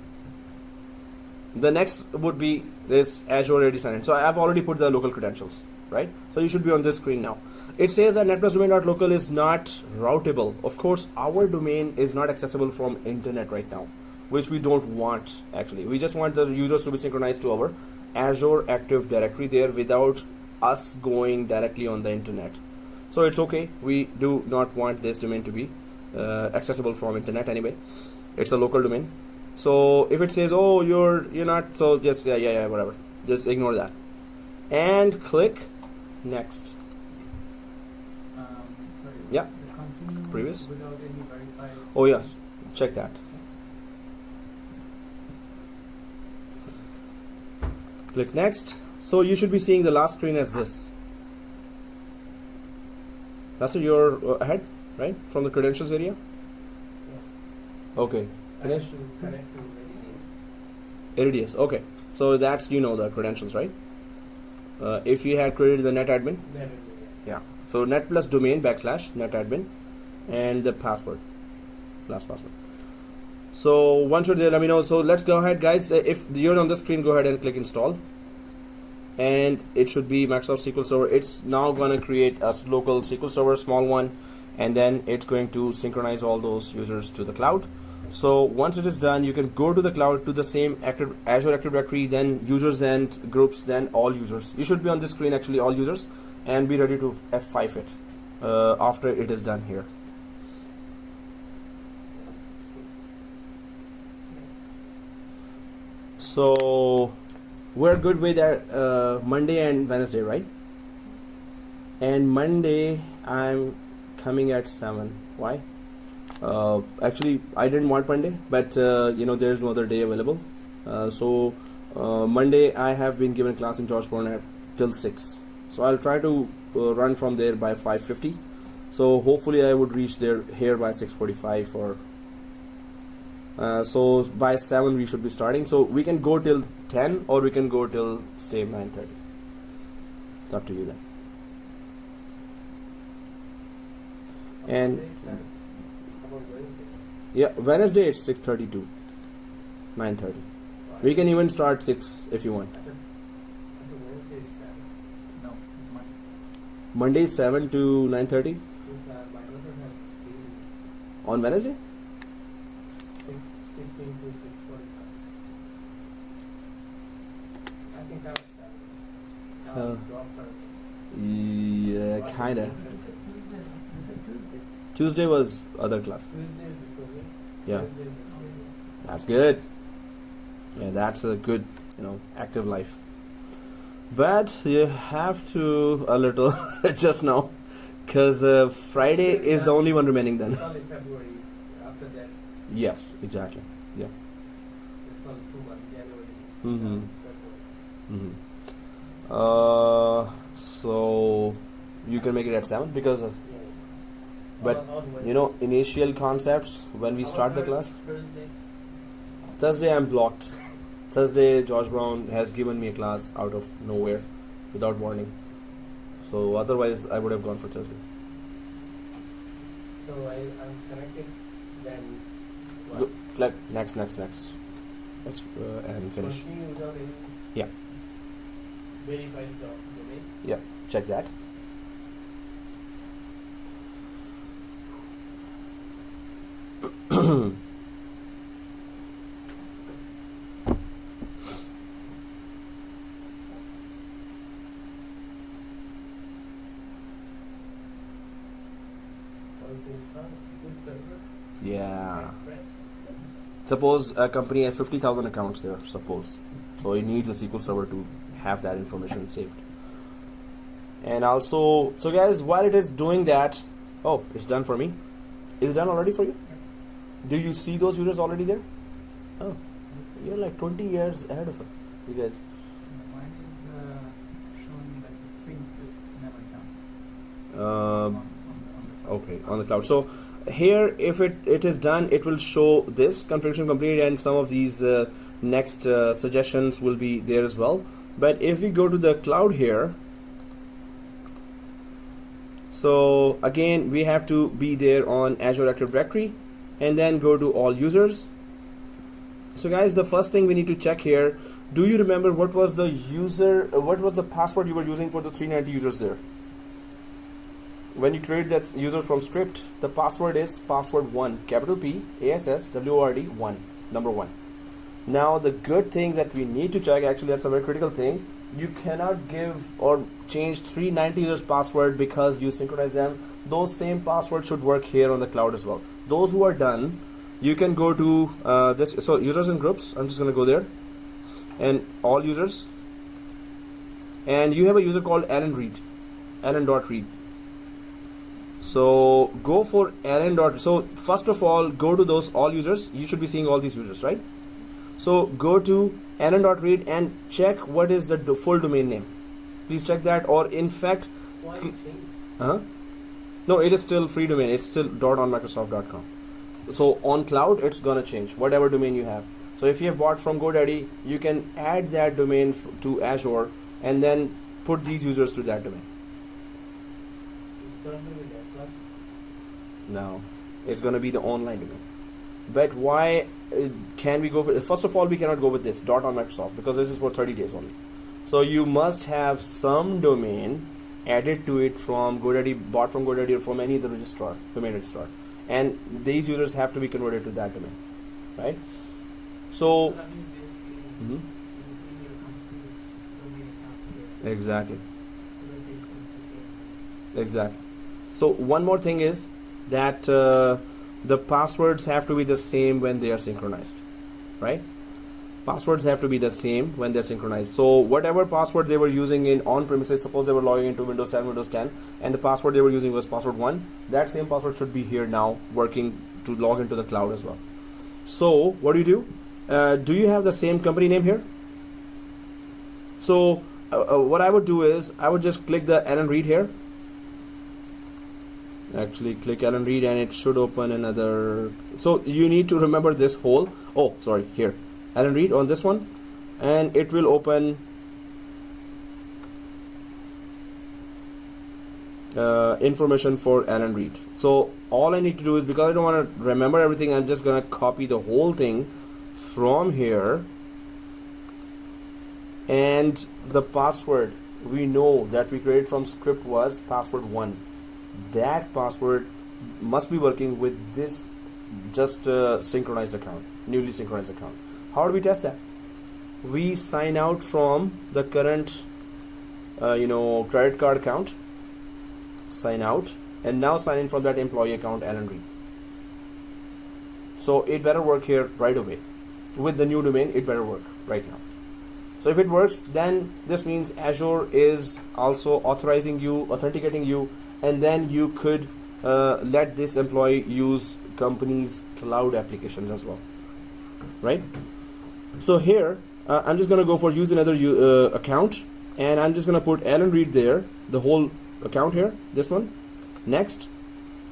the next would be this AzureAD sign-in. So I've already put the local credentials, right? So you should be on this screen now. It says that netplusdomain.local is not routable. Of course, our domain is not accessible from internet right now, which we don't want actually. We just want the users to be synchronized to our Azure Active Directory there without us going directly on the internet. So it's okay. We do not want this domain to be accessible from internet anyway. It's a local domain. So if it says, oh, you're not, so just yeah, whatever. Just ignore that and click next. Sorry. Yeah. The continue Previous. without any verified. Oh yes, check that. Click next. So you should be seeing the last screen as this. That's what you're ahead, right? From the credentials area. Yes. Okay. I Finish. have to connect to Iridius. Okay. So that's the credentials, right? If you had created the netadmin. Then Yeah. So net plus domain / netadmin and the password, last password. So once you're there, let me know. So let's go ahead, guys. If you're on the screen, go ahead and click install. And it should be Microsoft SQL Server. It's now going to create a local SQL Server, small one, and then it's going to synchronize all those users to the cloud. So once it is done, you can go to the cloud to the same Azure Active Directory, then users and groups, then all users. You should be on this screen actually, all users, and be ready to F5 it after it is done here. So we're good with that Monday and Wednesday, right? And Monday I'm coming at 7. Why? Actually, I didn't want Monday, but there's no other day available. So Monday I have been given class in Georgetown at till 6. So I'll try to run from there by 5:50. So hopefully I would reach here by 6:45 or. So by 7 we should be starting. So we can go till 10 or we can go till say 9:30. It's up to you then. And yeah, Wednesday it's 6:30 to 9:30. We can even start 6 if you want. Wednesday is 7. No, Monday. Monday 7 to 9:30 Because my daughter has a school on Wednesday. 6:15 to 6:45. I think that was 7. Drop her. Yeah, kinda. You said Tuesday. Tuesday was other class. Tuesday is the Soviet. Yeah, Thursday is the Soviet. that's good. Yeah, that's a good, active life. But you have to a little just now, because Friday is the only one remaining then. It's only February after that. Yes, exactly. Yeah. It's only 2 months, January. Mhm. February. So you can make it at 7 because, Yeah. but On Wednesday. initial concepts when we start the class. Thursday. Thursday I'm blocked. Thursday George Brown has given me a class out of nowhere, without warning. So otherwise I would have gone for Thursday. So I'm connected. Then what? Go, click next. Let's and finish. Continue without any Yeah. verified domains. Yeah, check that. Once installed, SQL Server. Yeah. Express. Suppose a company has 50,000 accounts there, suppose. So it needs a SQL Server to have that information saved. And also, so guys, while it is doing that, oh, it's done for me. Is it done already for you? Do you see those users already there? Oh, you're like 20 years ahead of us, you guys. Mine is showing that the sync is never done. Um, On the Okay, on the cloud. So here, if it is done, it will show this configuration complete, and some of these next suggestions will be there as well. But if we go to the cloud here, so again we have to be there on Azure Active Directory and then go to all users. So guys, the first thing we need to check here, do you remember what was the what was the password you were using for the 390 users there? When you create that user from script, the password is password1, capital P, ASSWORD 1, number 1. Now the good thing that we need to check, actually that's a very critical thing, you cannot give or change 390 users password because you synchronize them. Those same passwords should work here on the cloud as well. Those who are done, you can go to this, so users and groups, I'm just going to go there, and all users, and you have a user called Alan.read. So go for Alan. So first of all, go to those all users. You should be seeing all these users, right? So go to Alan.read and check what is the full domain name. Please check that, or in fact, Why is changed? no, it is still free domain. It's still .onmicrosoft.com. So on cloud, it's gonna change whatever domain you have. So if you have bought from GoDaddy, you can add that domain to Azure and then put these users to that domain. It's gonna be with that plus. No, it's gonna be the online domain. But why can we go for? First of all, we cannot go with this on Microsoft because this is for 30 days only. So you must have some domain added to it from GoDaddy, bought from GoDaddy, or from any other registrar, domain registrar, and these users have to be converted to that domain, right? So That means basically mhm, including your company's domain account here. exactly. So that they sync the same. Exactly. So one more thing is that the passwords have to be the same when they are synchronized, right? Passwords have to be the same when they're synchronized. So whatever password they were using in on-premises, suppose they were logging into Windows 7, Windows 10, and the password they were using was password 1, that same password should be here now working to log into the cloud as well. So what do? Do you have the same company name here? So what I would do is I would just click the Alan Read here. Actually click Alan Read and it should open another. So you need to remember this whole, oh sorry, here Alan Read on this one, and it will open information for Alan Read. So all I need to do is, because I don't want to remember everything, I'm just gonna copy the whole thing from here, and the password we know that we created from script was password 1. That password must be working with this just synchronized account, newly synchronized account. How do we test that? We sign out from the current credit card account, sign out, and now sign in from that employee account, Alan Read. So it better work here right away. With the new domain, it better work right now. So if it works, then this means Azure is also authorizing you, authenticating you, and then you could let this employee use company's cloud applications as well, right? So here I'm just going to go for use another account, and I'm just going to put Alan Read there, the whole account here, this one, next,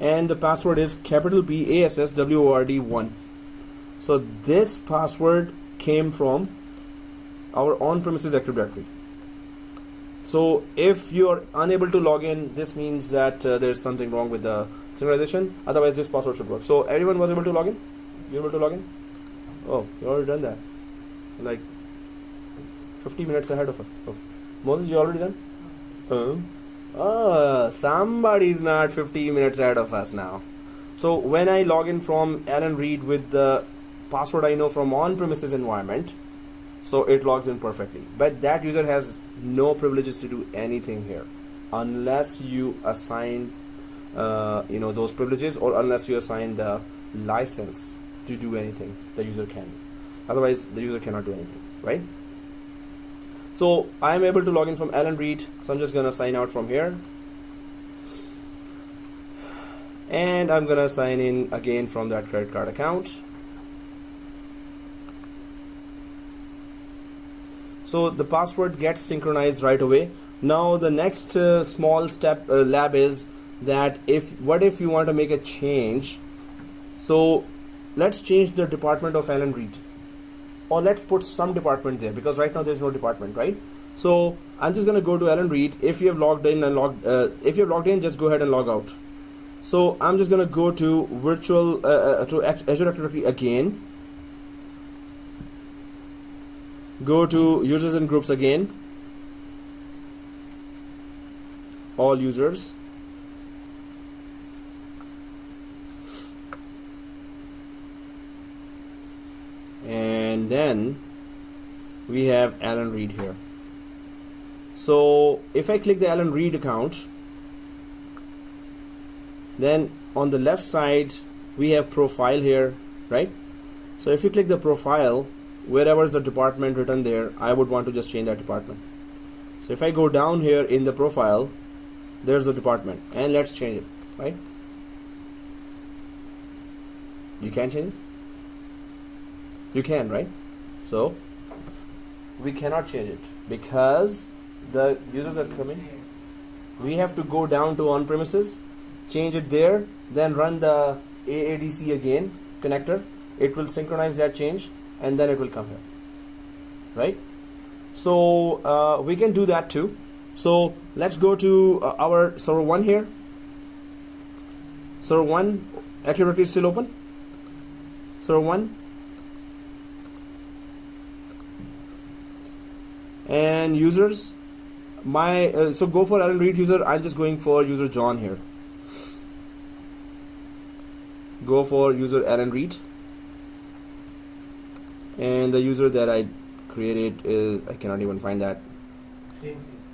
and the password is capital P ASSWORD 1. So this password came from our on-premises Active Directory. So if you are unable to log in, this means that there's something wrong with the synchronization. Otherwise, this password should work. So everyone was able to log in? You able to log in? Oh, you already done that. Like 50 minutes ahead of us. Oh. Moses, you already done? Somebody's not 50 minutes ahead of us now. So when I log in from Alan Read with the password I know from on-premises environment, so it logs in perfectly. But that user has no privileges to do anything here unless you assign those privileges, or unless you assign the license to do anything. The user can. Otherwise, the user cannot do anything, right? So I am able to log in from Alan Read. So I'm just gonna sign out from here, and I'm gonna sign in again from that credit card account. So the password gets synchronized right away. Now the next small step lab is that what if you want to make a change? So let's change the department of Alan Read, or let's put some department there, because right now there's no department, right? So I'm just gonna go to Alan Reed. If you have logged in and if you have logged in, just go ahead and log out. So I'm just gonna go to virtual to Azure Active Directory again. Go to users and groups again. All users. And then we have Alan Reed here. So if I click the Alan Reed account, then on the left side we have profile here, right? So if you click the profile, wherever is the department written there, I would want to just change that department. So if I go down here in the profile, there's a department, and let's change it, right? You can change it? You can, right? So we cannot change it because the users are coming. We have to go down to on-premises, change it there, then run the AADC again connector. It will synchronize that change, and then it will come here, right? So we can do that too. So let's go to our server 1 here. Server 1, Active Directory is still open. Server 1. And users, so go for Alan Reed user. I'm just going for user John here. Go for user Alan Reed, and the user that I created is, I cannot even find that.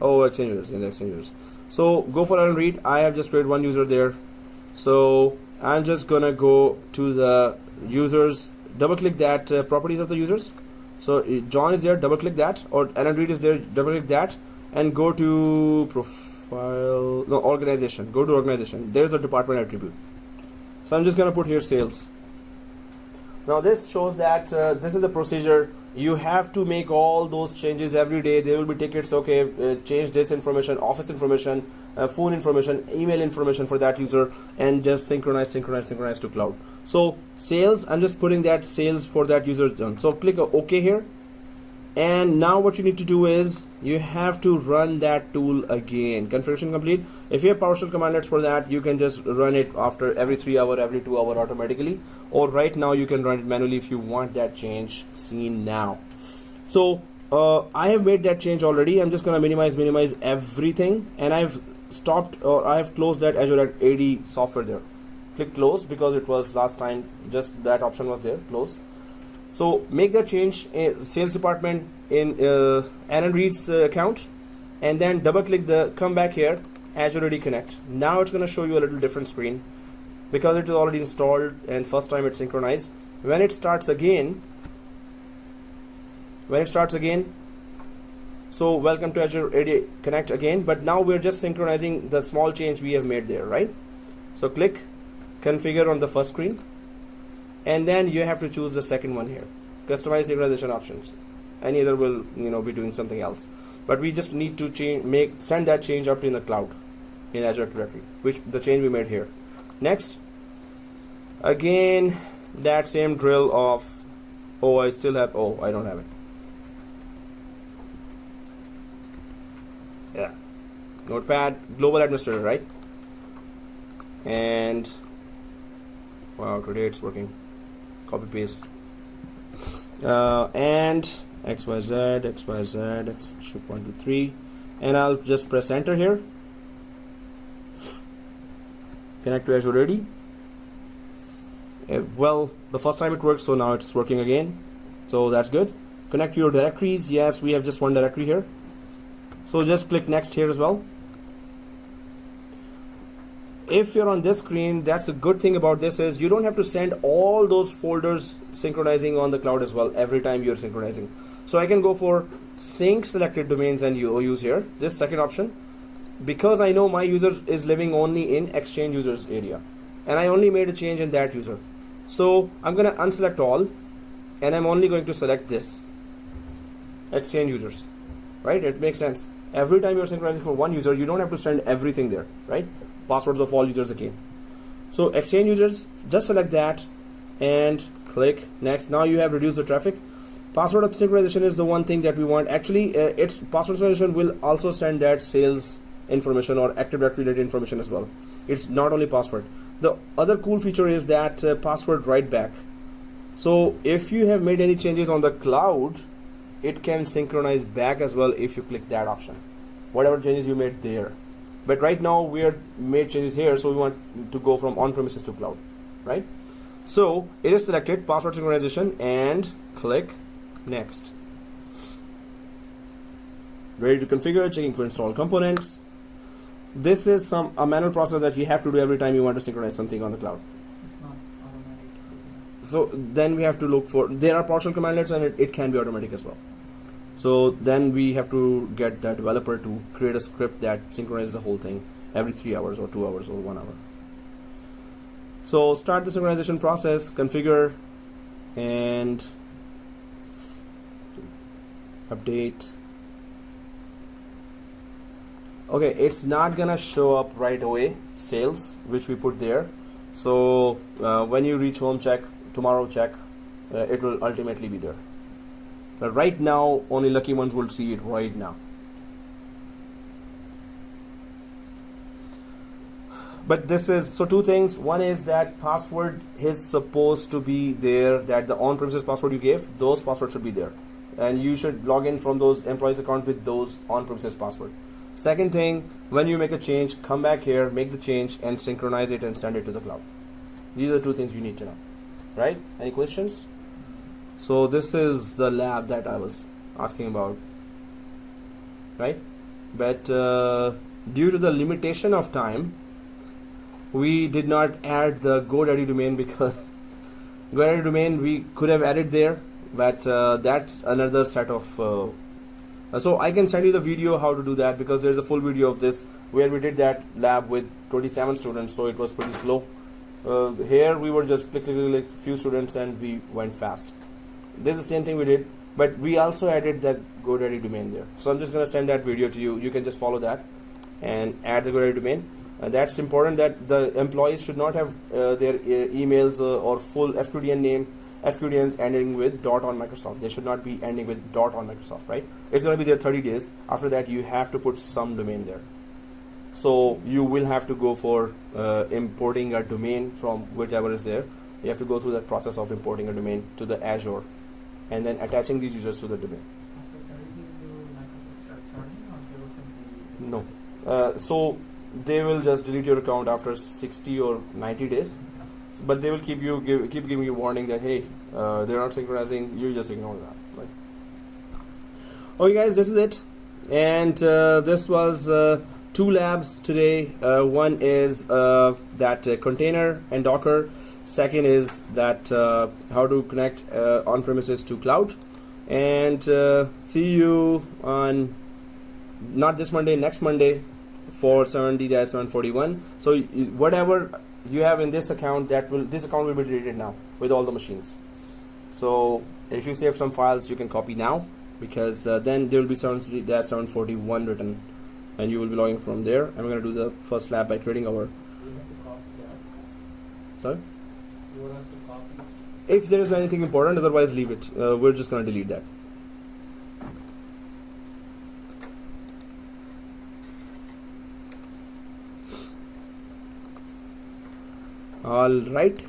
Oh, exchange users, in the exchange users. So go for Alan Reed. I have just created one user there. So I'm just gonna go to the users, double click that properties of the users. So John is there, double click that, or Alan Reed is there, double click that, and go to profile, no, organization. Go to organization. There's a department attribute. So I'm just gonna put here sales. Now this shows that this is a procedure. You have to make all those changes every day. There will be tickets. Okay, change this information, office information, phone information, email information for that user, and just synchronize to cloud. So sales, I'm just putting that sales for that user done. So click OK here, and now what you need to do is you have to run that tool again. Configuration complete. If you have PowerShell commandlets for that, you can just run it after every 3 hour, every 2 hour automatically, or right now you can run it manually if you want that change seen now. So I have made that change already. I'm just gonna minimize everything, and I've stopped, or I have closed that AzureAD software there. Click close because it was last time just that option was there, close. So make that change in sales department in Alan Reed's account, and then double click the, come back here, AzureAD Connect. Now it's going to show you a little different screen because it is already installed and first time it's synchronized. When it starts again, so welcome to AzureAD Connect again, but now we're just synchronizing the small change we have made there, right? So click configure on the first screen, and then you have to choose the second one here, customize synchronization options. Any other will be doing something else, but we just need to send that change up in the cloud in Azure Active Directory, which the change we made here. Next, again that same drill of I don't have it. Yeah, Notepad global administrator, right? And wow, today it's working. Copy paste and XYZ shift 1 to 3, and I'll just press enter here. Connect to AzureAD. Well, the first time it worked, so now it's working again, so that's good. Connect to your directories. Yes, we have just one directory here, so just click next here as well. If you're on this screen, that's a good thing about this is you don't have to send all those folders synchronizing on the cloud as well every time you're synchronizing. So I can go for sync selected domains and use here, this second option, because I know my user is living only in exchange users area and I only made a change in that user. So I'm going to unselect all, and I'm only going to select this exchange users, right? It makes sense. Every time you're synchronizing for one user, you don't have to send everything there, right? Passwords of all users again. So exchange users, just select that and click next. Now you have reduced the traffic. Password synchronization is the one thing that we want. Actually, it's password synchronization will also send that sales information or Active Directory related information as well. It's not only password. The other cool feature is that password write back. So if you have made any changes on the cloud, it can synchronize back as well if you click that option. Whatever changes you made there. But right now we are made changes here, so we want to go from on-premises to cloud, right? So it is selected, password synchronization, and click next. Ready to configure, checking for installed components. This is a manual process that you have to do every time you want to synchronize something on the cloud. It's not automatic. So then we have to look for, there are partial commandlets and it can be automatic as well. So then we have to get the developer to create a script that synchronizes the whole thing every 3 hours or 2 hours or 1 hour. So start the synchronization process, configure, and update. Okay, it's not gonna show up right away, sales, which we put there. So when you reach home, check, tomorrow check, it will ultimately be there. But right now, only lucky ones will see it right now. But this is, so two things. One is that password is supposed to be there, that the on-premises password you gave, those passwords should be there. And you should log in from those employees account with those on-premises password. Second thing, when you make a change, come back here, make the change and synchronize it and send it to the cloud. These are the two things you need to know, right? Any questions? So this is the lab that I was asking about, right? But due to the limitation of time, we did not add the GoDaddy domain because GoDaddy domain we could have added there, but that's another set of so I can send you the video how to do that, because there's a full video of this where we did that lab with 27 students, so it was pretty slow. Here we were just clicking like few students and we went fast. This is the same thing we did, but we also added the GoDaddy domain there. So I'm just going to send that video to you. You can just follow that and add the GoDaddy domain. That's important, that the employees should not have their emails or full FQDN name, FQDNs ending with .on Microsoft. They should not be ending with .on Microsoft, right? It's going to be there 30 days. After that, you have to put some domain there. So you will have to go for importing a domain from whichever is there. You have to go through that process of importing a domain to the Azure and then attaching these users to the domain. After 30 days, will Microsoft start charging, or they will simply No. So they will just delete your account after 60 or 90 days. But they will keep giving you warning that, hey, they're not synchronizing. You just ignore that. Right? Okay, guys, this is it. And this was 2 labs today. One is that container and Docker. Second is that how to connect on-premises to cloud. And see you on not this Monday, next Monday for 70-741. So whatever you have in this account, this account will be deleted now with all the machines. So if you save some files, you can copy now, because then there will be 70-741 written, and you will be logging from there. And we're going to do the first lab by creating our. We have to copy that. Sorry. You want us to copy? If there is anything important, otherwise leave it. We're just going to delete that. All right.